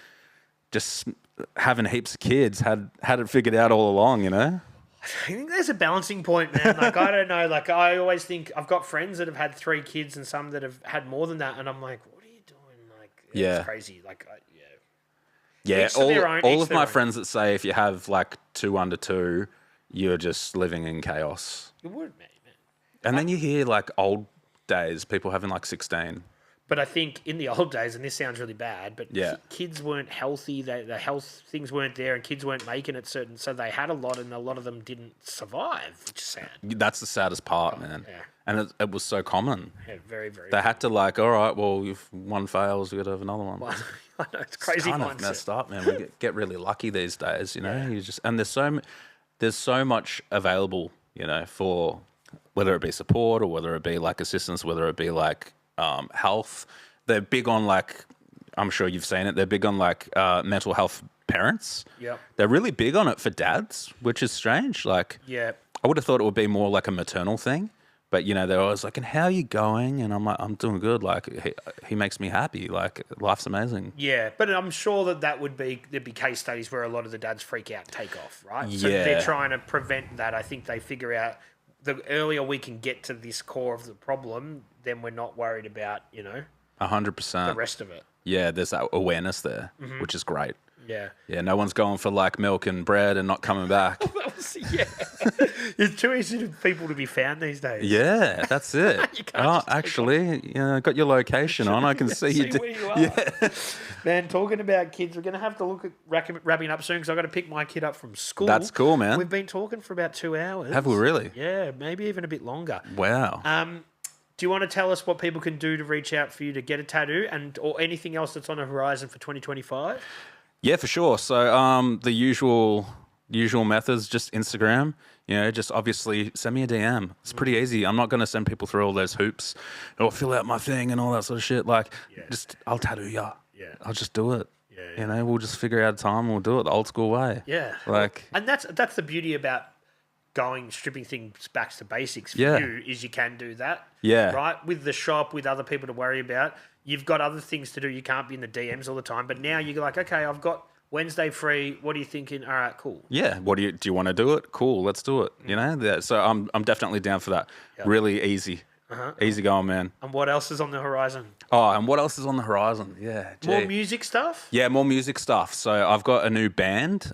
just having heaps of kids had it figured out all along, I think there's a balancing point, man. Like, I don't know. Like, I always think I've got friends that have had 3 kids and some that have had more than that. And I'm like, what are you doing? Like, Yeah. it's crazy. Like, Yeah, Each to their own, all each of to their my own. friends that say if you have like 2 under 2, you're just living in chaos. you would, man. And then you hear like old days, people having like 16. But I think in the old days, and this sounds really bad, but Yeah. kids weren't healthy. The health things weren't there, and kids weren't making it certain. So they had a lot, and a lot of them didn't survive, which is sad. That's the saddest part, man. yeah. And it was so common. Yeah, very, very. They had to like, all right, well, if one fails, we got to have another one. I know it's crazy. Kind mindset. of messed up, man. We get really lucky these days, you know. You just and there's so much available, you know, for whether it be support or whether it be like assistance, whether it be like health. They're big on like, I'm sure you've seen it. They're big on like mental health parents. Yep. They're really big on it for dads, which is strange. Like, Yeah. I would have thought it would be more like a maternal thing. But, you know, they're always like, and how are you going? And I'm like, I'm doing good. Like, he makes me happy. Like, life's amazing. Yeah, but I'm sure there'd be case studies where a lot of the dads freak out and take off, right? So Yeah. they're trying to prevent that. I think they figure out the earlier we can get to this core of the problem, then we're not worried about, 100%. the rest of it. Yeah, there's that awareness there, which is great. Yeah. Yeah, no one's going for like milk and bread and not coming back. Yeah. It's too easy for people to be found these days. Yeah, that's it. You can't Oh, just take actually, I got your location on. I can see you. where you are. Yeah. Man, talking about kids, we're going to have to look at wrapping up soon because I've got to pick my kid up from school. That's cool, man. We've been talking for about 2 hours. Have we really? Yeah, maybe even a bit longer. Wow. Do you want to tell us what people can do to reach out for you to get a tattoo or anything else that's on the horizon for 2025? Yeah, for sure. So the usual methods, just Instagram, just obviously send me a DM. It's pretty easy. I'm not going to send people through all those hoops or fill out my thing and all that sort of shit. Like, I'll tattoo ya. Yeah. I'll just do it. Yeah. We'll just figure out a time and we'll do it the old school way. Yeah. Like, And that's the beauty about stripping things back to basics for Yeah. you is you can do that. Yeah. Right? With the shop, with other people to worry about, you've got other things to do. You can't be in the DMs all the time. But now you're like, okay, I've got Wednesday free. What are you thinking? All right, cool. yeah, do you want to do it? Cool, let's do it. So I'm definitely down for that. Really easy. Easy going, man. And what else is on the horizon? Oh, and what else is on the horizon? Yeah. More gee. music stuff? Yeah, more music stuff. So I've got a new band.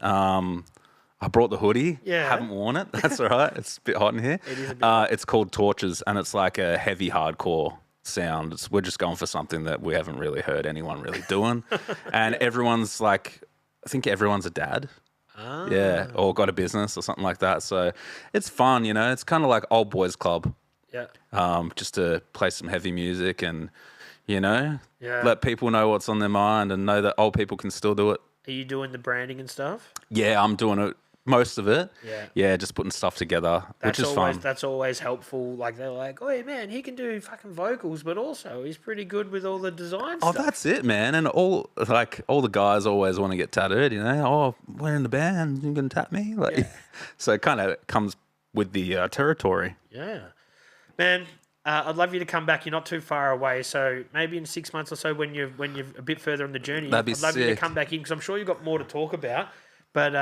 I brought the hoodie. Yeah. Haven't worn it. That's all right. It's a bit hot in here. It is a bit It's called Torches, and it's like a heavy hardcore sound. We're just going for something that we haven't really heard anyone really doing. And everyone's like, I think everyone's a dad. Yeah, or got a business or something like that. So it's fun, It's kind of like old boys club. Yeah. Just to play some heavy music and, Yeah. let people know what's on their mind and know that old people can still do it. Are you doing the branding and stuff? Yeah, I'm doing it. Most of it. Yeah. Yeah, just putting stuff together, which is fun. That's always helpful. Like, they're like, oh, man, he can do fucking vocals, but also he's pretty good with all the design Oh, stuff. that's it, man. And all the guys always want to get tattooed, Oh, we're in the band. You can tat me? Like, so it kind of comes with the territory. Yeah. Man, I'd love you to come back. You're not too far away, so maybe in 6 months or so, when you're a bit further on the journey, That'd be I'd love you to sick. come back in because I'm sure you've got more to talk about. But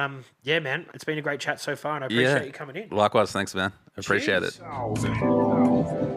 yeah, man, it's been a great chat so far, and I appreciate you coming in. Likewise, thanks, man. Appreciate Cheers. it. 1,000.